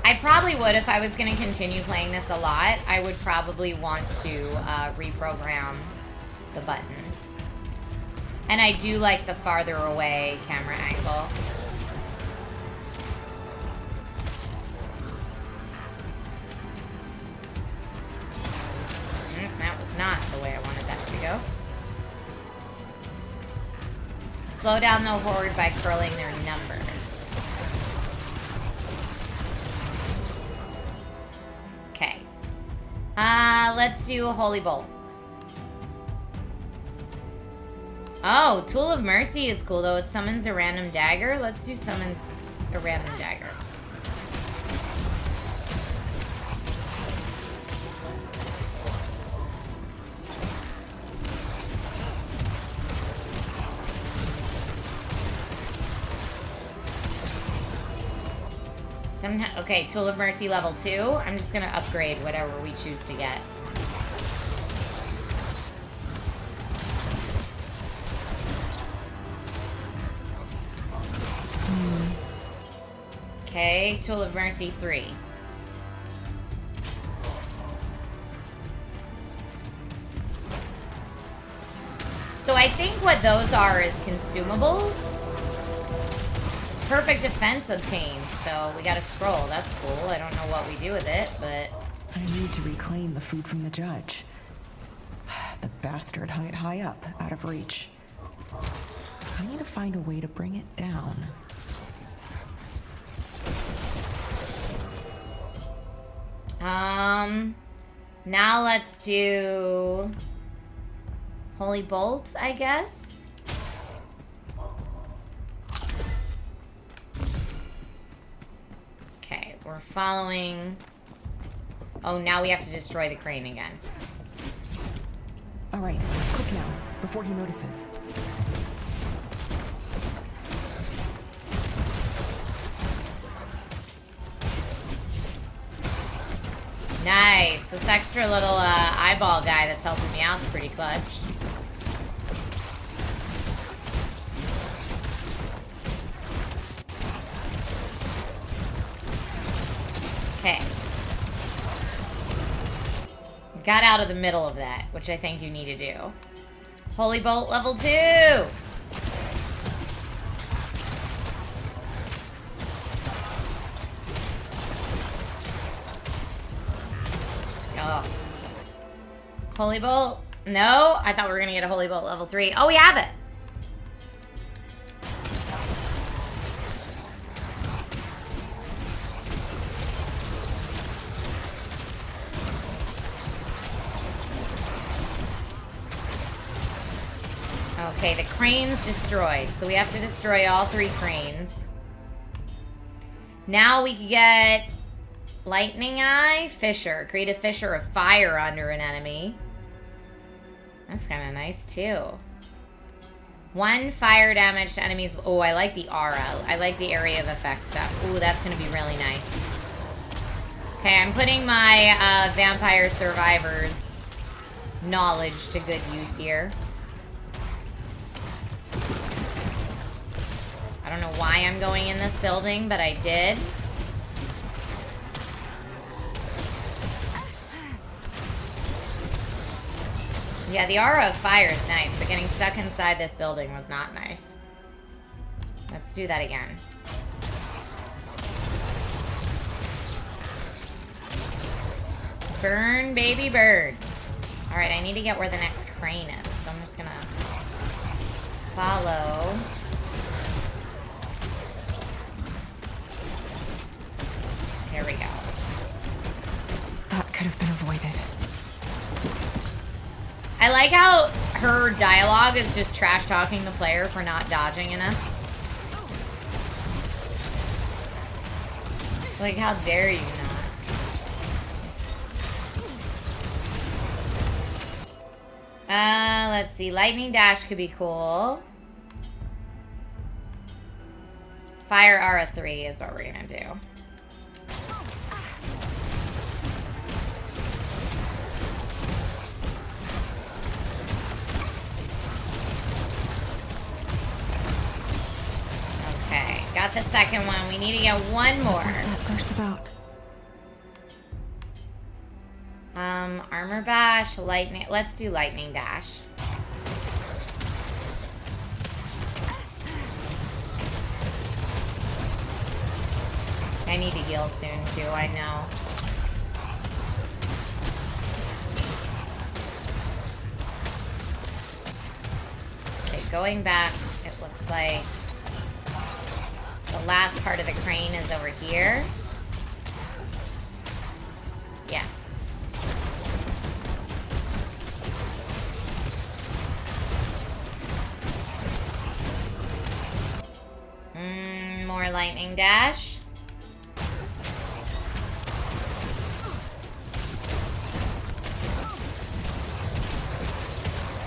I probably would, if I was going to continue playing this a lot, I would probably want to reprogram the buttons. And I do like the farther away camera angle. That was not the way I wanted that to go. Slow down the horde by curling their numbers. Okay. Let's do a Holy Bolt. Oh, Tool of Mercy is cool, though. It summons a random dagger. Let's do summons a random dagger. Okay, Tool of Mercy level 2. I'm just gonna upgrade whatever we choose to get. Okay, Tool of Mercy 3. So I think what those are is consumables. Perfect defense obtained, so we got a scroll. That's cool. I don't know what we do with it, but...
I need to reclaim the food from the judge. The bastard hung it high up, out of reach. I need to find a way to bring it down.
Now let's do... Holy Bolt, I guess? Okay, we're following... Oh, now we have to destroy the crane again.
All right, quick now, before he notices.
Nice. This extra little eyeball guy that's helping me out is pretty clutch. Okay. Got out of the middle of that, which I think you need to do. Holy Bolt level 2! Oh. Holy Bolt? No? I thought we were gonna get a Holy Bolt level 3. Oh, we have it! Okay, the crane's destroyed. So we have to destroy all 3 cranes. Now we can get Lightning Eye, Fissure. Create a fissure of fire under an enemy. That's kind of nice too. 1 fire damage to enemies. Oh, I like the aura. I like the area of effect stuff. Ooh, that's going to be really nice. Okay, I'm putting my Vampire Survivors knowledge to good use here. I don't know why I'm going in this building, but I did. Yeah, the aura of fire is nice, but getting stuck inside this building was not nice. Let's do that again. Burn, baby bird. Alright, I need to get where the next crane is, so I'm just gonna follow.
could have been avoided.
I like how her dialogue is just trash talking the player for not dodging enough. Like, how dare you not? Let's see. Lightning Dash could be cool. Fire Aura 3 is what we're gonna do. Okay, got the second one. We need to get one more.
What's that verse about?
Armor Bash, Lightning. Let's do Lightning Dash. I need to heal soon too, I know. Okay, going back, it looks like the last part of the crane is over here. Yes. More Lightning Dash.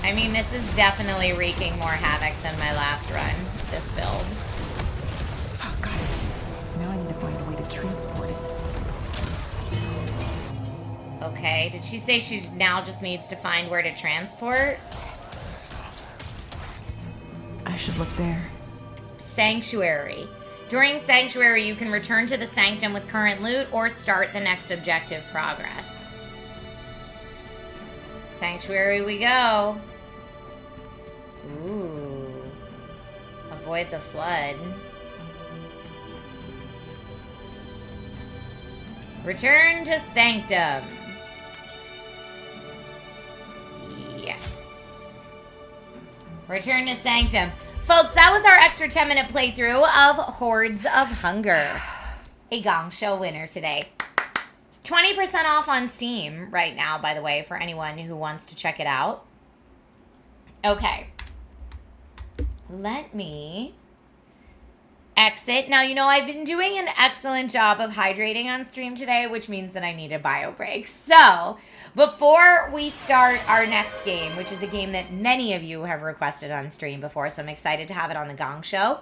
I mean, this is definitely wreaking more havoc than my last run, this build.
Oh, got it. Now I need to find a way to transport it.
Okay, did she say she now just needs to find where to transport?
I should look there.
Sanctuary. During Sanctuary, you can return to the Sanctum with current loot or start the next objective progress. Sanctuary we go. Ooh. Avoid the flood. Return to Sanctum. Yes. Return to Sanctum. Folks, that was our extra 10-minute playthrough of Hordes of Hunger. A Gong Show winner today. It's 20% off on Steam right now, by the way, for anyone who wants to check it out. Okay. Let me exit. Now, you know, I've been doing an excellent job of hydrating on stream today, which means that I need a bio break. So, before we start our next game, which is a game that many of you have requested on stream before, so I'm excited to have it on the Gong Show.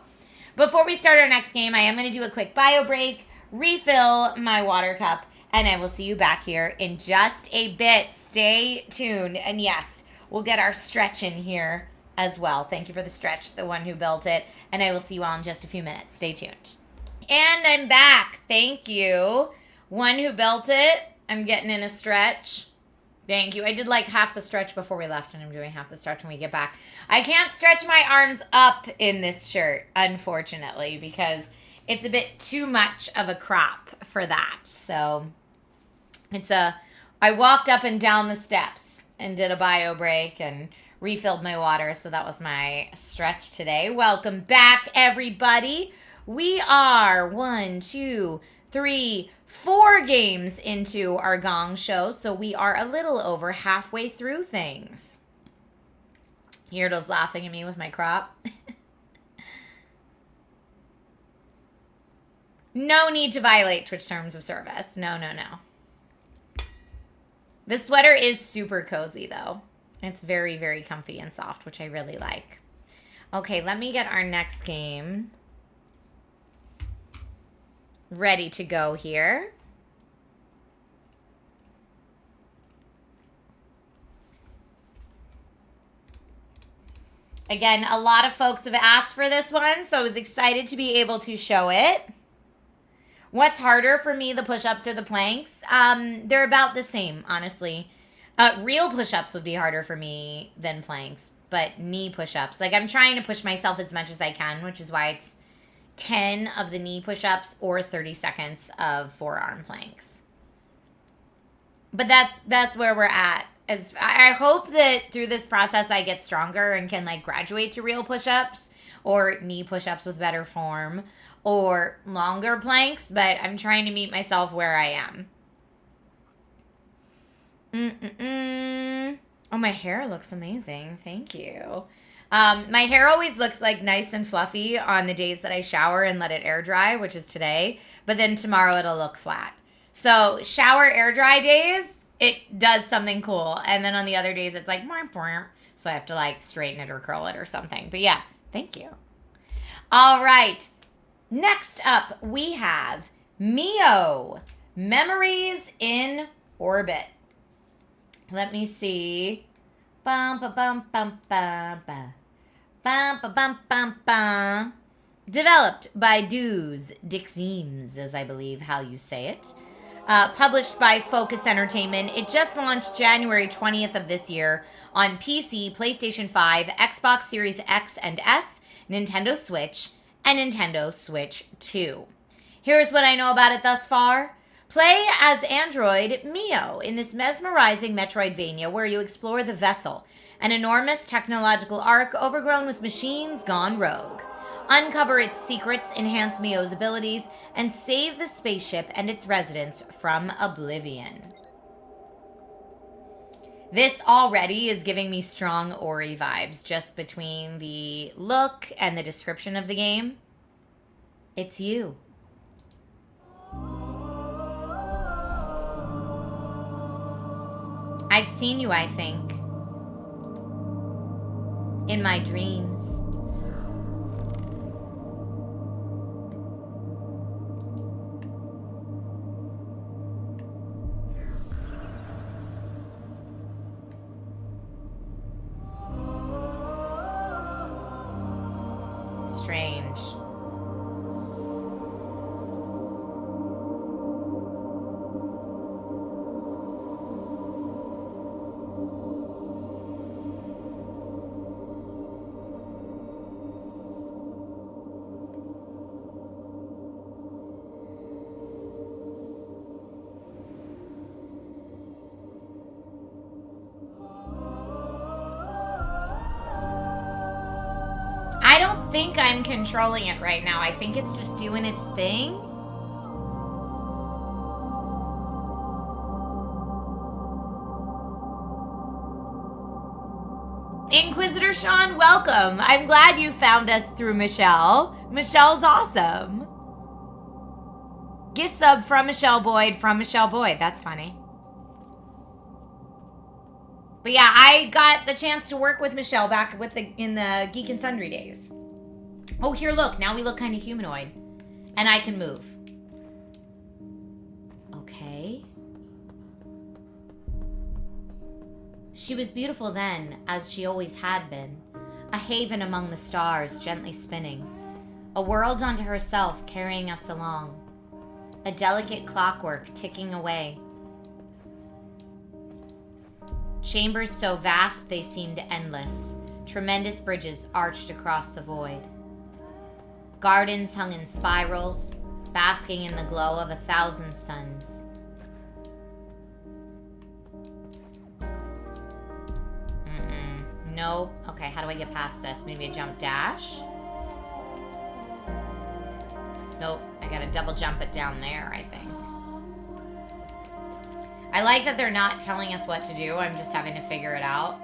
Before we start our next game, I am going to do a quick bio break, refill my water cup, and I will see you back here in just a bit. Stay tuned. And yes, we'll get our stretch in here as well. Thank you for the stretch, the one who built it. And I will see you all in just a few minutes. Stay tuned. And I'm back. Thank you. One who built it. I'm getting in a stretch. Thank you. I did like half the stretch before we left, and I'm doing half the stretch when we get back. I can't stretch my arms up in this shirt, unfortunately, because it's a bit too much of a crop for that. So I walked up and down the steps and did a bio break and refilled my water, so that was my stretch today. Welcome back, everybody. We are 1, 2, 3, 4 games into our Gong Show, so we are a little over halfway through things. Yirtle's laughing at me with my crop. No need to violate Twitch terms of service. No, no, no. The sweater is super cozy, though. It's very, very comfy and soft, which I really like. Okay, let me get our next game ready to go here. Again, a lot of folks have asked for this one, so I was excited to be able to show it. What's harder for me, the push-ups or the planks? They're about the same, honestly. Real push-ups would be harder for me than planks, but knee push-ups. Like, I'm trying to push myself as much as I can, which is why it's 10 of the knee push-ups or 30 seconds of forearm planks. But that's where we're at. I hope that through this process I get stronger and can like graduate to real push-ups or knee push-ups with better form or longer planks, but I'm trying to meet myself where I am. Oh, my hair looks amazing. Thank you. My hair always looks like nice and fluffy on the days that I shower and let it air dry, which is today. But then tomorrow it'll look flat. So shower air dry days, it does something cool. And then on the other days, it's like, so I have to like straighten it or curl it or something. But yeah, thank you. All right. Next up, we have Mio, Memories in Orbit. Let me see. Bum, ba, bum, bum, bum, ba. Bum, ba, bum, bum, bum. Developed by Dixeems, as I believe how you say it. Published by Focus Entertainment. It just launched January 20th of this year on PC, PlayStation 5, Xbox Series X and S, Nintendo Switch, and Nintendo Switch 2. Here's what I know about it thus far. Play as android Mio in this mesmerizing Metroidvania where you explore the Vessel, an enormous technological ark overgrown with machines gone rogue. Uncover its secrets, enhance Mio's abilities, and save the spaceship and its residents from oblivion. This already is giving me strong Ori vibes just between the look and the description of the game. It's you. I've seen you, I think, in my dreams. Strange. I don't think I'm controlling it right now. I think it's just doing its thing. Inquisitor Sean, welcome. I'm glad you found us through Michelle. Michelle's awesome. Gift sub from Michelle Boyd, That's funny. But yeah, I got the chance to work with Michelle back in the Geek and Sundry days. Oh, here, look. Now we look kind of humanoid. And I can move. Okay. She was beautiful then, as she always had been. A haven among the stars, gently spinning. A world unto herself, carrying us along. A delicate clockwork ticking away. Chambers so vast they seemed endless. Tremendous bridges arched across the void. Gardens hung in spirals, basking in the glow of 1,000 suns. No. Okay, how do I get past this? Maybe a jump dash? Nope, I gotta double jump it down there, I think. I like that they're not telling us what to do. I'm just having to figure it out.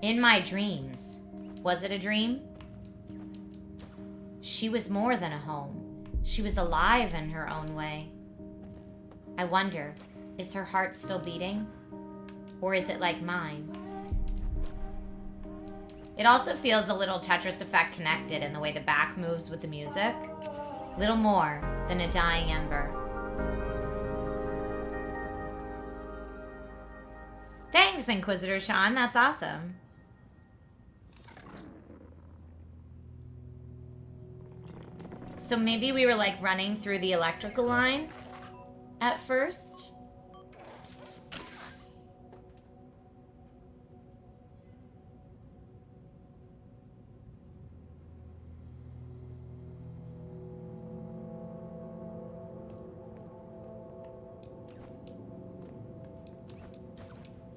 In my dreams. Was it a dream? She was more than a home. She was alive in her own way. I wonder, is her heart still beating? Or is it like mine? It also feels a little Tetris Effect connected in the way the back moves with the music. Little more than a dying ember. Thanks, Inquisitor Sean. That's awesome. So maybe we were like running through the electrical line at first.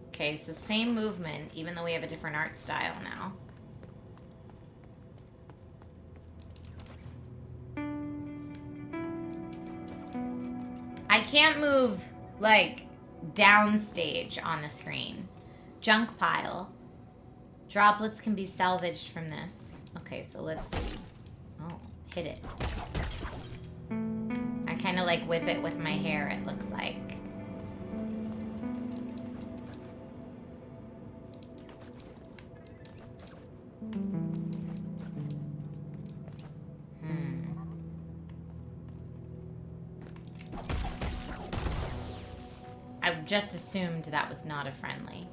Okay, so same movement, even though we have a different art style now. I can't move, like, downstage on the screen. Junk pile. Droplets can be salvaged from this. Okay, so let's see. Oh, hit it. I kind of like whip it with my hair, it looks like. I just assumed that was not a friendly.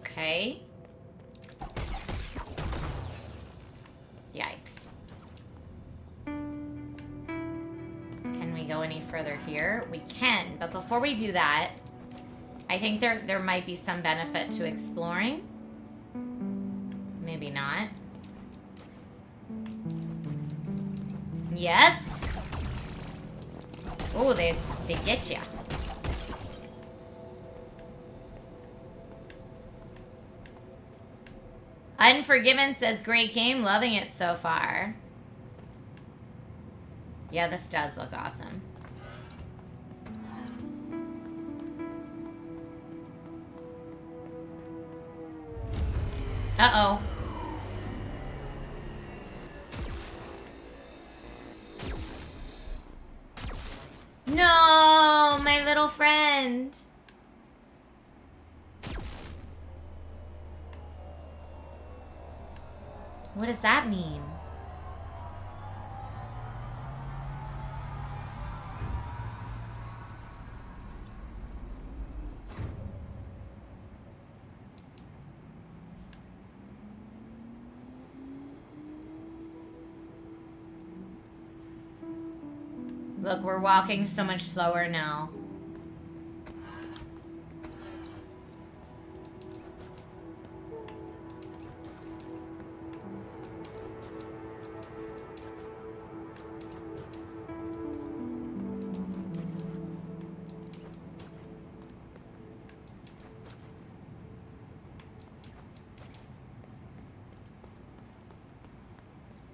Okay. Yikes. Can we go any further here? We can, but before we do that, I think there might be some benefit to exploring. Maybe not. Yes? Oh, they get you. Unforgiven says, great game, loving it so far. Yeah, this does look awesome. Uh-oh. No, my little friend. What does that mean? Look, we're walking so much slower now.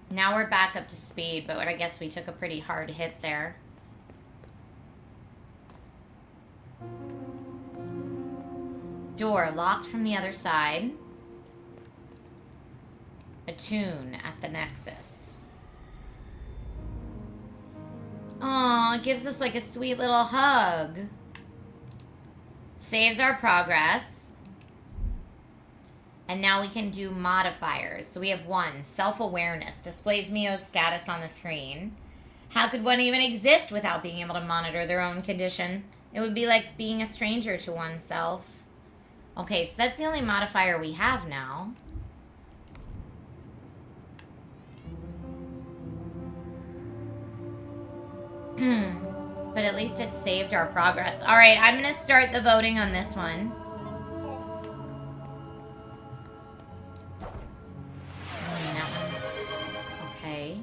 Now we're back up to speed, but I guess we took a pretty hard hit there. Door locked from the other side. Attune at the Nexus. Aw, it gives us like a sweet little hug. Saves our progress. And now we can do modifiers. So we have 1, self-awareness. Displays Mio's status on the screen. How could one even exist without being able to monitor their own condition? It would be like being a stranger to oneself. Okay, so that's the only modifier we have now. But at least it saved our progress. All right, I'm going to start the voting on this one. Okay.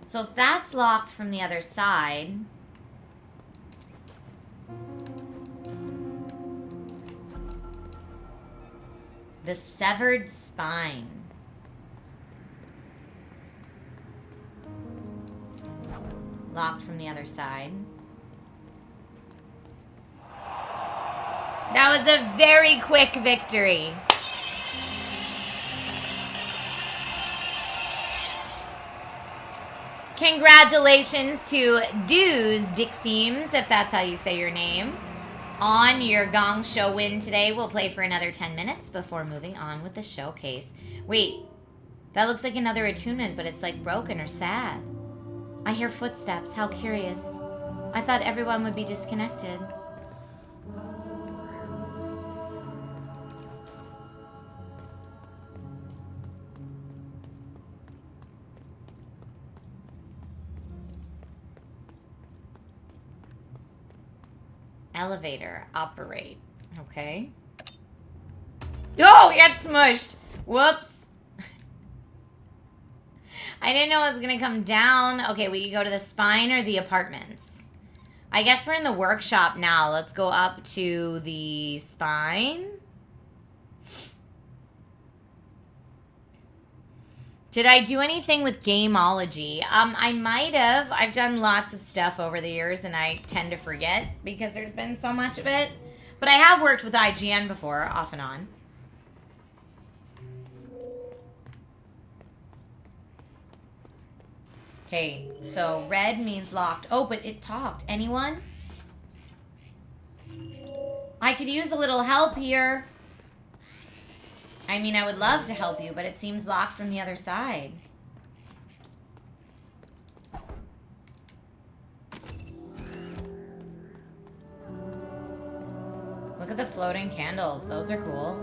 So if that's locked from the other side... The severed spine. Locked from the other side. That was a very quick victory. Congratulations to Dues Dixiems, if that's how you say your name, on your Gong Show win today. We'll play for another 10 minutes before moving on with the showcase. Wait, that looks like another attunement, but it's like broken or sad. I hear footsteps. How curious. I thought everyone would be disconnected. Elevator, operate. Okay. Oh, we got smushed. Whoops. I didn't know it was gonna come down. Okay, we can go to the spine or the apartments. I guess we're in the workshop now. Let's go up to the spine. Did I do anything with Gameology? I might have. I've done lots of stuff over the years, and I tend to forget because there's been so much of it. But I have worked with IGN before, off and on. Okay, so red means locked. Oh, but it talked. Anyone? I could use a little help here. I mean, I would love to help you, but it seems locked from the other side. Look at the floating candles. Those are cool.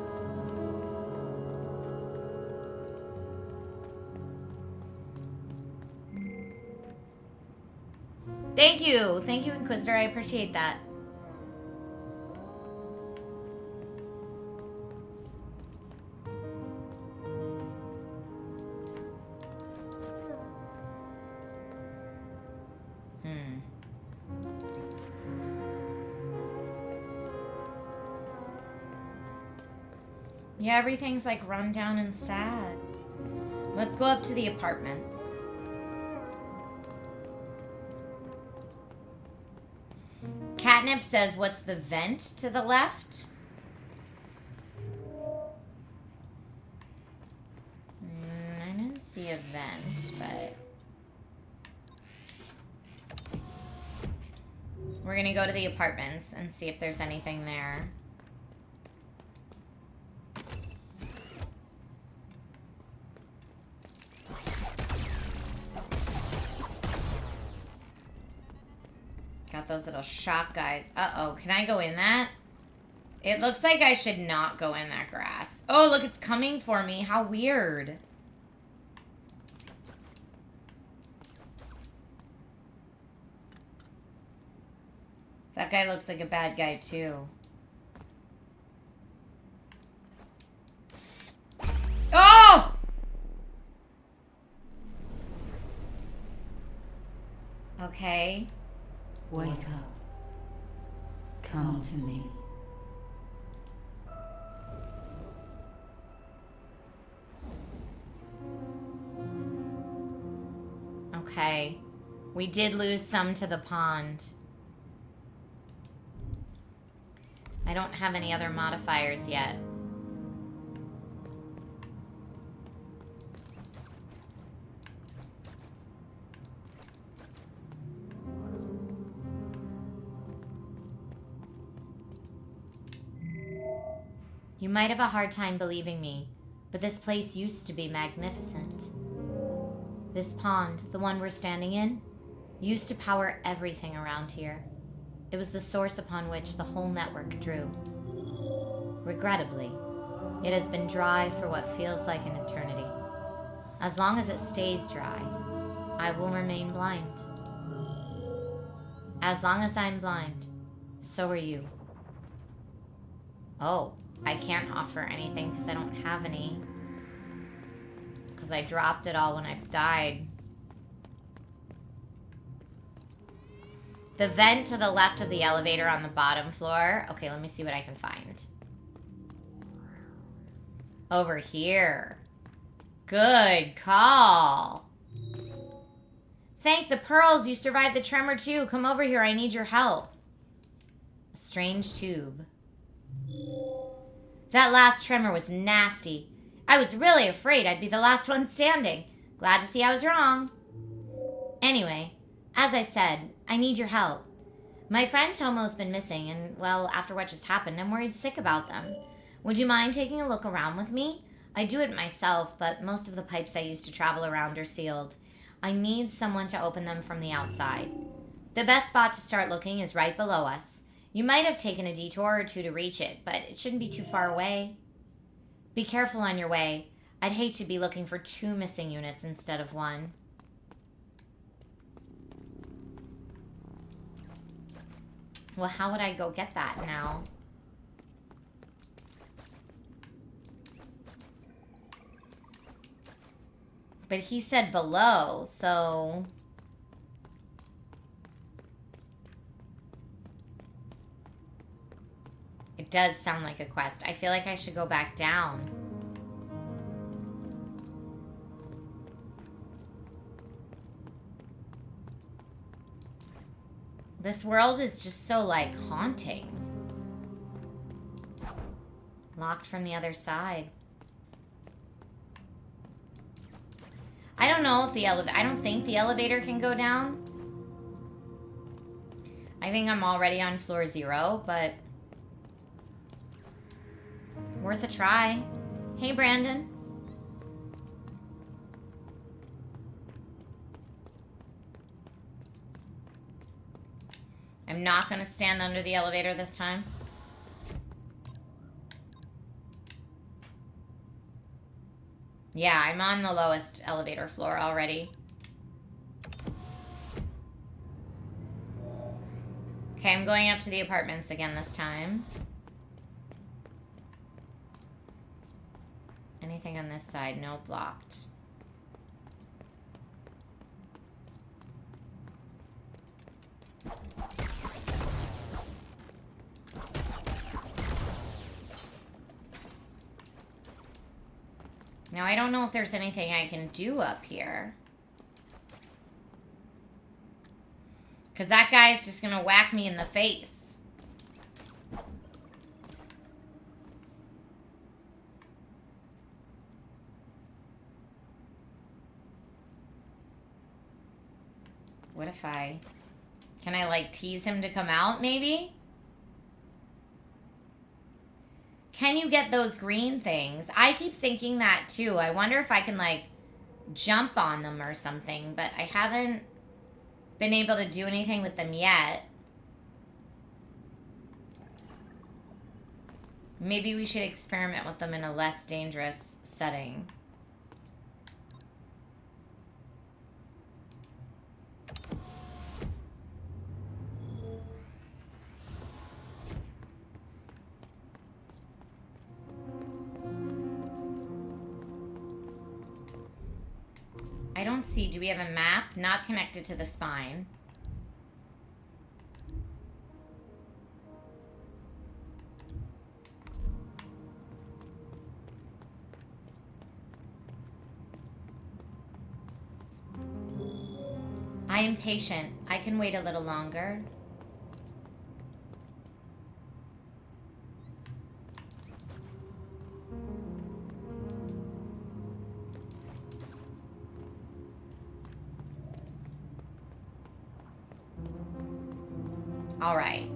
Thank you. Thank you, Inquisitor. I appreciate that. Yeah, everything's like run down and sad. Let's go up to the apartments. Catnip says, what's the vent to the left? I didn't see a vent, but... we're gonna go to the apartments and see if there's anything there. Got those little shock guys. Uh-oh, can I go in that? It looks like I should not go in that grass. Oh, look, it's coming for me. How weird. That guy looks like a bad guy, too. Oh! Okay.
Wake up. Come to me.
Okay. We did lose some to the pond. I don't have any other modifiers yet. You might have a hard time believing me, but this place used to be magnificent. This pond, the one we're standing in, used to power everything around here. It was the source upon which the whole network drew. Regrettably, it has been dry for what feels like an eternity. As long as it stays dry, I will remain blind. As long as I'm blind, so are you. Oh. I can't offer anything because I don't have any. Because I dropped it all when I died. The vent to the left of the elevator on the bottom floor. Okay, let me see what I can find. Over here. Good call. Thank the pearls. You survived the tremor too. Come over here. I need your help. A strange tube. That last tremor was nasty. I was really afraid I'd be the last one standing. Glad to see I was wrong. Anyway, as I said, I need your help. My friend Tomo's been missing, and, well, after what just happened, I'm worried sick about them. Would you mind taking a look around with me? I do it myself, but most of the pipes I used to travel around are sealed. I need someone to open them from the outside. The best spot to start looking is right below us. You might have taken a detour or two to reach it, but it shouldn't be too far away. Be careful on your way. I'd hate to be looking for 2 missing units instead of 1. Well, how would I go get that now? But he said below, so... It does sound like a quest. I feel like I should go back down. This world is just so, like, haunting. Locked from the other side. I don't know if the elevator... I don't think the elevator can go down. I think I'm already on floor 0, but... worth a try. Hey, Brandon. I'm not going to stand under the elevator this time. Yeah, I'm on the lowest elevator floor already. Okay, I'm going up to the apartments again this time. Anything on this side? No, blocked. Now, I don't know if there's anything I can do up here. Because that guy's just going to whack me in the face. What if I... Can I, like, tease him to come out, maybe? Can you get those green things? I keep thinking that, too. I wonder if I can, like, jump on them or something. But I haven't been able to do anything with them yet. Maybe we should experiment with them in a less dangerous setting. I don't see. Do we have a map? Not connected to the spine. I am patient. I can wait a little longer. All right.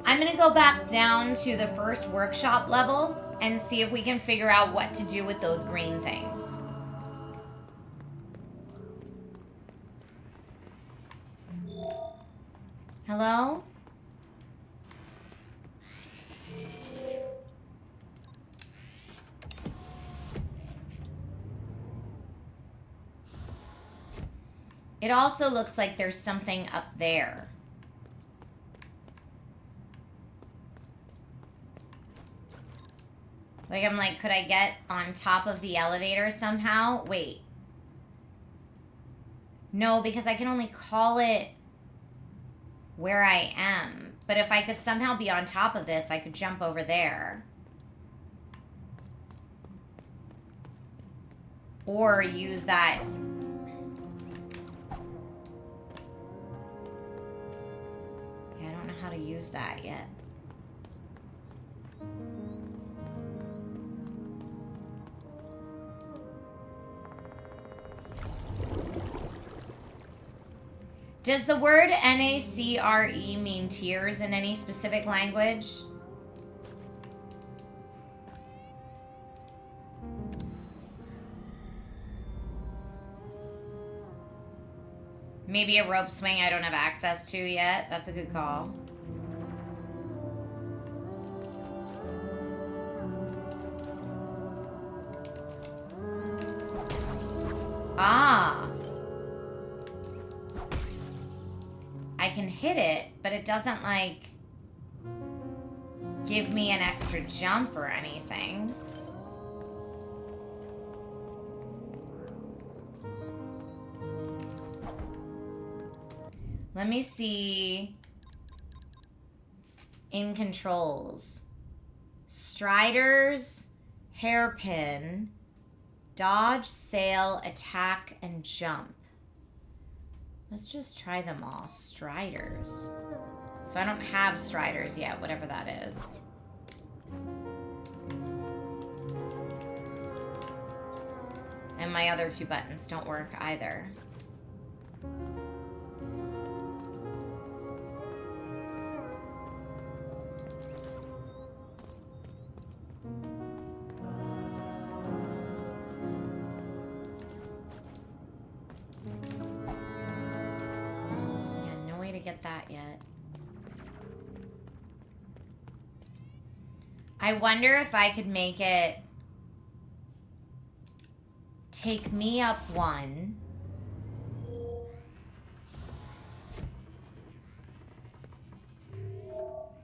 I'm going to go back down to the first workshop level and see if we can figure out what to do with those green things. Hello? It also looks like there's something up there. Like, I'm like, could I get on top of the elevator somehow? Wait. No, because I can only call it where I am. But if I could somehow be on top of this, I could jump over there. Or use that... Yeah, I don't know how to use that yet. Does the word NACRE mean tears in any specific language? Maybe a rope swing I don't have access to yet. That's a good call. Ah. I can hit it, but it doesn't, like, give me an extra jump or anything. Let me see. In controls. Striders, hairpin, dodge, sail, attack, and jump. Let's just try them all. Striders. So I don't have striders yet, whatever that is. And my other two buttons don't work either. Get that yet. I wonder if I could make it take me up one.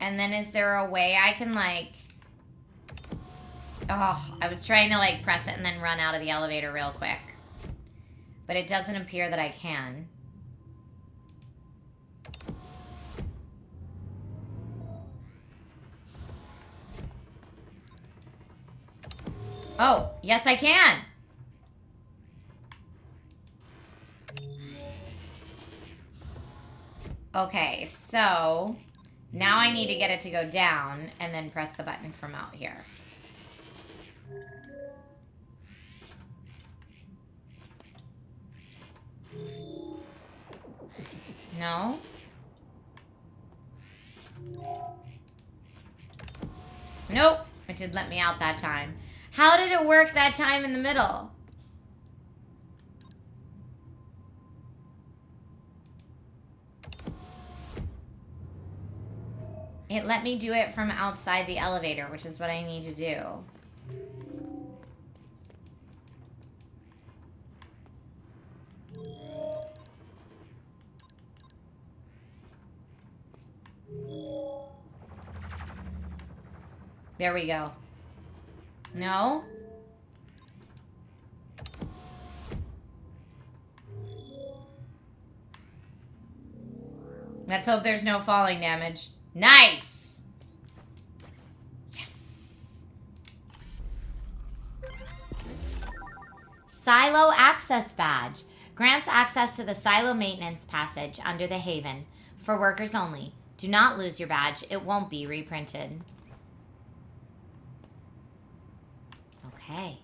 And then is there a way I can like... Oh, I was trying to like press it and then run out of the elevator real quick. But it doesn't appear that I can. Oh, yes I can. Okay, so now I need to get it to go down and then press the button from out here. No? Nope, it did let me out that time. How did it work that time in the middle? It let me do it from outside the elevator, which is what I need to do. There we go. No? Let's hope there's no falling damage. Nice! Yes! Silo Access Badge. Grants access to the silo maintenance passage under the Haven. For workers only. Do not lose your badge. It won't be reprinted. Okay.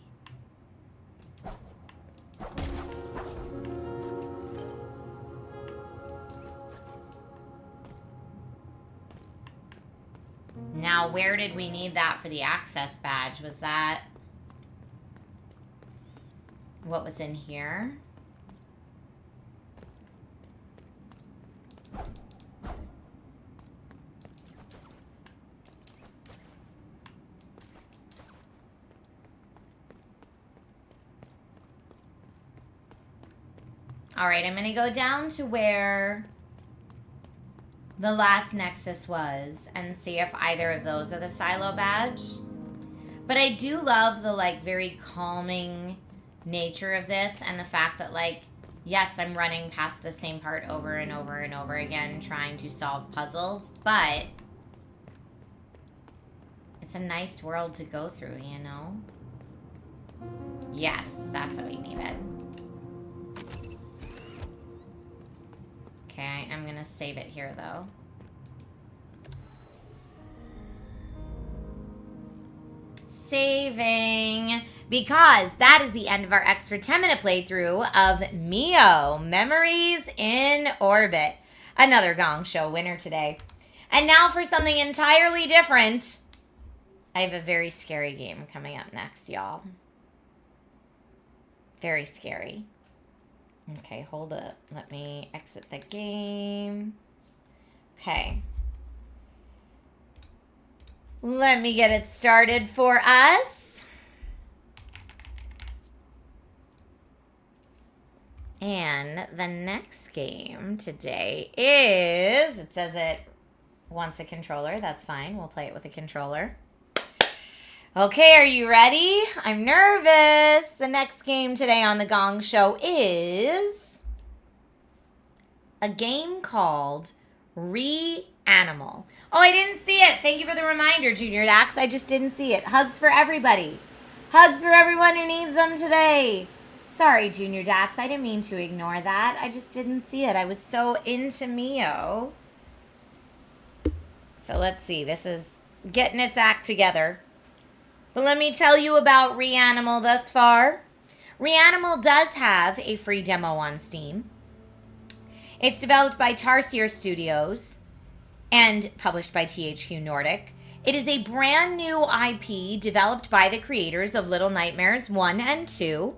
Now, where did we need that for the access badge? Was that what was in here? All right, I'm going to go down to where the last Nexus was and see if either of those are the silo badge. But I do love the, like, very calming nature of this and the fact that, like, yes, I'm running past the same part over and over and over again trying to solve puzzles, but it's a nice world to go through, you know? Yes, that's what we needed. Okay, I'm gonna save it here, though. Saving. Because that is the end of our extra 10-minute playthrough of Mio, Memories in Orbit. Another Gong Show winner today. And now for something entirely different. I have a very scary game coming up next, y'all. Very scary. Okay, hold up. Let me exit the game. Okay. Let me get it started for us. And the next game today is, it says it wants a controller. That's fine. We'll play it with a controller. Okay, are you ready? I'm nervous. The next game today on the Gong Show is a game called REANIMAL. Oh, I didn't see it. Thank you for the reminder, Junior Dax. I just didn't see it. Hugs for everybody. Hugs for everyone who needs them today. Sorry, Junior Dax. I didn't mean to ignore that. I just didn't see it. I was so into Mio. So let's see. This is getting its act together. But let me tell you about REANIMAL thus far. REANIMAL does have a free demo on Steam. It's developed by Tarsier Studios and published by THQ Nordic. It is a brand new IP developed by the creators of Little Nightmares 1 and 2.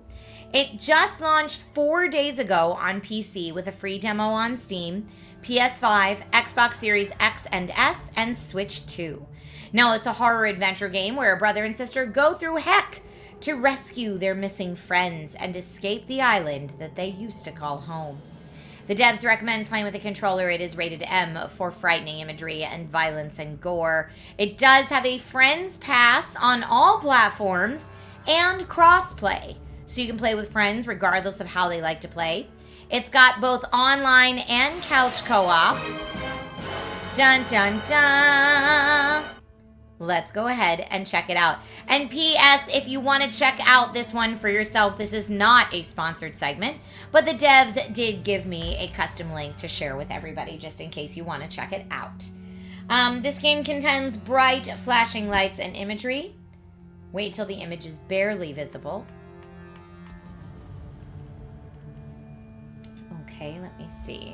It just launched 4 days ago on PC with a free demo on Steam, PS5, Xbox Series X and S, and Switch 2. Now, it's a horror adventure game where a brother and sister go through heck to rescue their missing friends and escape the island that they used to call home. The devs recommend playing with a controller. It is rated M for frightening imagery and violence and gore. It does have a Friends Pass on all platforms and cross-play, so you can play with friends regardless of how they like to play. It's got both online and couch co-op. Dun dun dun! Let's go ahead and check it out. And P.S., if you want to check out this one for yourself, this is not a sponsored segment, but the devs did give me a custom link to share with everybody just in case you want to check it out. This game contains bright flashing lights and imagery. Wait till the image is barely visible. Okay, let me see.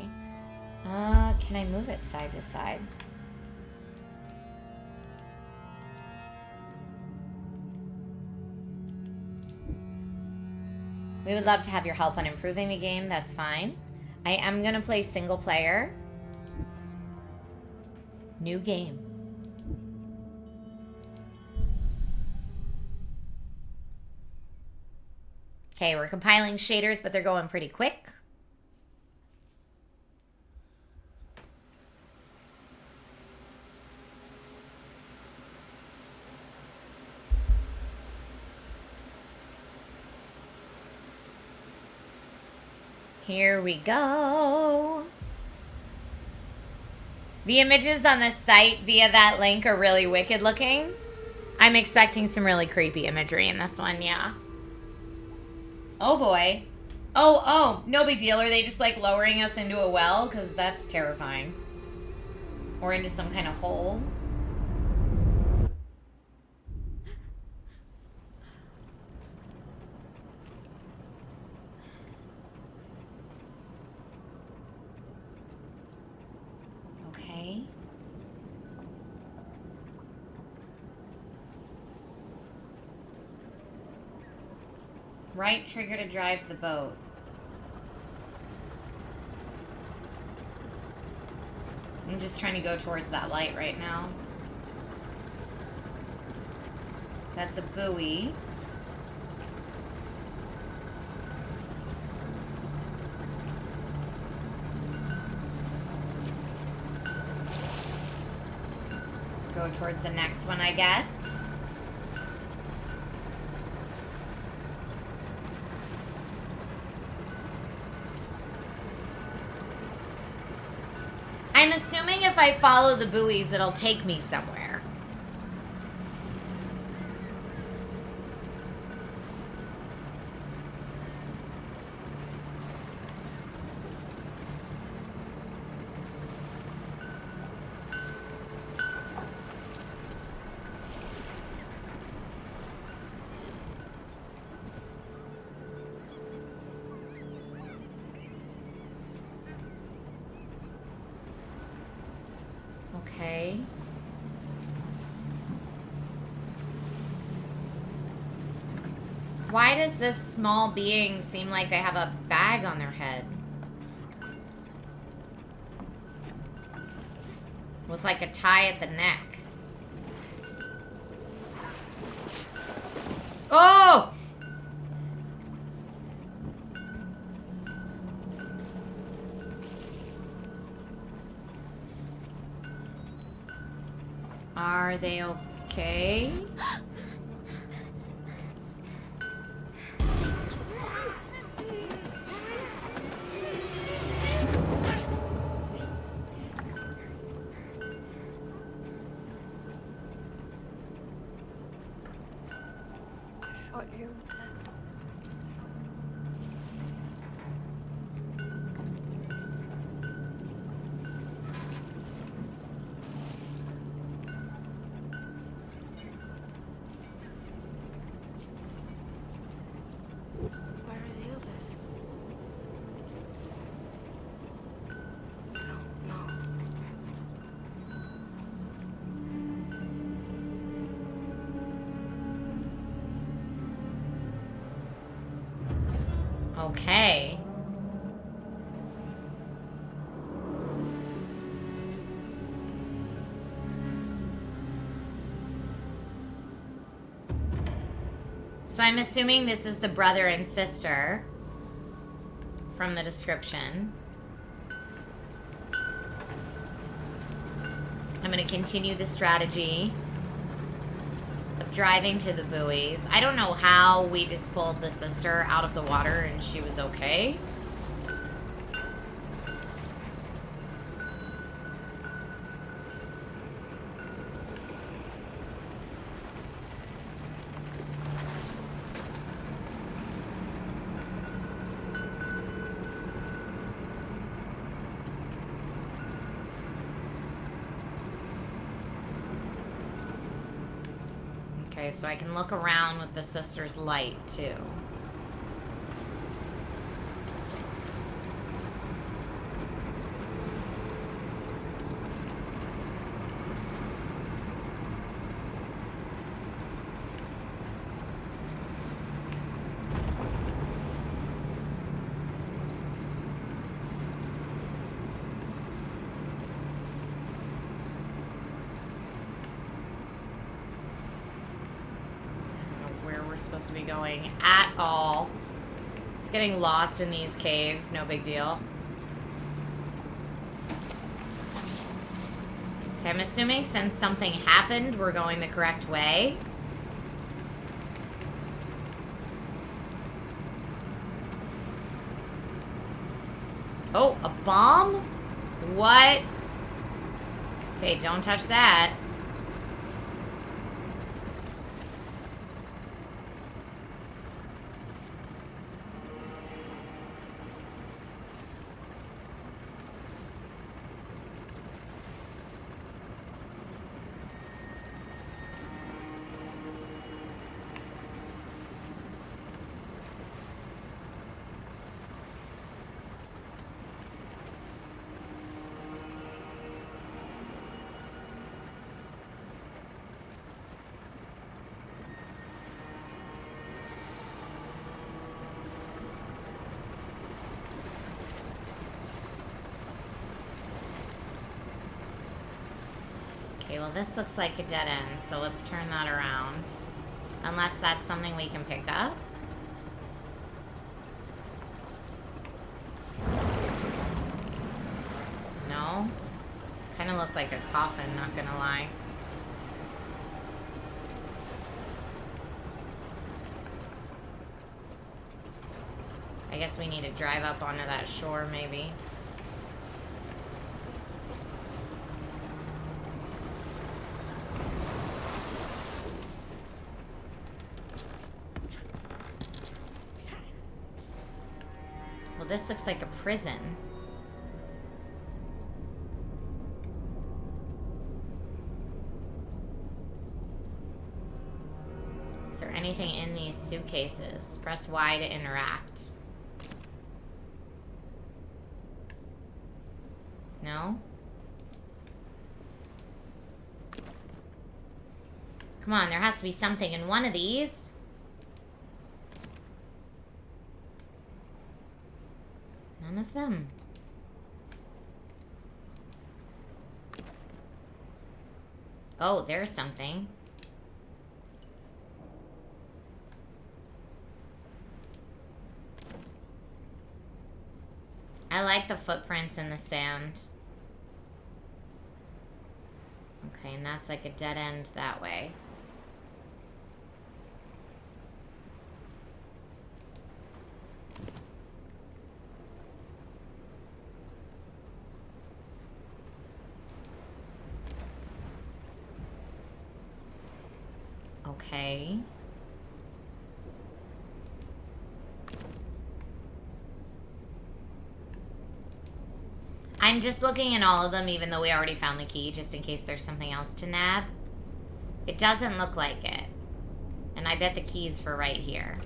Can I move it side to side? We would love to have your help on improving the game. That's fine. I am going to play single player. New game. Okay, we're compiling shaders, but they're going pretty quick. Here we go. The images on the site via that link are really wicked looking. I'm expecting some really creepy imagery in this one, yeah. Oh boy. Oh, no big deal. Are they just like lowering us into a well? Because that's terrifying. Or into some kind of hole. Right trigger to drive the boat. I'm just trying to go towards that light right now. That's a buoy. Go towards the next one, I guess. I'm assuming if I follow the buoys, it'll take me somewhere. Okay. Why does this small being seem like they have a bag on their head? With like a tie at the neck. Oh! Are they okay? Okay. So I'm assuming this is the brother and sister from the description. I'm going to continue the strategy of driving to the buoys. I don't know how we just pulled the sister out of the water and she was okay. Okay, so I can look around with the sister's light, too. Supposed to be going at all. Just getting lost in these caves, no big deal. Okay, I'm assuming since something happened, we're going the correct way. Oh, a bomb? What? Okay, don't touch that. Okay, well this looks like a dead end, so let's turn that around. Unless that's something we can pick up. No? Kind of looked like a coffin, not gonna lie. I guess we need to drive up onto that shore, maybe. Well, this looks like a prison. Is there anything in these suitcases? Press Y to interact. No? Come on, there has to be something in one of these. None of them. Oh, there's something. I like the footprints in the sand. Okay, and that's like a dead end that way. Okay. I'm just looking in all of them, even though we already found the key, just in case there's something else to nab. It doesn't look like it. And I bet the key's for right here.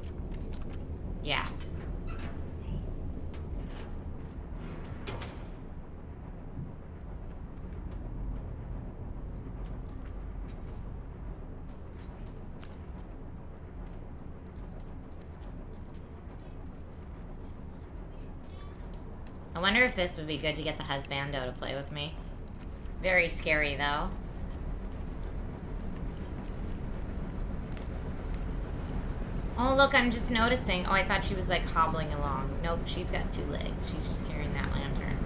Yeah. I wonder if this would be good to get the husbando to play with me. Very scary, though. Oh, look, I'm just noticing. Oh, I thought she was, like, hobbling along. Nope, she's got 2 legs. She's just carrying that lantern.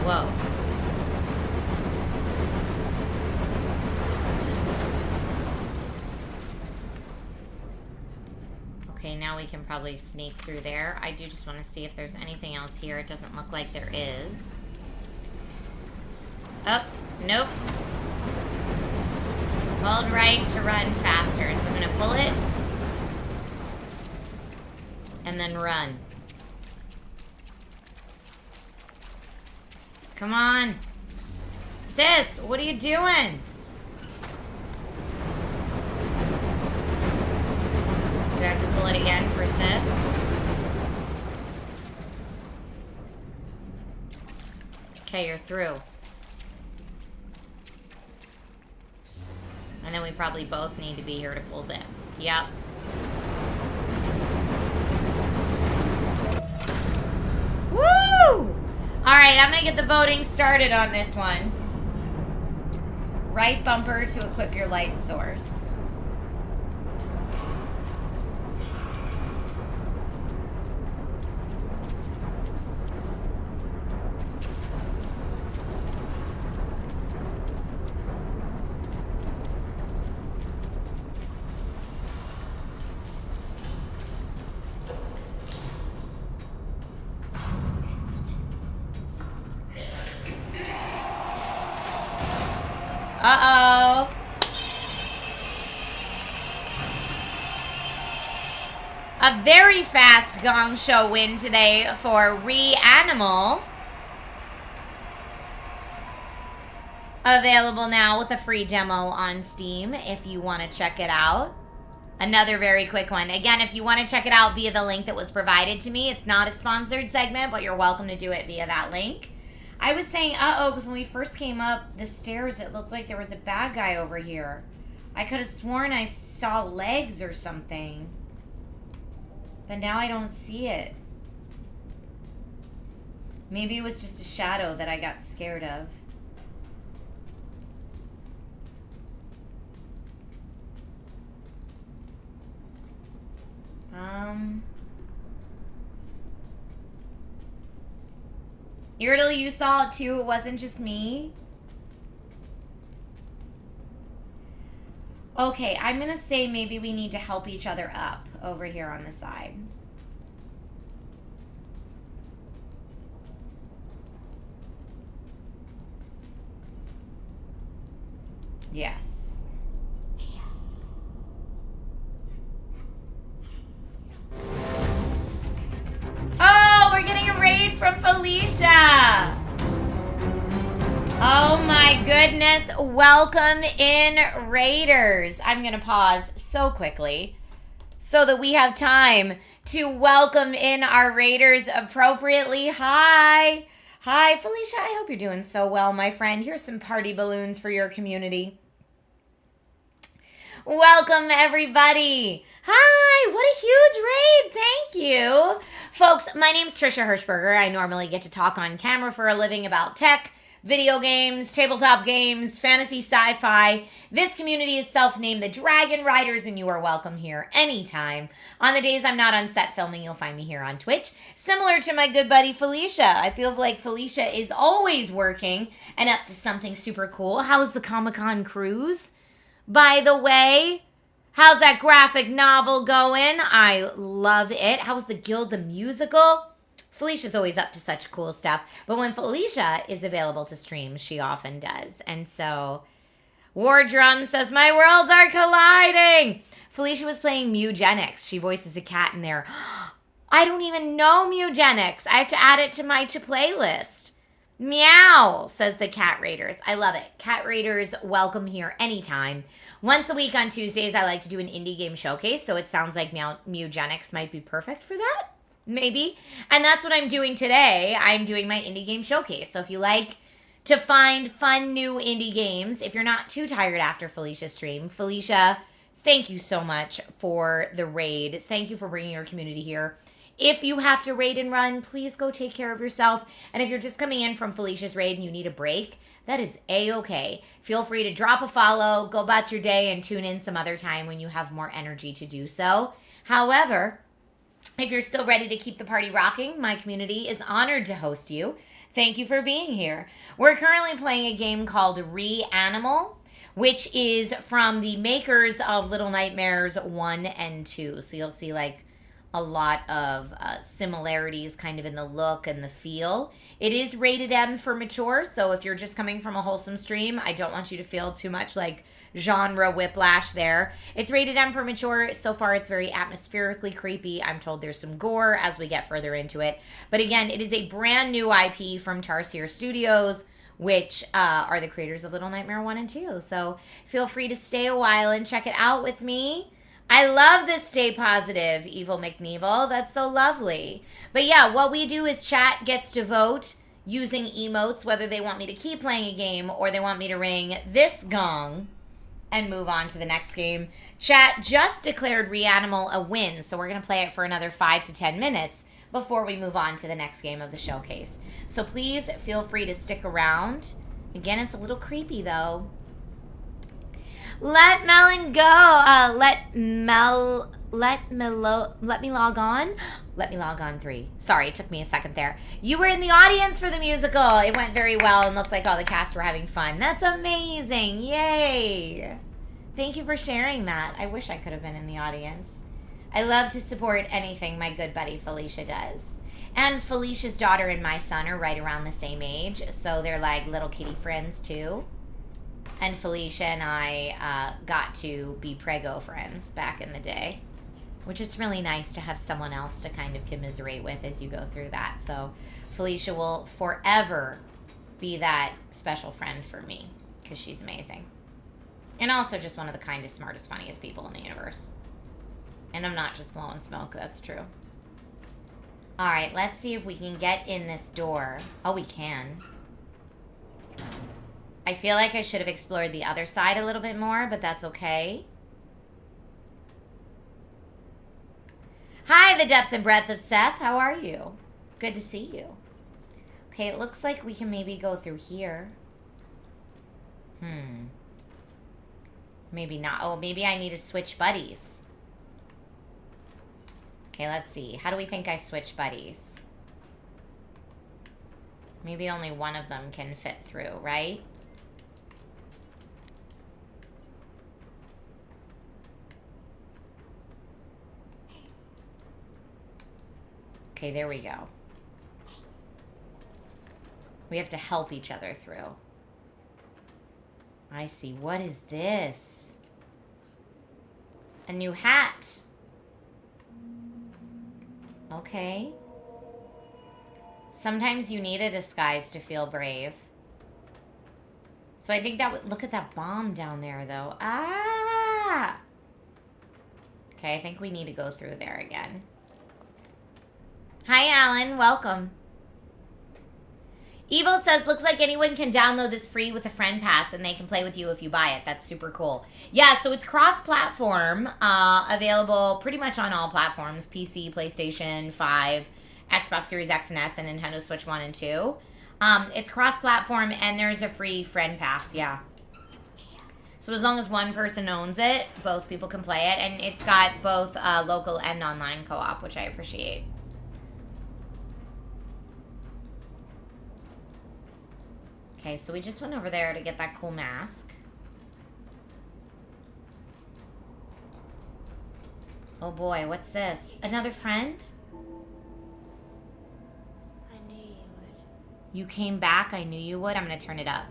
Whoa. Okay, now we can probably sneak through there. I do just want to see if there's anything else here. It doesn't look like there is. Oh, nope. Hold right to run faster. So I'm going to pull it. And then run. Come on. Sis, what are you doing? Do I have to pull it again for sis? Okay, you're through. And then we probably both need to be here to pull this. Yep. Woo! Alright, I'm gonna get the voting started on this one. Right bumper to equip your light source. Uh-oh. A very fast Gong Show win today for REANIMAL. Available now with a free demo on Steam if you want to check it out. Another very quick one. Again, if you want to check it out via the link that was provided to me, it's not a sponsored segment, but you're welcome to do it via that link. I was saying, uh-oh, because when we first came up the stairs, it looked like there was a bad guy over here. I could have sworn I saw legs or something. But now I don't see it. Maybe it was just a shadow that I got scared of. Yurdle, you saw it too. It wasn't just me. Okay, I'm gonna say maybe we need to help each other up over here on the side. Yes. Oh, we're getting a raid from Felicia. Oh my goodness. Welcome in, Raiders. I'm going to pause so quickly so that we have time to welcome in our Raiders appropriately. Hi. Hi, Felicia. I hope you're doing so well, my friend. Here's some party balloons for your community. Welcome, everybody. Hi, what a huge raid. Thank you. Folks, my name's Trisha Hershberger. I normally get to talk on camera for a living about tech, video games, tabletop games, fantasy, sci-fi. This community is self-named the Dragon Riders, and you are welcome here anytime. On the days I'm not on set filming, you'll find me here on Twitch. Similar to my good buddy Felicia. I feel like Felicia is always working and up to something super cool. How's the Comic-Con cruise? By the way, how's that graphic novel going? I love it. How's the Guild the Musical? Felicia's always up to such cool stuff. But when Felicia is available to stream, she often does. And so, War Drum says, my worlds are colliding. Felicia was playing Mugenics. She voices a cat in there. I don't even know Mugenics. I have to add it to my to-play list. Meow, says the Cat Raiders. I love it. Cat Raiders, welcome here anytime. Once a week on Tuesdays, I like to do an indie game showcase, so it sounds like Mugenics might be perfect for that. Maybe. And that's what I'm doing today. I'm doing my indie game showcase. So if you like to find fun new indie games, if you're not too tired after Felicia's stream, Felicia thank you so much for the raid. Thank you for bringing your community here. If you have to raid and run, please go take care of yourself. And if you're just coming in from Felicia's raid and you need a break, that is A-okay. Feel free to drop a follow, go about your day, and tune in some other time when you have more energy to do so. However, if you're still ready to keep the party rocking, my community is honored to host you. Thank you for being here. We're currently playing a game called REANIMAL, which is from the makers of Little Nightmares 1 and 2. So you'll see like a lot of similarities kind of in the look and the feel. It is rated M for mature, so if you're just coming from a wholesome stream, I don't want you to feel too much like genre whiplash there. It's rated M for mature. So far, it's very atmospherically creepy. I'm told there's some gore as we get further into it. But again, it is a brand new IP from Tarsier Studios, which are the creators of Little Nightmare 1 and 2. So feel free to stay a while and check it out with me. I love this stay positive, Evil McNeevil. That's so lovely. But yeah, what we do is chat gets to vote using emotes, whether they want me to keep playing a game or they want me to ring this gong and move on to the next game. Chat just declared REANIMAL a win, so we're going to play it for another 5 to 10 minutes before we move on to the next game of the showcase. So please feel free to stick around. Again, it's a little creepy, though. Let Melon go. Let me log on. Let me log on 3. Sorry, it took me a second there. You were in the audience for the musical. It went very well and looked like all the cast were having fun. That's amazing. Yay. Thank you for sharing that. I wish I could have been in the audience. I love to support anything my good buddy Felicia does. And Felicia's daughter and my son are right around the same age, so they're like little kitty friends too. And Felicia and I got to be prego friends back in the day, which is really nice to have someone else to kind of commiserate with as you go through that. So Felicia will forever be that special friend for me because she's amazing. And also just one of the kindest, smartest, funniest people in the universe. And I'm not just blowing smoke, that's true. All right, let's see if we can get in this door. Oh, we can. I feel like I should have explored the other side a little bit more, but that's okay. Hi, the depth and breadth of Seth. How are you? Good to see you. Okay, it looks like we can maybe go through here. Maybe not. Oh, maybe I need to switch buddies. Okay, let's see. How do we think I switch buddies? Maybe only one of them can fit through, right? Okay, there we go. We have to help each other through. I see. What is this? A new hat. Okay. Sometimes you need a disguise to feel brave. So I think that would... Look at that bomb down there, though. Ah! Okay, I think we need to go through there again. Hi, Alan. Welcome. Evil says, looks like anyone can download this free with a friend pass and they can play with you if you buy it. That's super cool. Yeah, so it's cross-platform, available pretty much on all platforms. PC, PlayStation 5, Xbox Series X and S, and Nintendo Switch 1 and 2. It's cross-platform and there's a free friend pass, yeah. So as long as one person owns it, both people can play it. And it's got both local and online co-op, which I appreciate. Okay, so we just went over there to get that cool mask. Oh boy, what's this? Another friend?
I knew you would.
You came back, I knew you would. I'm gonna turn it up.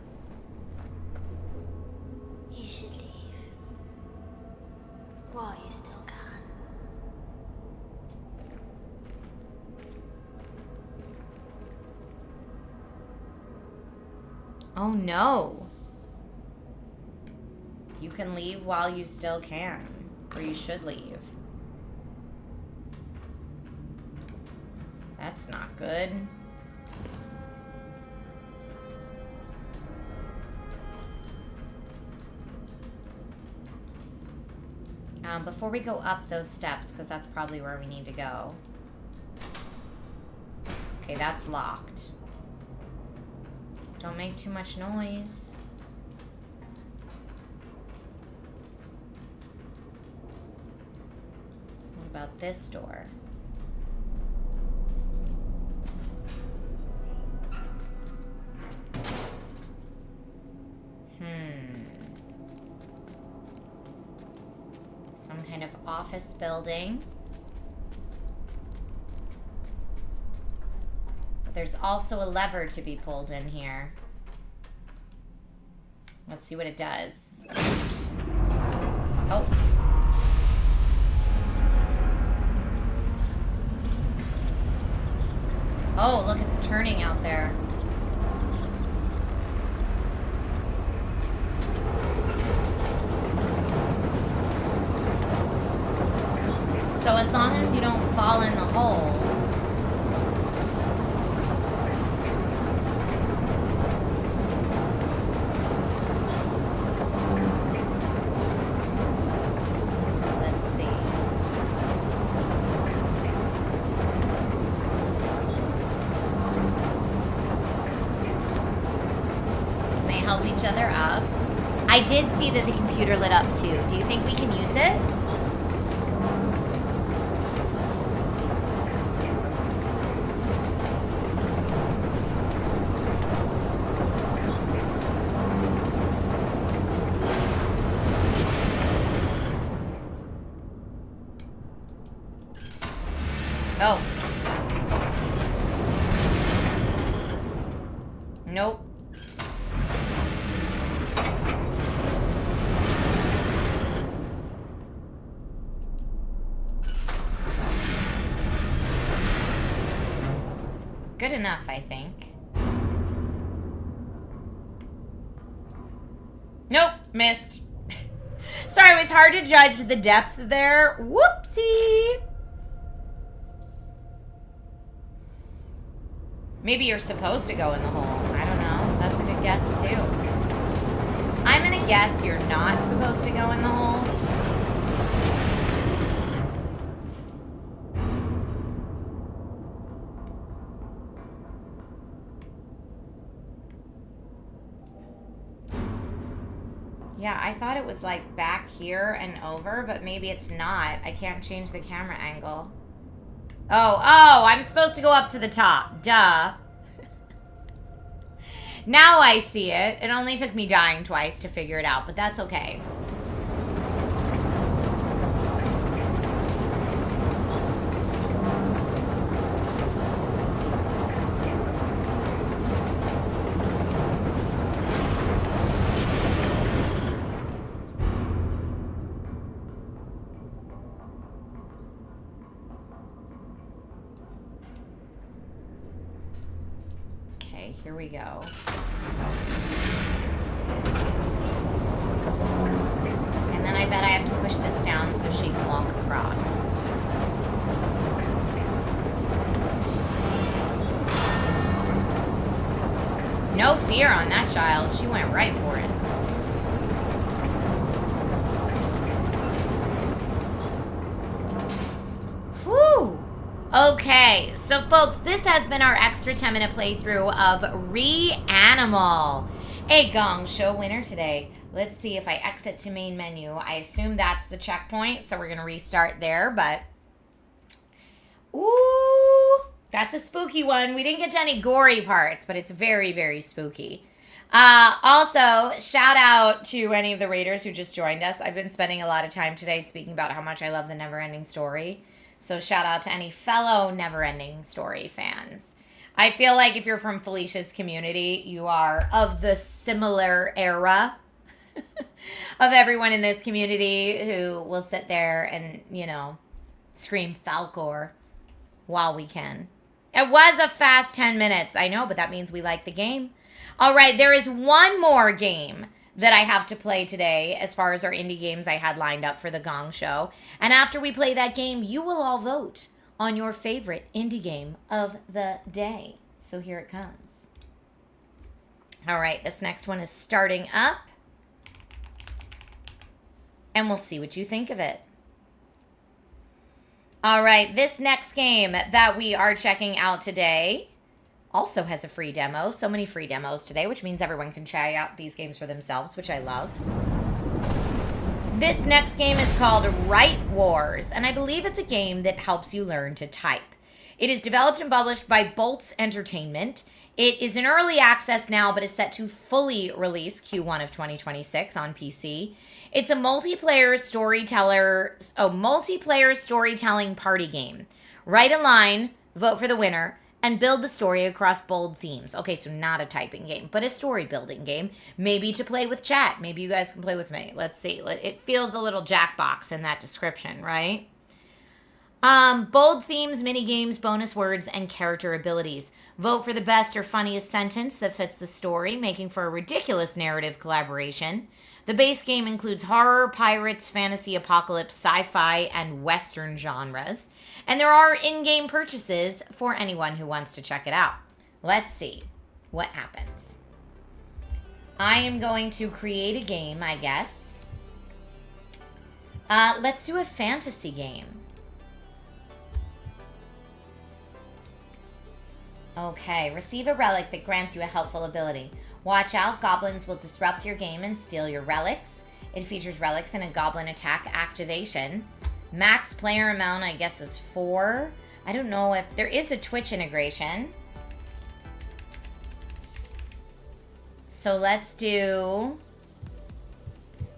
You should leave. While you still can.
Oh no. You can leave while you still can. Or you should leave. That's not good. Before we go up those steps, because that's probably where we need to go. Okay, that's locked. Don't make too much noise. What about this door? Some kind of office building. But there's also a lever to be pulled in here. Let's see what it does. Oh. Oh, look, it's turning out there. So as long as you don't fall in the hole. Let's see. Can they help each other up? I did see that the computer lit up too. Do you think we can use it? Oh. Nope. Good enough, I think. Nope, missed. Sorry, it was hard to judge the depth there. Whoopsie. Maybe you're supposed to go in the hole. I don't know. That's a good guess, too. I'm gonna guess you're not supposed to go in the hole. Yeah, I thought it was like back here and over, but maybe it's not. I can't change the camera angle. Oh, I'm supposed to go up to the top. Duh. Now I see it. It only took me dying twice to figure it out, but that's okay. Here we go. And then I bet I have to push this down so she can walk across. No fear on that child. She went right for it. Whew. Okay, so folks, this has been our extra 10-minute playthrough of REANIMAL, a Gong Show winner today. Let's see if I exit to main menu. I assume that's the checkpoint, so we're going to restart there, but... Ooh, that's a spooky one. We didn't get to any gory parts, but it's very, very spooky. Also, shout out to any of the raiders who just joined us. I've been spending a lot of time today speaking about how much I love the Neverending Story. So shout out to any fellow Neverending Story fans. I feel like if you're from Felicia's community, you are of the similar era of everyone in this community who will sit there and, you know, scream Falcor while we can. It was a fast 10 minutes. I know, but that means we like the game. All right, there is one more game that I have to play today as far as our indie games I had lined up for the Gong Show. And after we play that game, you will all vote on your favorite indie game of the day. So here it comes. All right, this next one is starting up. And we'll see what you think of it. All right, this next game that we are checking out today also has a free demo. So many free demos today, which means everyone can try out these games for themselves, which I love. This next game is called Warz, and I believe it's a game that helps you learn to type. It is developed and published by Boltz Entertainment. It is in early access now, but is set to fully release Q1 of 2026 on PC. It's a multiplayer storytelling party game. Write a line, vote for the winner, and build the story across bold themes. Okay, so not a typing game, but a story building game. Maybe to play with chat. Maybe you guys can play with me. Let's see. It feels a little Jackbox in that description, right? Bold themes, mini games, bonus words, and character abilities. Vote for the best or funniest sentence that fits the story, making for a ridiculous narrative collaboration. The base game includes horror, pirates, fantasy, apocalypse, sci-fi, and western genres. And there are in-game purchases for anyone who wants to check it out. Let's see what happens. I am going to create a game, I guess. Let's do a fantasy game. Okay, receive a relic that grants you a helpful ability. Watch out, goblins will disrupt your game and steal your relics. It features relics and a goblin attack activation. Max player amount, I guess, is 4. I don't know if there is a Twitch integration. So let's do...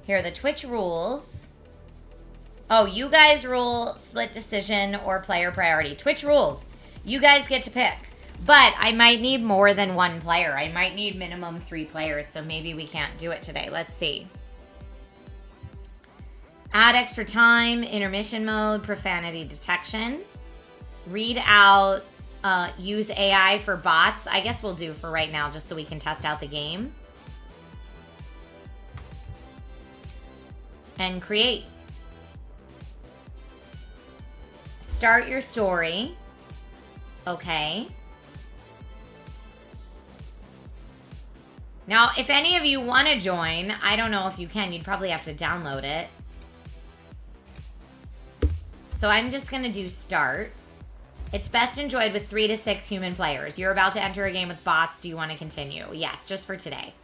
Here are the Twitch rules. Oh, you guys rule split decision or player priority. Twitch rules. You guys get to pick. But I might need more than one player. I might need minimum 3 players, so maybe we can't do it today. Let's see. Add extra time, intermission mode, profanity detection. Read out, use AI for bots. I guess we'll do for right now just so we can test out the game. And create. Start your story. Okay. Now, if any of you want to join, I don't know if you can. You'd probably have to download it. So I'm just going to do start. It's best enjoyed with 3 to 6 human players. You're about to enter a game with bots. Do you want to continue? Yes, just for today.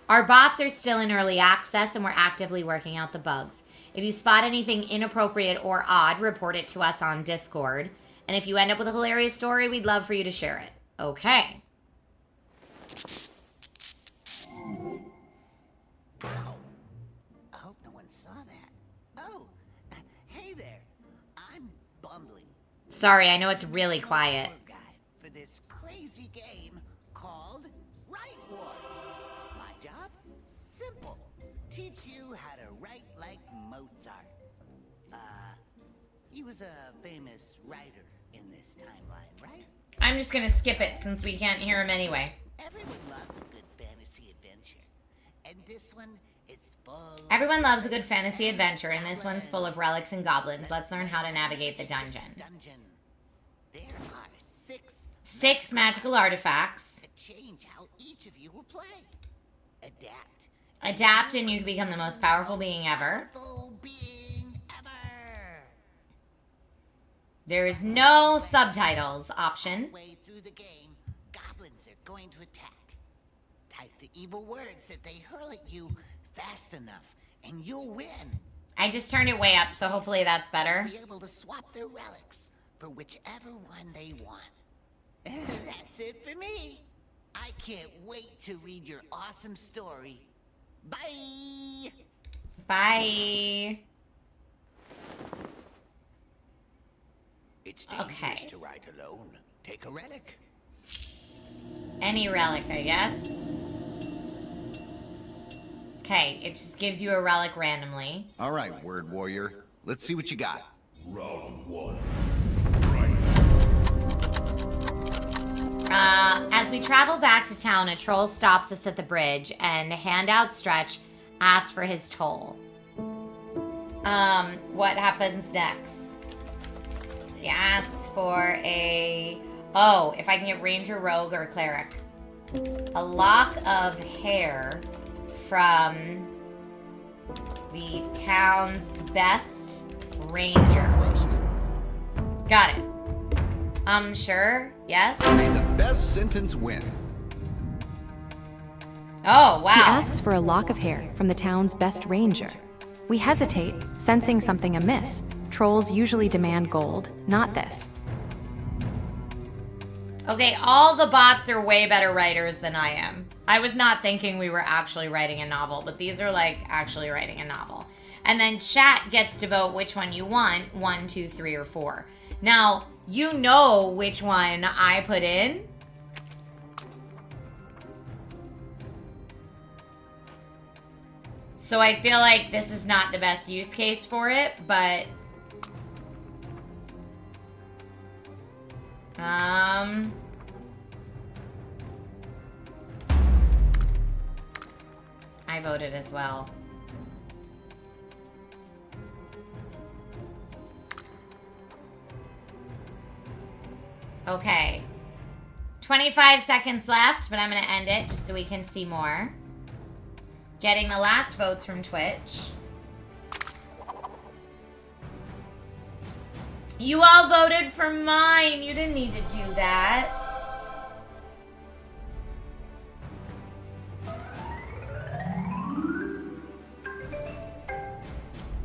Our bots are still in early access and we're actively working out the bugs. If you spot anything inappropriate or odd, report it to us on Discord. And if you end up with a hilarious story, we'd love for you to share it. Okay.
I hope no one saw that. Oh, hey there. I'm bumbling.
Sorry, I know it's really quiet.
Tour guide for this crazy game called Warz. My job? Simple. Teach you how to write like Mozart. He was a famous writer in this timeline, right?
I'm just gonna skip it since we can't hear him anyway.
Everyone loves a good fantasy adventure. And this one is full.
Everyone loves a good fantasy adventure, and this one's full of relics and goblins. Let's learn how to navigate the dungeon.
There are
6 magical artifacts.
that change how each of you will play. Adapt.
Adapt, and you can become the most powerful being ever.
Powerful being ever.
There is no subtitles option.
Halfway through the game, goblins are going to attack. Type the evil words that they hurl at you fast enough, and you'll win.
I just turned it way up, so hopefully that's better.
Be able to swap their relics for whichever one they want. That's it for me. I can't wait to read your awesome story. Bye.
Bye.
It's
dangerous
to ride alone. Take a relic.
Any relic, I guess. Okay, it just gives you a relic randomly.
All right, word warrior. Let's see what you got.
Round 1.
As we travel back to town, a troll stops us at the bridge and hand outstretched asks for his toll. What happens next? He asks for a... Oh, if I can get ranger, rogue, or cleric. A lock of hair from the town's best ranger. Got it. Sure. Yes.
May the best sentence win.
Oh, wow.
He asks for a lock of hair from the town's best ranger. We hesitate, sensing something amiss. Trolls usually demand gold, not this.
Okay, all the bots are way better writers than I am. I was not thinking we were actually writing a novel, but these are like actually writing a novel. And then chat gets to vote which one you want, 1, 2, 3, or 4. Now, you know which one I put in. So I feel like this is not the best use case for it, but... I voted as well. Okay. 25 seconds left, but I'm gonna end it just so we can see more. Getting the last votes from Twitch. You all voted for mine. You didn't need to do that.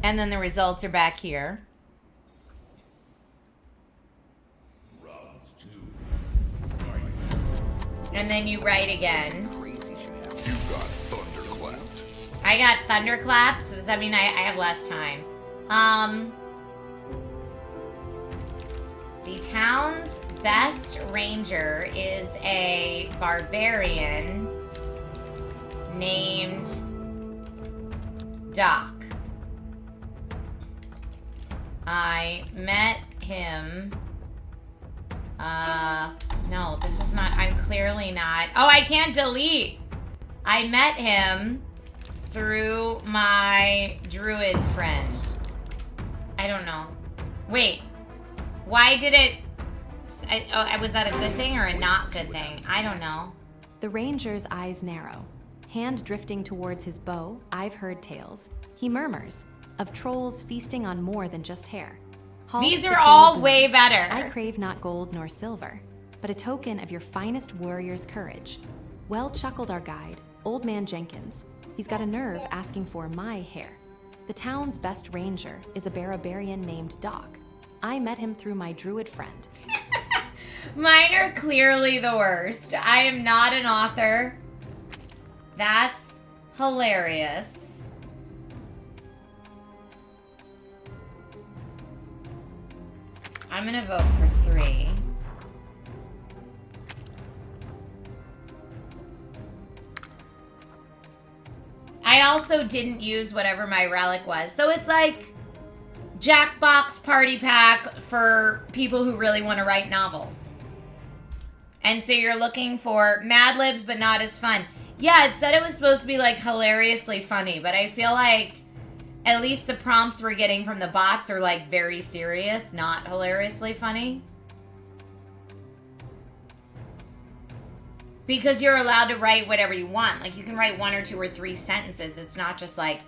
And then the results are back here. And then you write again.
You got thunderclapped.
I got thunderclapped, so does that mean I have less time? The town's best ranger is a barbarian named Doc. I met him. No, this is not. I'm clearly not. Oh, I can't delete. I met him through my druid friend. I don't know. Wait. Why did it... was that a good thing or a not good thing? I don't know.
The ranger's eyes narrow. Hand drifting towards his bow, I've heard tales. He murmurs of trolls feasting on more than just hair.
These are all way better.
I crave not gold nor silver, but a token of your finest warrior's courage. Well chuckled our guide, Old Man Jenkins. He's got a nerve asking for my hair. The town's best ranger is a barbarian named Doc. I met him through my druid friend.
Mine are clearly the worst. I am not an author. That's hilarious. I'm gonna vote for 3. I also didn't use whatever my relic was. So it's like Jackbox Party Pack for people who really want to write novels. And so you're looking for Mad Libs, but not as fun. Yeah, it said it was supposed to be like hilariously funny, but I feel like at least the prompts we're getting from the bots are like very serious, not hilariously funny. Because you're allowed to write whatever you want. Like you can write 1 or 2 or 3 sentences. It's not just like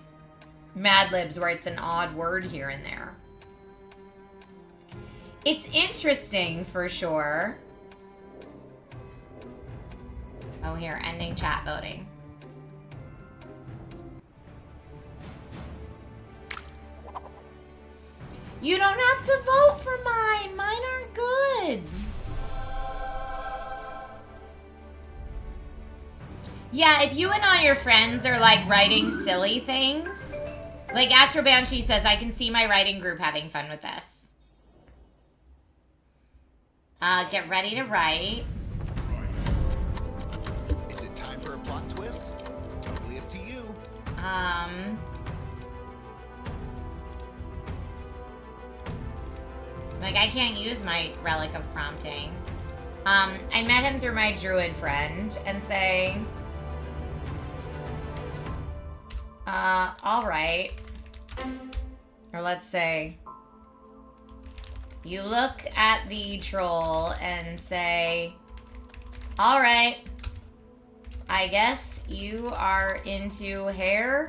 Mad Libs where it's an odd word here and there. It's interesting for sure. Oh, here, ending chat voting. You don't have to vote for mine. Mine aren't good. Yeah, if you and all your friends are like writing silly things, like Astro Banshee says, I can see my writing group having fun with this. Get ready to write.
Is it time for a plot twist? Totally up to you.
Like I can't use my relic of prompting. I met him through my druid friend and say, all right. Or let's say, you look at the troll and say, all right, I guess you are into hair?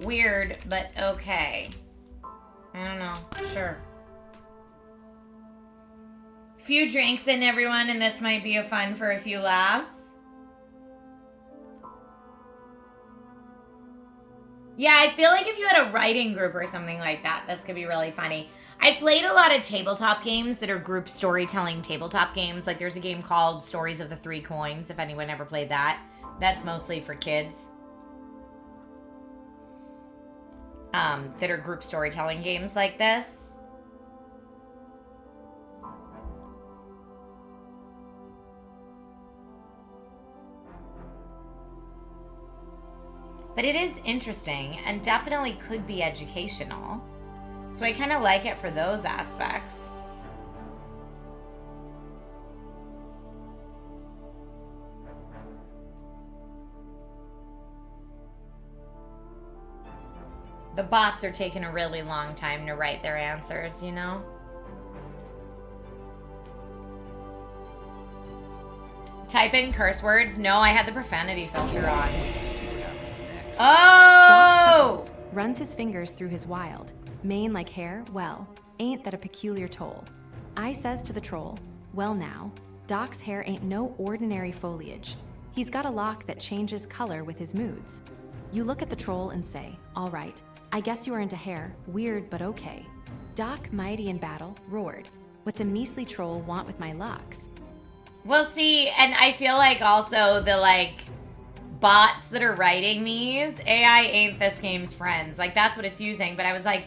Weird, but okay. I don't know. Sure. Few drinks in, everyone, and this might be a fun for a few laughs. Yeah, I feel like if you had a writing group or something like that, this could be really funny. I played a lot of tabletop games that are group storytelling tabletop games. Like there's a game called Stories of the Three Coins, if anyone ever played that. That's mostly for kids. That are group storytelling games like this. But it is interesting and definitely could be educational. So I kind of like it for those aspects. The bots are taking a really long time to write their answers, you know? Type in curse words. No, I had the profanity filter on.
Doc
Oh!
chuckles, runs his fingers through his wild. Mane like hair, well, ain't that a peculiar toll? I says to the troll, well now, Doc's hair ain't no ordinary foliage. He's got a lock that changes color with his moods. You look at the troll and say, all right, I guess you are into hair, weird but okay. Doc, mighty in battle, roared, what's a measly troll want with my locks?
Well, see, and I feel like also the, like, bots that are writing these, AI ain't this game's friends. Like, that's what it's using. But I was like,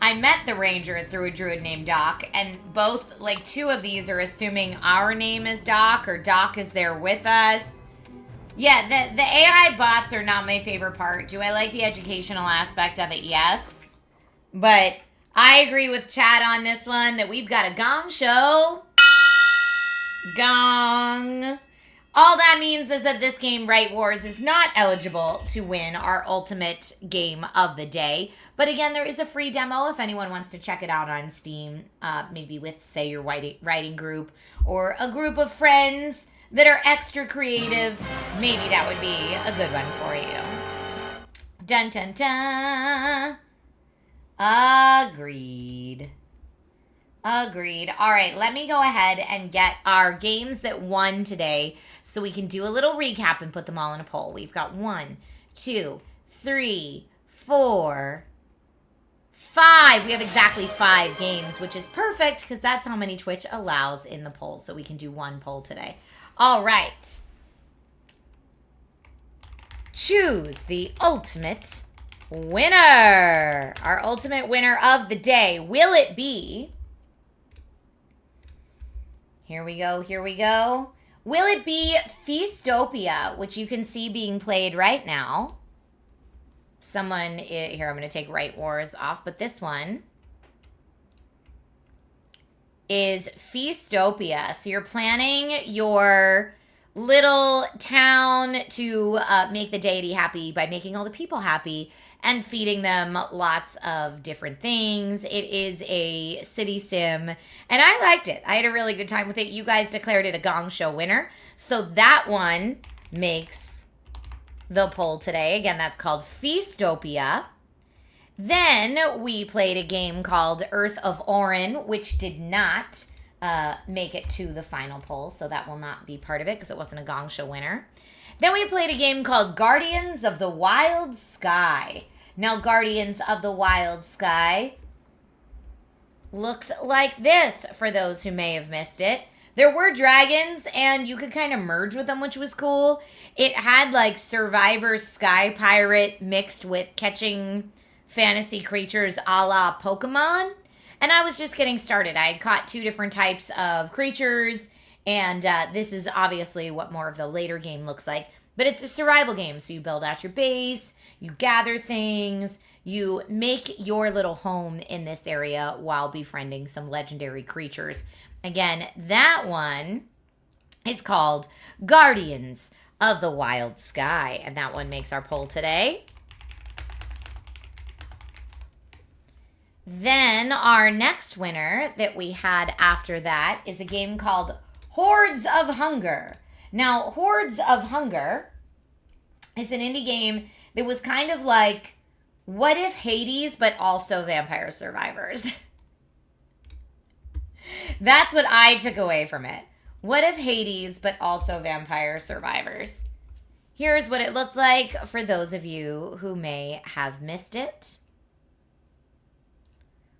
I met the ranger through a druid named Doc, and both, like, two of these are assuming our name is Doc, or Doc is there with us. Yeah, the AI bots are not my favorite part. Do I like the educational aspect of it? Yes. But I agree with Chad on this one that we've got a Gong Show. Gong. All that means is that this game, Right Wars, is not eligible to win our ultimate game of the day. But again, there is a free demo if anyone wants to check it out on Steam, maybe with, say, your writing group or a group of friends that are extra creative. Maybe that would be a good one for you. Dun, dun, dun. Agreed. Agreed. All right, let me go ahead and get our games that won today so we can do a little recap and put them all in a poll. We've got 1, 2, 3, 4, 5. We have exactly 5 games, which is perfect because that's how many Twitch allows in the poll. So we can do one poll today. All right. Choose the ultimate winner. Our ultimate winner of the day. Will it be... Here we go, here we go. Will it be Feastopia, which you can see being played right now? Someone, here, I'm going to take Right Wars off, but this one is Feastopia. So you're planning your little town to make the deity happy by making all the people happy and feeding them lots of different things. It is a city sim, and I liked it. I had a really good time with it. You guys declared it a Gong Show winner, so that one makes the poll today. Again, that's called Feastopia. Then we played a game called Earth of Oryn, which did not make it to the final poll, so that will not be part of it because it wasn't a Gong Show winner. Then we played a game called Guardians of the Wild Sky. Now, Guardians of the Wild Sky looked like this for those who may have missed it. There were dragons, and you could kind of merge with them, which was cool. It had, like, Survivor Sky Pirate mixed with catching fantasy creatures a la Pokemon. And I was just getting started. I had caught 2 different types of creatures, and this is obviously what more of the later game looks like. But it's a survival game, so you build out your base, you gather things, you make your little home in this area while befriending some legendary creatures. Again, that one is called Guardians of the Wild Sky, and that one makes our poll today. Then our next winner that we had after that is a game called Hordes of Hunger. Now, Hordes of Hunger is an indie game that was kind of like, what if Hades, but also Vampire Survivors? That's what I took away from it. What if Hades, but also vampire survivors? Here's what it looked like for those of you who may have missed it.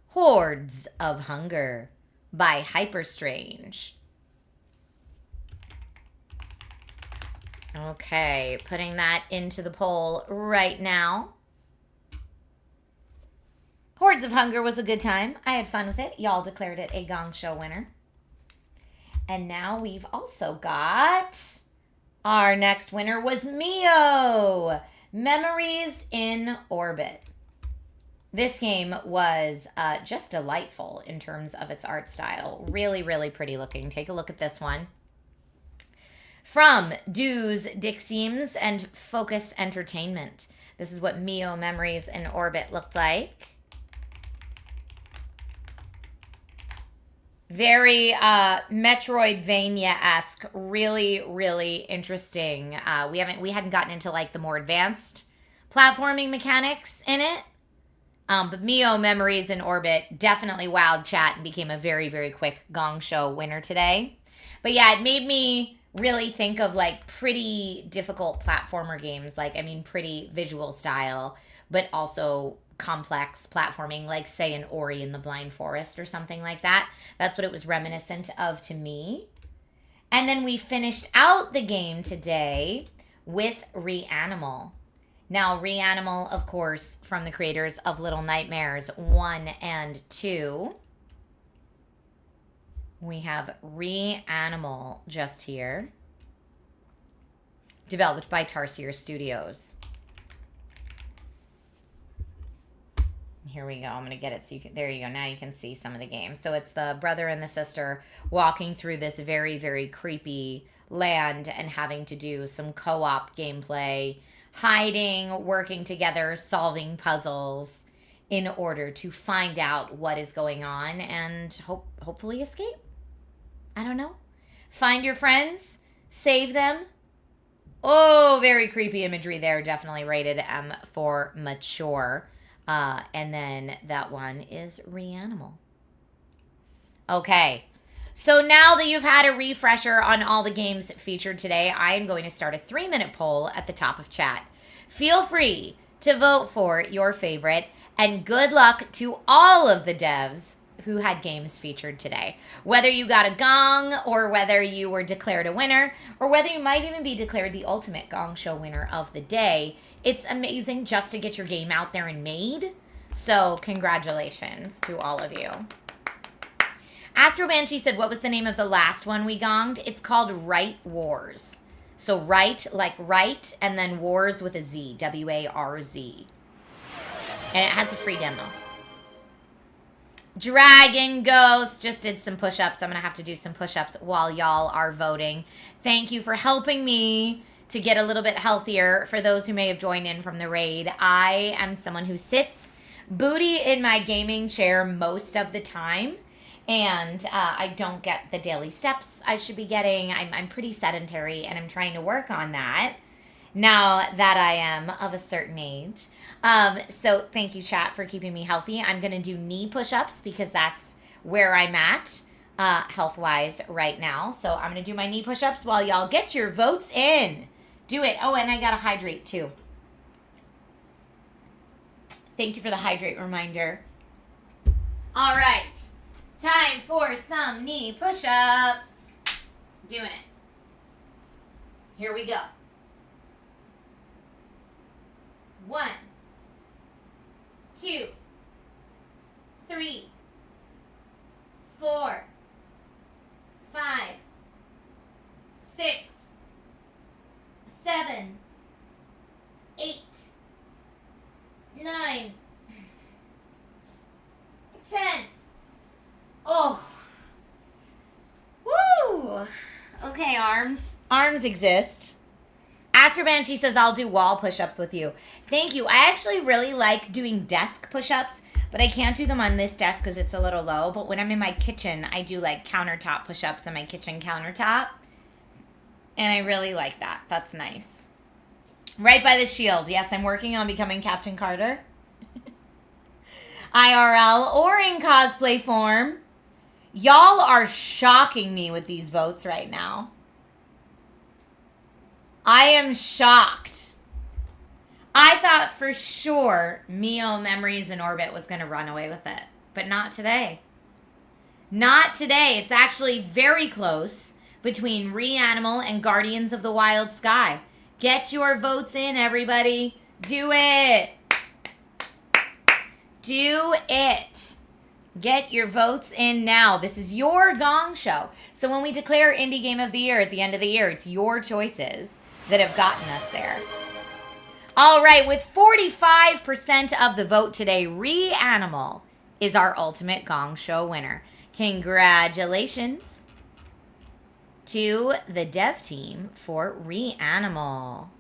Hordes of Hunger by Hyperstrange. Okay, putting that into the poll right now. Hordes of Hunger was a good time. I had fun with it. Y'all declared it a Gong Show winner. And now we've also got our next winner was Mio. Memories in Orbit. This game was just delightful in terms of its art style. Really, really pretty looking. Take a look at this one. From Do's Dixiems and Focus Entertainment. This is what Mio Memories in Orbit looked like. Very Metroidvania-esque, really, really interesting. We hadn't gotten into like the more advanced platforming mechanics in it. But Mio Memories in Orbit definitely wowed chat and became a very, very quick Gong Show winner today. But yeah, it made me really think of like pretty difficult platformer games, like, I mean, pretty visual style, but also complex platforming, like say an Oryn in the Blind Forest or something like that. That's what it was reminiscent of to me. And then we finished out the game today with REANIMAL. Now, REANIMAL, of course, from the creators of Little Nightmares 1 and 2. We have REANIMAL just here. Developed by Tarsier Studios. Here we go. I'm going to get it so you can, there you go. Now you can see some of the game. So it's the brother and the sister walking through this very, very creepy land and having to do some co-op gameplay, hiding, working together, solving puzzles in order to find out what is going on and hopefully escape. I don't know. Find your friends, save them. Oh, very creepy imagery there. Definitely rated M for mature. And then that one is REANIMAL. Okay. So now that you've had a refresher on all the games featured today, I am going to start a 3-minute poll at the top of chat. Feel free to vote for your favorite, and good luck to all of the devs who had games featured today. Whether you got a gong, or whether you were declared a winner, or whether you might even be declared the ultimate Gong Show winner of the day, it's amazing just to get your game out there and made. So congratulations to all of you. Astro Banshee said, what was the name of the last one we gonged? It's called Right Wars. So right, like right, and then wars with a Z. W-A-R-Z. And it has a free demo. Dragon Ghost just did some push-ups. I'm going to have to do some push-ups while y'all are voting. Thank you for helping me to get a little bit healthier. For those who may have joined in from the raid, I am someone who sits booty in my gaming chair most of the time. And I don't get the daily steps I should be getting. I'm pretty sedentary, and I'm trying to work on that now that I am of a certain age. So thank you, chat, for keeping me healthy. I'm going to do knee push-ups because that's where I'm at health-wise right now. So I'm going to do my knee push-ups while y'all get your votes in. Do it. Oh, and I got to hydrate, too. Thank you for the hydrate reminder. All right. Time for some knee push-ups. Doing it. Here we go. 1, 2, 3, 4, 5, 6, 7, 8, 9, 10. Oh. Woo! Okay, arms. Arms exist. Astro Banshee says, I'll do wall push-ups with you. Thank you. I actually really like doing desk push-ups, but I can't do them on this desk because it's a little low. But when I'm in my kitchen, I do like countertop push-ups on my kitchen countertop. And I really like that. That's nice. Right by the shield. Yes, I'm working on becoming Captain Carter. IRL Oryn cosplay form. Y'all are shocking me with these votes right now. I am shocked. I thought for sure Mio Memories in Orbit was going to run away with it, but not today. Not today. It's actually very close between REANIMAL and Guardians of the Wild Sky. Get your votes in, everybody. Do it. Do it. Get your votes in now. This is your Gong Show. So when we declare Indie Game of the Year at the end of the year, it's your choices that have gotten us there. All right, with 45% of the vote today, REANIMAL is our ultimate Gong Show winner. Congratulations to the dev team for REANIMAL.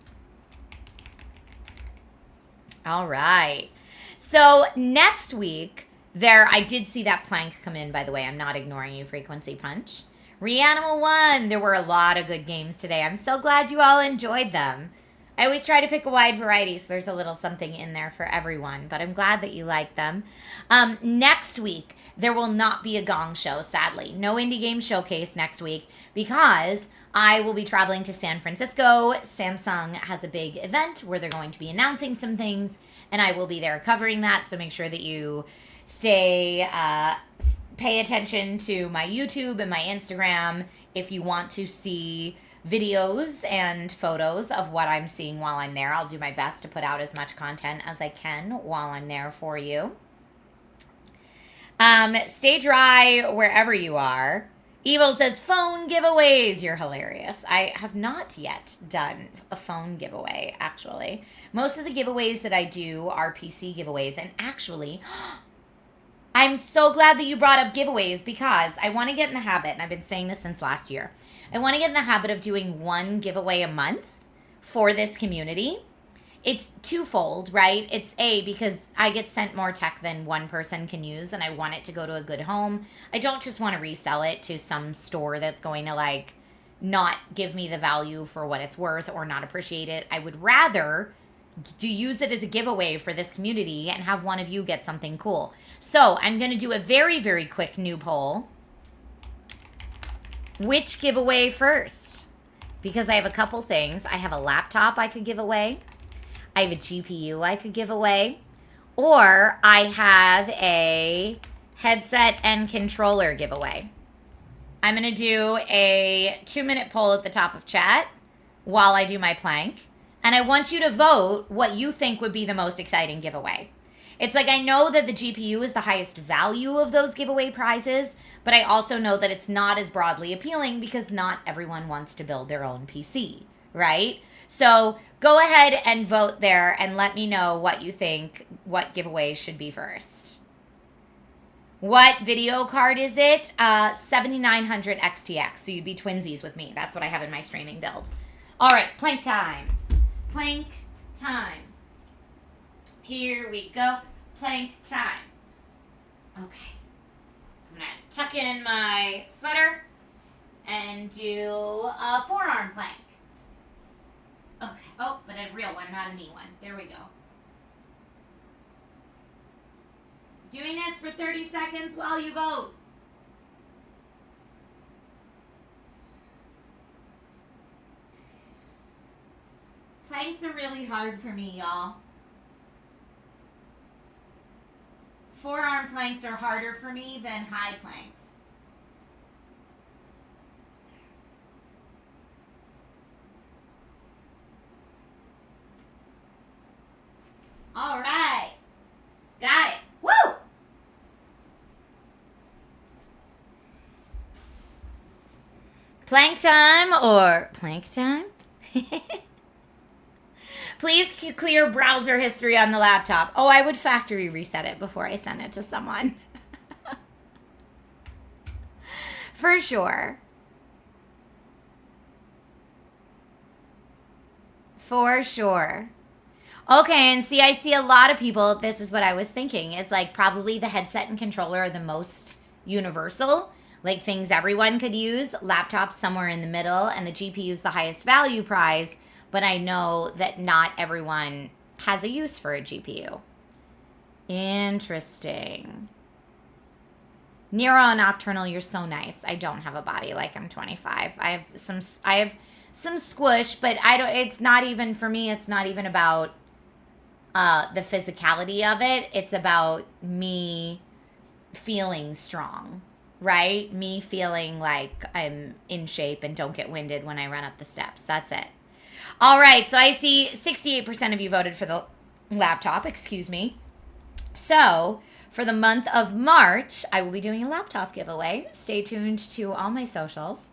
All right. So next week, I did see that plank come in, by the way. I'm not ignoring you, Frequency Punch. REANIMAL won. There were a lot of good games today. I'm so glad you all enjoyed them. I always try to pick a wide variety, so there's a little something in there for everyone, but I'm glad that you like them. Next week, there will not be a Gong Show, sadly. No Indie Game Showcase next week because I will be traveling to San Francisco. Samsung has a big event where they're going to be announcing some things, and I will be there covering that, so make sure that you pay attention to my YouTube and my Instagram if you want to see videos and photos of what I'm seeing while I'm there. I'll do my best to put out as much content as I can while I'm there for you. Stay dry wherever you are. Evil says, phone giveaways. You're hilarious. I have not yet done a phone giveaway, actually. Most of the giveaways that I do are PC giveaways. And actually, I'm so glad that you brought up giveaways because I want to get in the habit, and I've been saying this since last year, I want to get in the habit of doing one giveaway a month for this community. It's twofold, right? It's because I get sent more tech than one person can use, and I want it to go to a good home. I don't just want to resell it to some store that's going to not give me the value for what it's worth or not appreciate it. I would rather use it as a giveaway for this community and have one of you get something cool. So I'm going to do a very, very quick new poll. Which giveaway first? Because I have a couple things. I have a laptop I could give away. I have a GPU I could give away. Or I have a headset and controller giveaway. I'm going to do a 2-minute poll at the top of chat while I do my plank. And I want you to vote what you think would be the most exciting giveaway. It's I know that the GPU is the highest value of those giveaway prizes, but I also know that it's not as broadly appealing because not everyone wants to build their own PC, right? So go ahead and vote there and let me know what you think, what giveaway should be first. What video card is it? 7900 XTX, so you'd be twinsies with me. That's what I have in my streaming build. All right, plank time. Plank time. Here we go. Plank time. Okay. I'm going to tuck in my sweater and do a forearm plank. Okay. Oh, but a real one, not a knee one. There we go. Doing this for 30 seconds while you vote. Planks are really hard for me, y'all. Forearm planks are harder for me than high planks. All right. Got it. Woo! Plank time or plank time? Please clear browser history on the laptop. Oh, I would factory reset it before I send it to someone. For sure. For sure. Okay, and see, I see a lot of people, this is what I was thinking, is probably the headset and controller are the most universal, things everyone could use, laptops somewhere in the middle, and the GPU is the highest value prize. But I know that not everyone has a use for a GPU. Interesting. Nero Nocturnal, you're so nice. I don't have a body like I'm 25. I have some squish, but I don't. It's not even for me. It's not even about the physicality of it. It's about me feeling strong, right? Me feeling like I'm in shape and don't get winded when I run up the steps. That's it. All right, so I see 68% of you voted for the laptop, excuse me. So for the month of March, I will be doing a laptop giveaway. Stay tuned to all my socials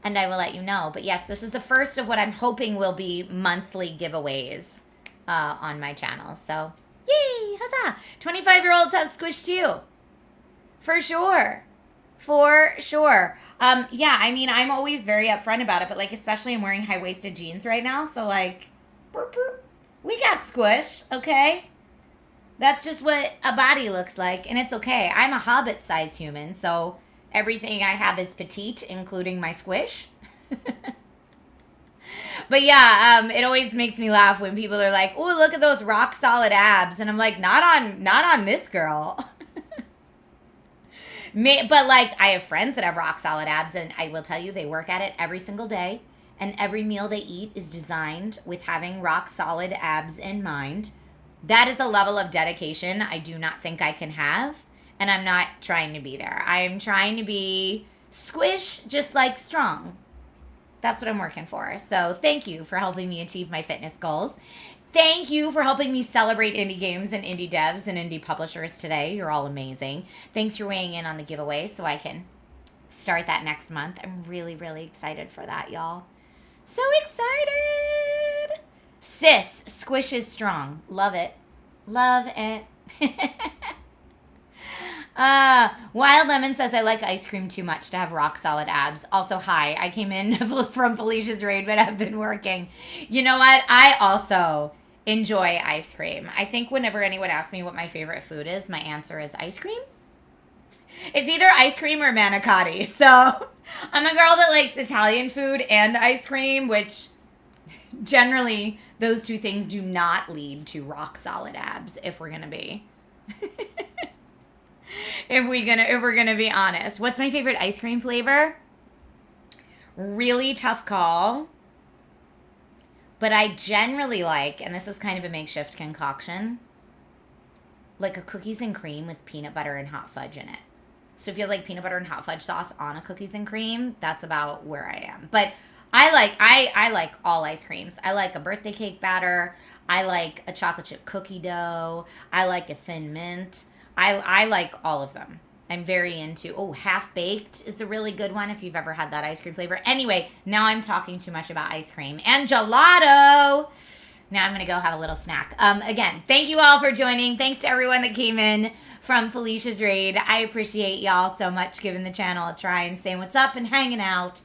and I will let you know. But yes, this is the first of what I'm hoping will be monthly giveaways on my channel. So yay, huzzah. 25-year-olds have squish too. For sure. For sure. Yeah, I mean, I'm always very upfront about it, but like, especially I'm wearing high-waisted jeans right now. So like, burp, burp. We got squish, okay? That's just what a body looks like, and it's okay. I'm a hobbit-sized human, so everything I have is petite, including my squish. But yeah, it always makes me laugh when people are like, "Oh, look at those rock-solid abs," and I'm like, "Not on this girl." But like, I have friends that have rock-solid abs, and I will tell you, they work at it every single day, and every meal they eat is designed with having rock-solid abs in mind. That is a level of dedication I do not think I can have, and I'm not trying to be there. I am trying to be squish, just like strong. That's what I'm working for. So thank you for helping me achieve my fitness goals. Thank you for helping me celebrate indie games and indie devs and indie publishers today. You're all amazing. Thanks for weighing in on the giveaway so I can start that next month. I'm really, really excited for that, y'all. So excited! Sis, squish is strong. Love it. Love it. Wild Lemon says, I like ice cream too much to have rock solid abs. Also, hi, I came in from Felicia's raid, but I've been working. You know what? I also enjoy ice cream. I think whenever anyone asks me what my favorite food is, my answer is ice cream. It's either ice cream or manicotti. So I'm a girl that likes Italian food and ice cream, which generally those two things do not lead to rock solid abs if we're gonna be if we're gonna be honest. What's my favorite ice cream flavor? Really tough call. But I generally like, and this is kind of a makeshift concoction, like a cookies and cream with peanut butter and hot fudge in it. So if you have like peanut butter and hot fudge sauce on a cookies and cream, that's about where I am. But I like all ice creams. I like a birthday cake batter. I like a chocolate chip cookie dough. I like a thin mint. I like all of them. I'm very into, half baked is a really good one if you've ever had that ice cream flavor. Anyway, now I'm talking too much about ice cream and gelato. Now I'm going to go have a little snack. Again, thank you all for joining. Thanks to everyone that came in from Felicia's raid. I appreciate y'all so much giving the channel a try and saying what's up and hanging out.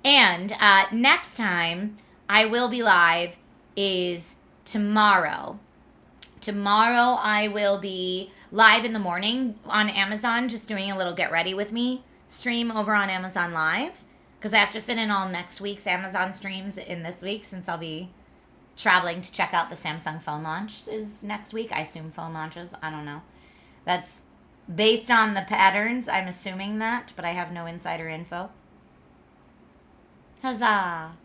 And next time I will be live is tomorrow. Tomorrow I will be live in the morning on Amazon, just doing a little get ready with me stream over on Amazon Live, because I have to fit in all next week's Amazon streams in this week, since I'll be traveling to check out the Samsung phone launch is next week. I assume phone launches. I don't know. That's based on the patterns. I'm assuming that, but I have no insider info. Huzzah.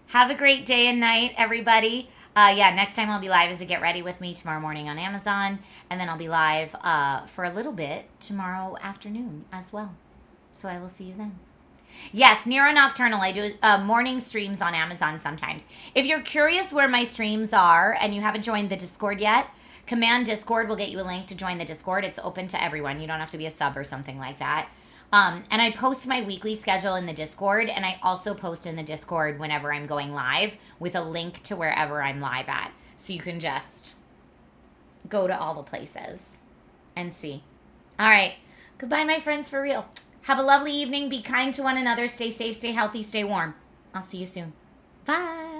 Have a great day and night, everybody. Next time I'll be live is a Get Ready With Me tomorrow morning on Amazon. And then I'll be live for a little bit tomorrow afternoon as well. So I will see you then. Yes, Nero Nocturnal. I do morning streams on Amazon sometimes. If you're curious where my streams are and you haven't joined the Discord yet, Command Discord will get you a link to join the Discord. It's open to everyone. You don't have to be a sub or something like that. And I post my weekly schedule in the Discord, and I also post in the Discord whenever I'm going live with a link to wherever I'm live at. So you can just go to all the places and see. All right. Goodbye, my friends, for real. Have a lovely evening. Be kind to one another. Stay safe, stay healthy, stay warm. I'll see you soon. Bye.